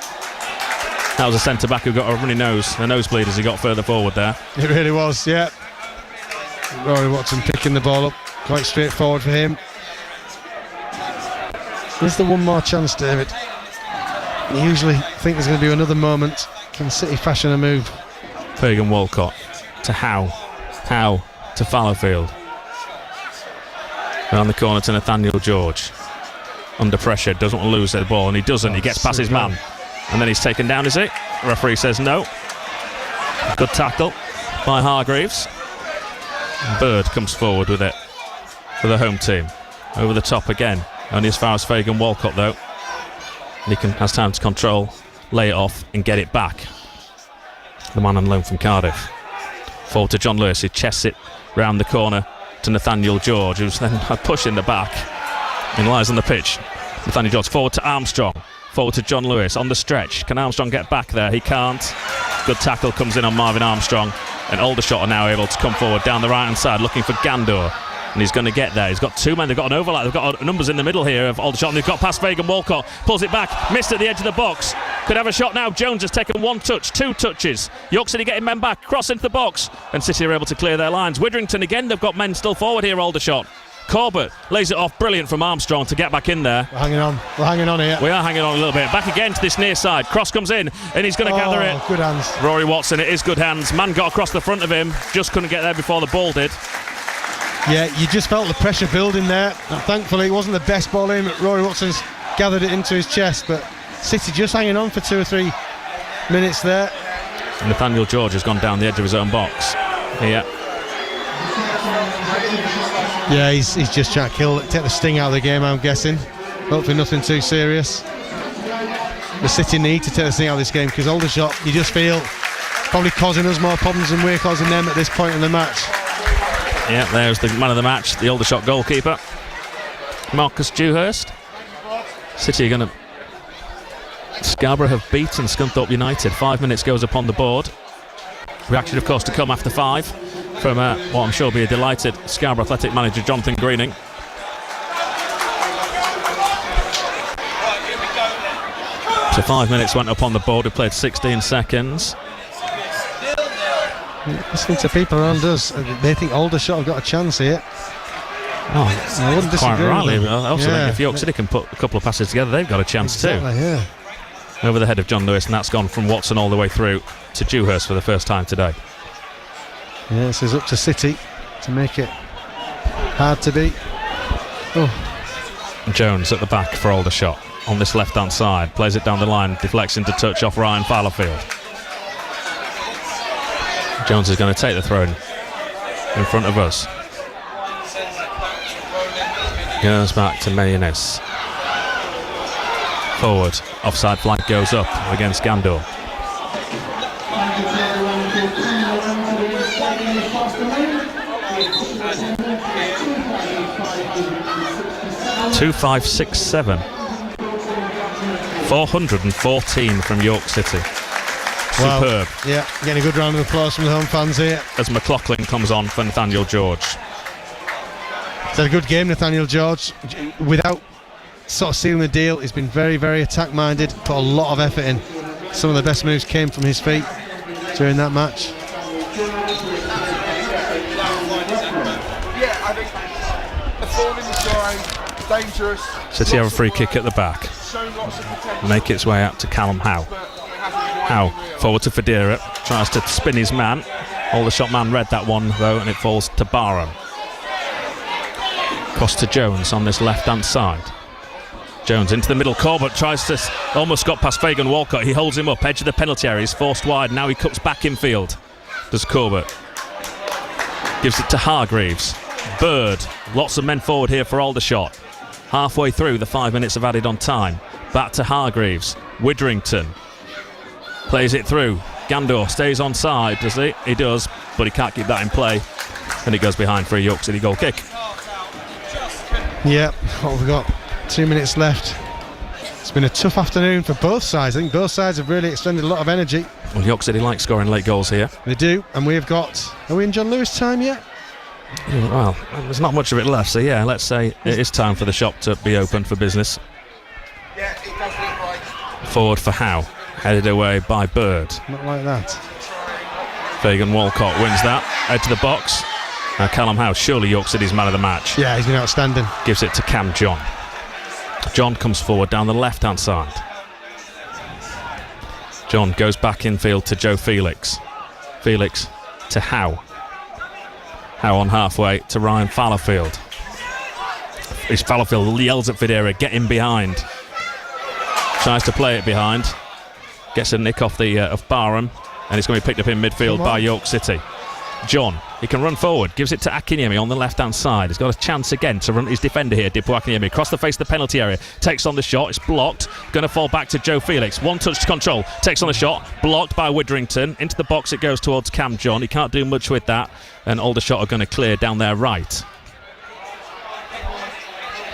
That was a centre-back who got a runny nose, a nosebleed as he got further forward there. It really was, yeah. Rory Watson picking the ball up, quite straightforward for him. Is there one more chance, David? You usually think there's going to be another moment. Can City fashion a move? Fagan Walcott to Howe to Fallowfield. Around the corner to Nathaniel George. Under pressure, doesn't want to lose the ball, and he doesn't. He gets past his man. And then he's taken down, is it? Referee says no. Good tackle by Hargreaves. Bird comes forward with it for the home team. Over the top again. Only as far as Fagan Walcott, though. And he has time to control, lay it off, and get it back. The man on loan from Cardiff. Forward to John Lewis, who chests it round the corner to Nathaniel George, who's then pushing the back and lies on the pitch. Nathaniel George forward to Armstrong. Forward to John Lewis on the stretch. Can Armstrong get back there? He can't. Good tackle comes in on Marvin Armstrong. And Aldershot are now able to come forward down the right hand side looking for Gandor. And he's going to get there. He's got two men. They've got an overlap. They've got numbers in the middle here of Aldershot. And they've got past Fagan Walcott. Pulls it back. Missed at the edge of the box. Could have a shot now. Jones has taken one touch, two touches. York City getting men back. Cross into the box. And City are able to clear their lines. Widdrington again. They've got men still forward here, Aldershot. Corbett lays it off, brilliant from Armstrong to get back in there. We're hanging on here. We are hanging on a little bit. Back again to this near side. Cross comes in and he's going to gather it. Good hands. Rory Watson, it is good hands. Man got across the front of him, just couldn't get there before the ball did. Yeah, you just felt the pressure building there. And thankfully it wasn't the best ball in. Rory Watson's gathered it into his chest, but City just hanging on for 2 or 3 minutes there. Nathaniel George has gone down the edge of his own box. Yeah, he's just trying to take the sting out of the game, I'm guessing. Hopefully nothing too serious. The City need to take the sting out of this game because Aldershot, you just feel, probably causing us more problems than we're causing them at this point in the match. Yeah, there's the man of the match, the Aldershot goalkeeper, Marcus Dewhurst. City are going to... Scarborough have beaten Scunthorpe United. 5 minutes goes upon the board. Reaction, of course, to come after 5 from what I'm sure will be a delighted Scarborough Athletic manager, Jonathan Greening. So 5 minutes went up on the board. We played 16 seconds. Listening to people around us, they think Aldershot have got a chance here. I wouldn't disagree. Quite rightly. I also think if York City can put a couple of passes together, they've got a chance too. Yeah. Over the head of John Lewis, and that's gone from Watson all the way through to Dewhurst for the first time today. Yeah, so it's up to City to make it hard to beat. Jones at the back for Aldershot on this left-hand side. Plays it down the line, deflects into touch off Ryan Fallowfield. Jones is going to take the throw in front of us. Goes back to Mayonnaise. Forward, offside flag goes up against Gandor. Two, 5, 6, 7. 414 from York City. Superb. Yeah, getting a good round of applause from the home fans here. As McLaughlin comes on for Nathaniel George. He's had a good game, Nathaniel George. Without sort of sealing the deal, he's been very, very attack-minded, put a lot of effort in. Some of the best moves came from his feet during that match. Yeah, I think a thorn in the side, dangerous. City have a free kick at the back. Make its way out to Callum Howe. Howe forward to Fadera, tries to spin his man. Aldershot man read that one though, and it falls to Barham. Cross to Jones on this left-hand side. Jones into the middle. Corbett tries to, almost got past Fagan Walcott. He holds him up, edge of the penalty area. He's forced wide. Now he cuts back in field. Does Corbett. Gives it to Hargreaves. Bird. Lots of men forward here for Aldershot. Halfway through the 5 minutes of added on time. Back to Hargreaves. Widrington. Plays it through. Gandor stays on side, does he? He does, but he can't keep that in play. And he goes behind for a York City goal kick. Yeah, what have we got? 2 minutes left. It's been a tough afternoon for both sides. I think both sides have really expended a lot of energy. Well, York City like scoring late goals here. They do, and we've got... Are we in John Lewis time yet? Well, there's not much of it left, so yeah, let's say it is time for the shop to be open for business. Yeah, it does look right. Forward for Howe. Headed away by Bird. Not like that. Fagan Walcott wins that. Head to the box. Now Callum Howe, surely York City's man of the match. Yeah, he's been outstanding. Gives it to Cam John. John comes forward down the left-hand side. John goes back infield to Joe Felix. Felix to Howe. Howe on halfway to Ryan Fallowfield. Fallowfield yells at Videra, get in behind. Tries to play it behind. Gets a nick off the of Barham, and it's going to be picked up in midfield by York City. John, he can run forward, gives it to Akinyemi on the left-hand side. He's got a chance again to run his defender here, Dipu Akinyemi. Across the face of the penalty area, takes on the shot, it's blocked. Going to fall back to Joe Felix. One touch to control, takes on the shot, blocked by Widrington. Into the box it goes towards Cam John. He can't do much with that, and Aldershot are going to clear down their right.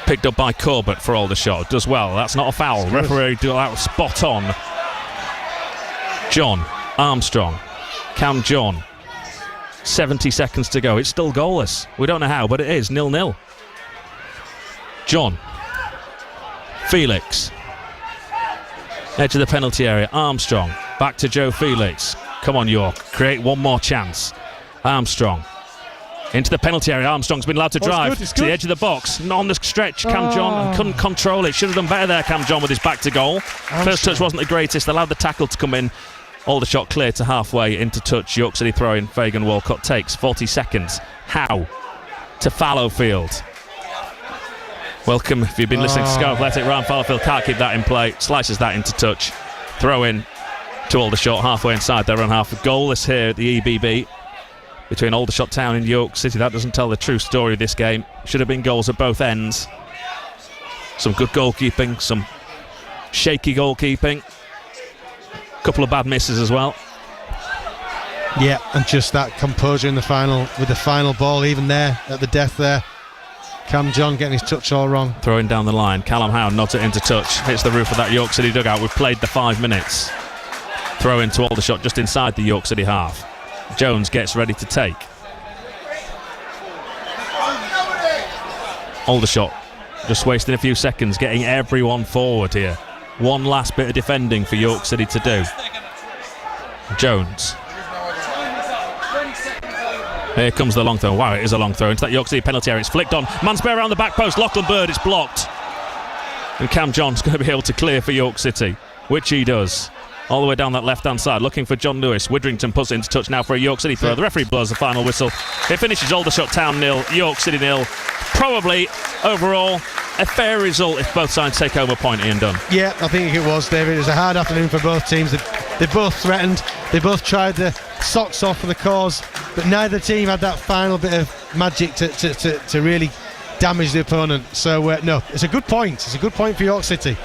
Picked up by Corbett for Aldershot. Does well, that's not a foul. Referee do that spot on. John, Armstrong, Cam John. 70 seconds to go. It's still goalless. We don't know how, but it is 0-0. John. Felix. Edge of the penalty area. Armstrong. Back to Joe Felix. Come on, York. Create one more chance. Armstrong. Into the penalty area. Armstrong's been allowed to drive to the edge of the box. Not on the stretch. Cam John couldn't control it. Should have done better there, Cam John, with his back to goal. First touch wasn't the greatest. Allowed the tackle to come in. Aldershot clear to halfway into touch. York City throw in. Fagan Walcott takes 40 seconds. Howe to Fallowfield. Welcome if you've been listening to Sky Athletic. Ryan Fallowfield can't keep that in play. Slices that into touch. Throw in to Aldershot halfway inside their own half. Goalless here at the EBB between Aldershot Town and York City. That doesn't tell the true story of this game. Should have been goals at both ends. Some good goalkeeping, some shaky goalkeeping. Couple of bad misses as well. Yeah, and just that composure in the final with the final ball, even there at the death there. Cam John getting his touch all wrong. Throwing down the line. Callum Howe nods it into touch. Hits the roof of that York City dugout. We've played the 5 minutes. Throw into Aldershot just inside the York City half. Jones gets ready to take. Aldershot just wasting a few seconds, getting everyone forward here. One last bit of defending for York City to do. Jones. Here comes the long throw. Wow, it is a long throw into that York City penalty area. It's flicked on. Mansper around the back post. Lachlan Bird, it's blocked. And Cam John's going to be able to clear for York City, which he does. All the way down that left-hand side, looking for John Lewis. Widrington puts it into touch now for a York City throw. The referee blows the final whistle. It finishes Aldershot Town 0, York City 0. Probably, overall, a fair result if both sides take home a point, Ian Dunn. Yeah, I think it was, David. It was a hard afternoon for both teams. They both threatened. They both tried the socks off for the cause, but neither team had that final bit of magic to really damage the opponent. So, no, it's a good point. It's a good point for York City.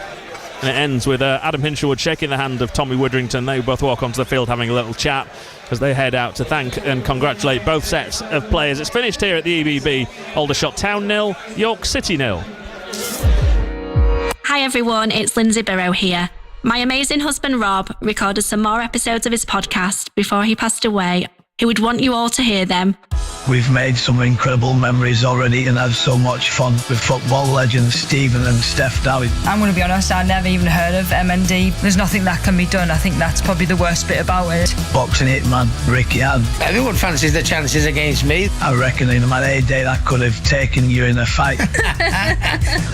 And it ends with Adam Hinshelwood shaking the hand of Tommy Widrington. They both walk onto the field having a little chat as they head out to thank and congratulate both sets of players. It's finished here at the EBB. Aldershot Town 0, York City 0. Hi everyone, it's Lindsay Burrow here. My amazing husband Rob recorded some more episodes of his podcast before he passed away. He would want you all to hear them. We've made some incredible memories already and had so much fun with football legends Stephen and Steph Daly. I'm going to be honest, I've never even heard of MND. There's nothing that can be done. I think that's probably the worst bit about it. Boxing hitman Ricky Ann. Everyone fancies the chances against me. I reckon in my heyday I could have taken you in a fight.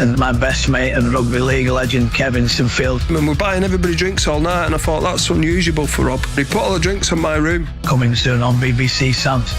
And my best mate and rugby league legend Kevin Sinfield. And we're buying everybody drinks all night and I thought that's unusual for Rob. He put all the drinks in my room. Coming soon on BBC Sounds.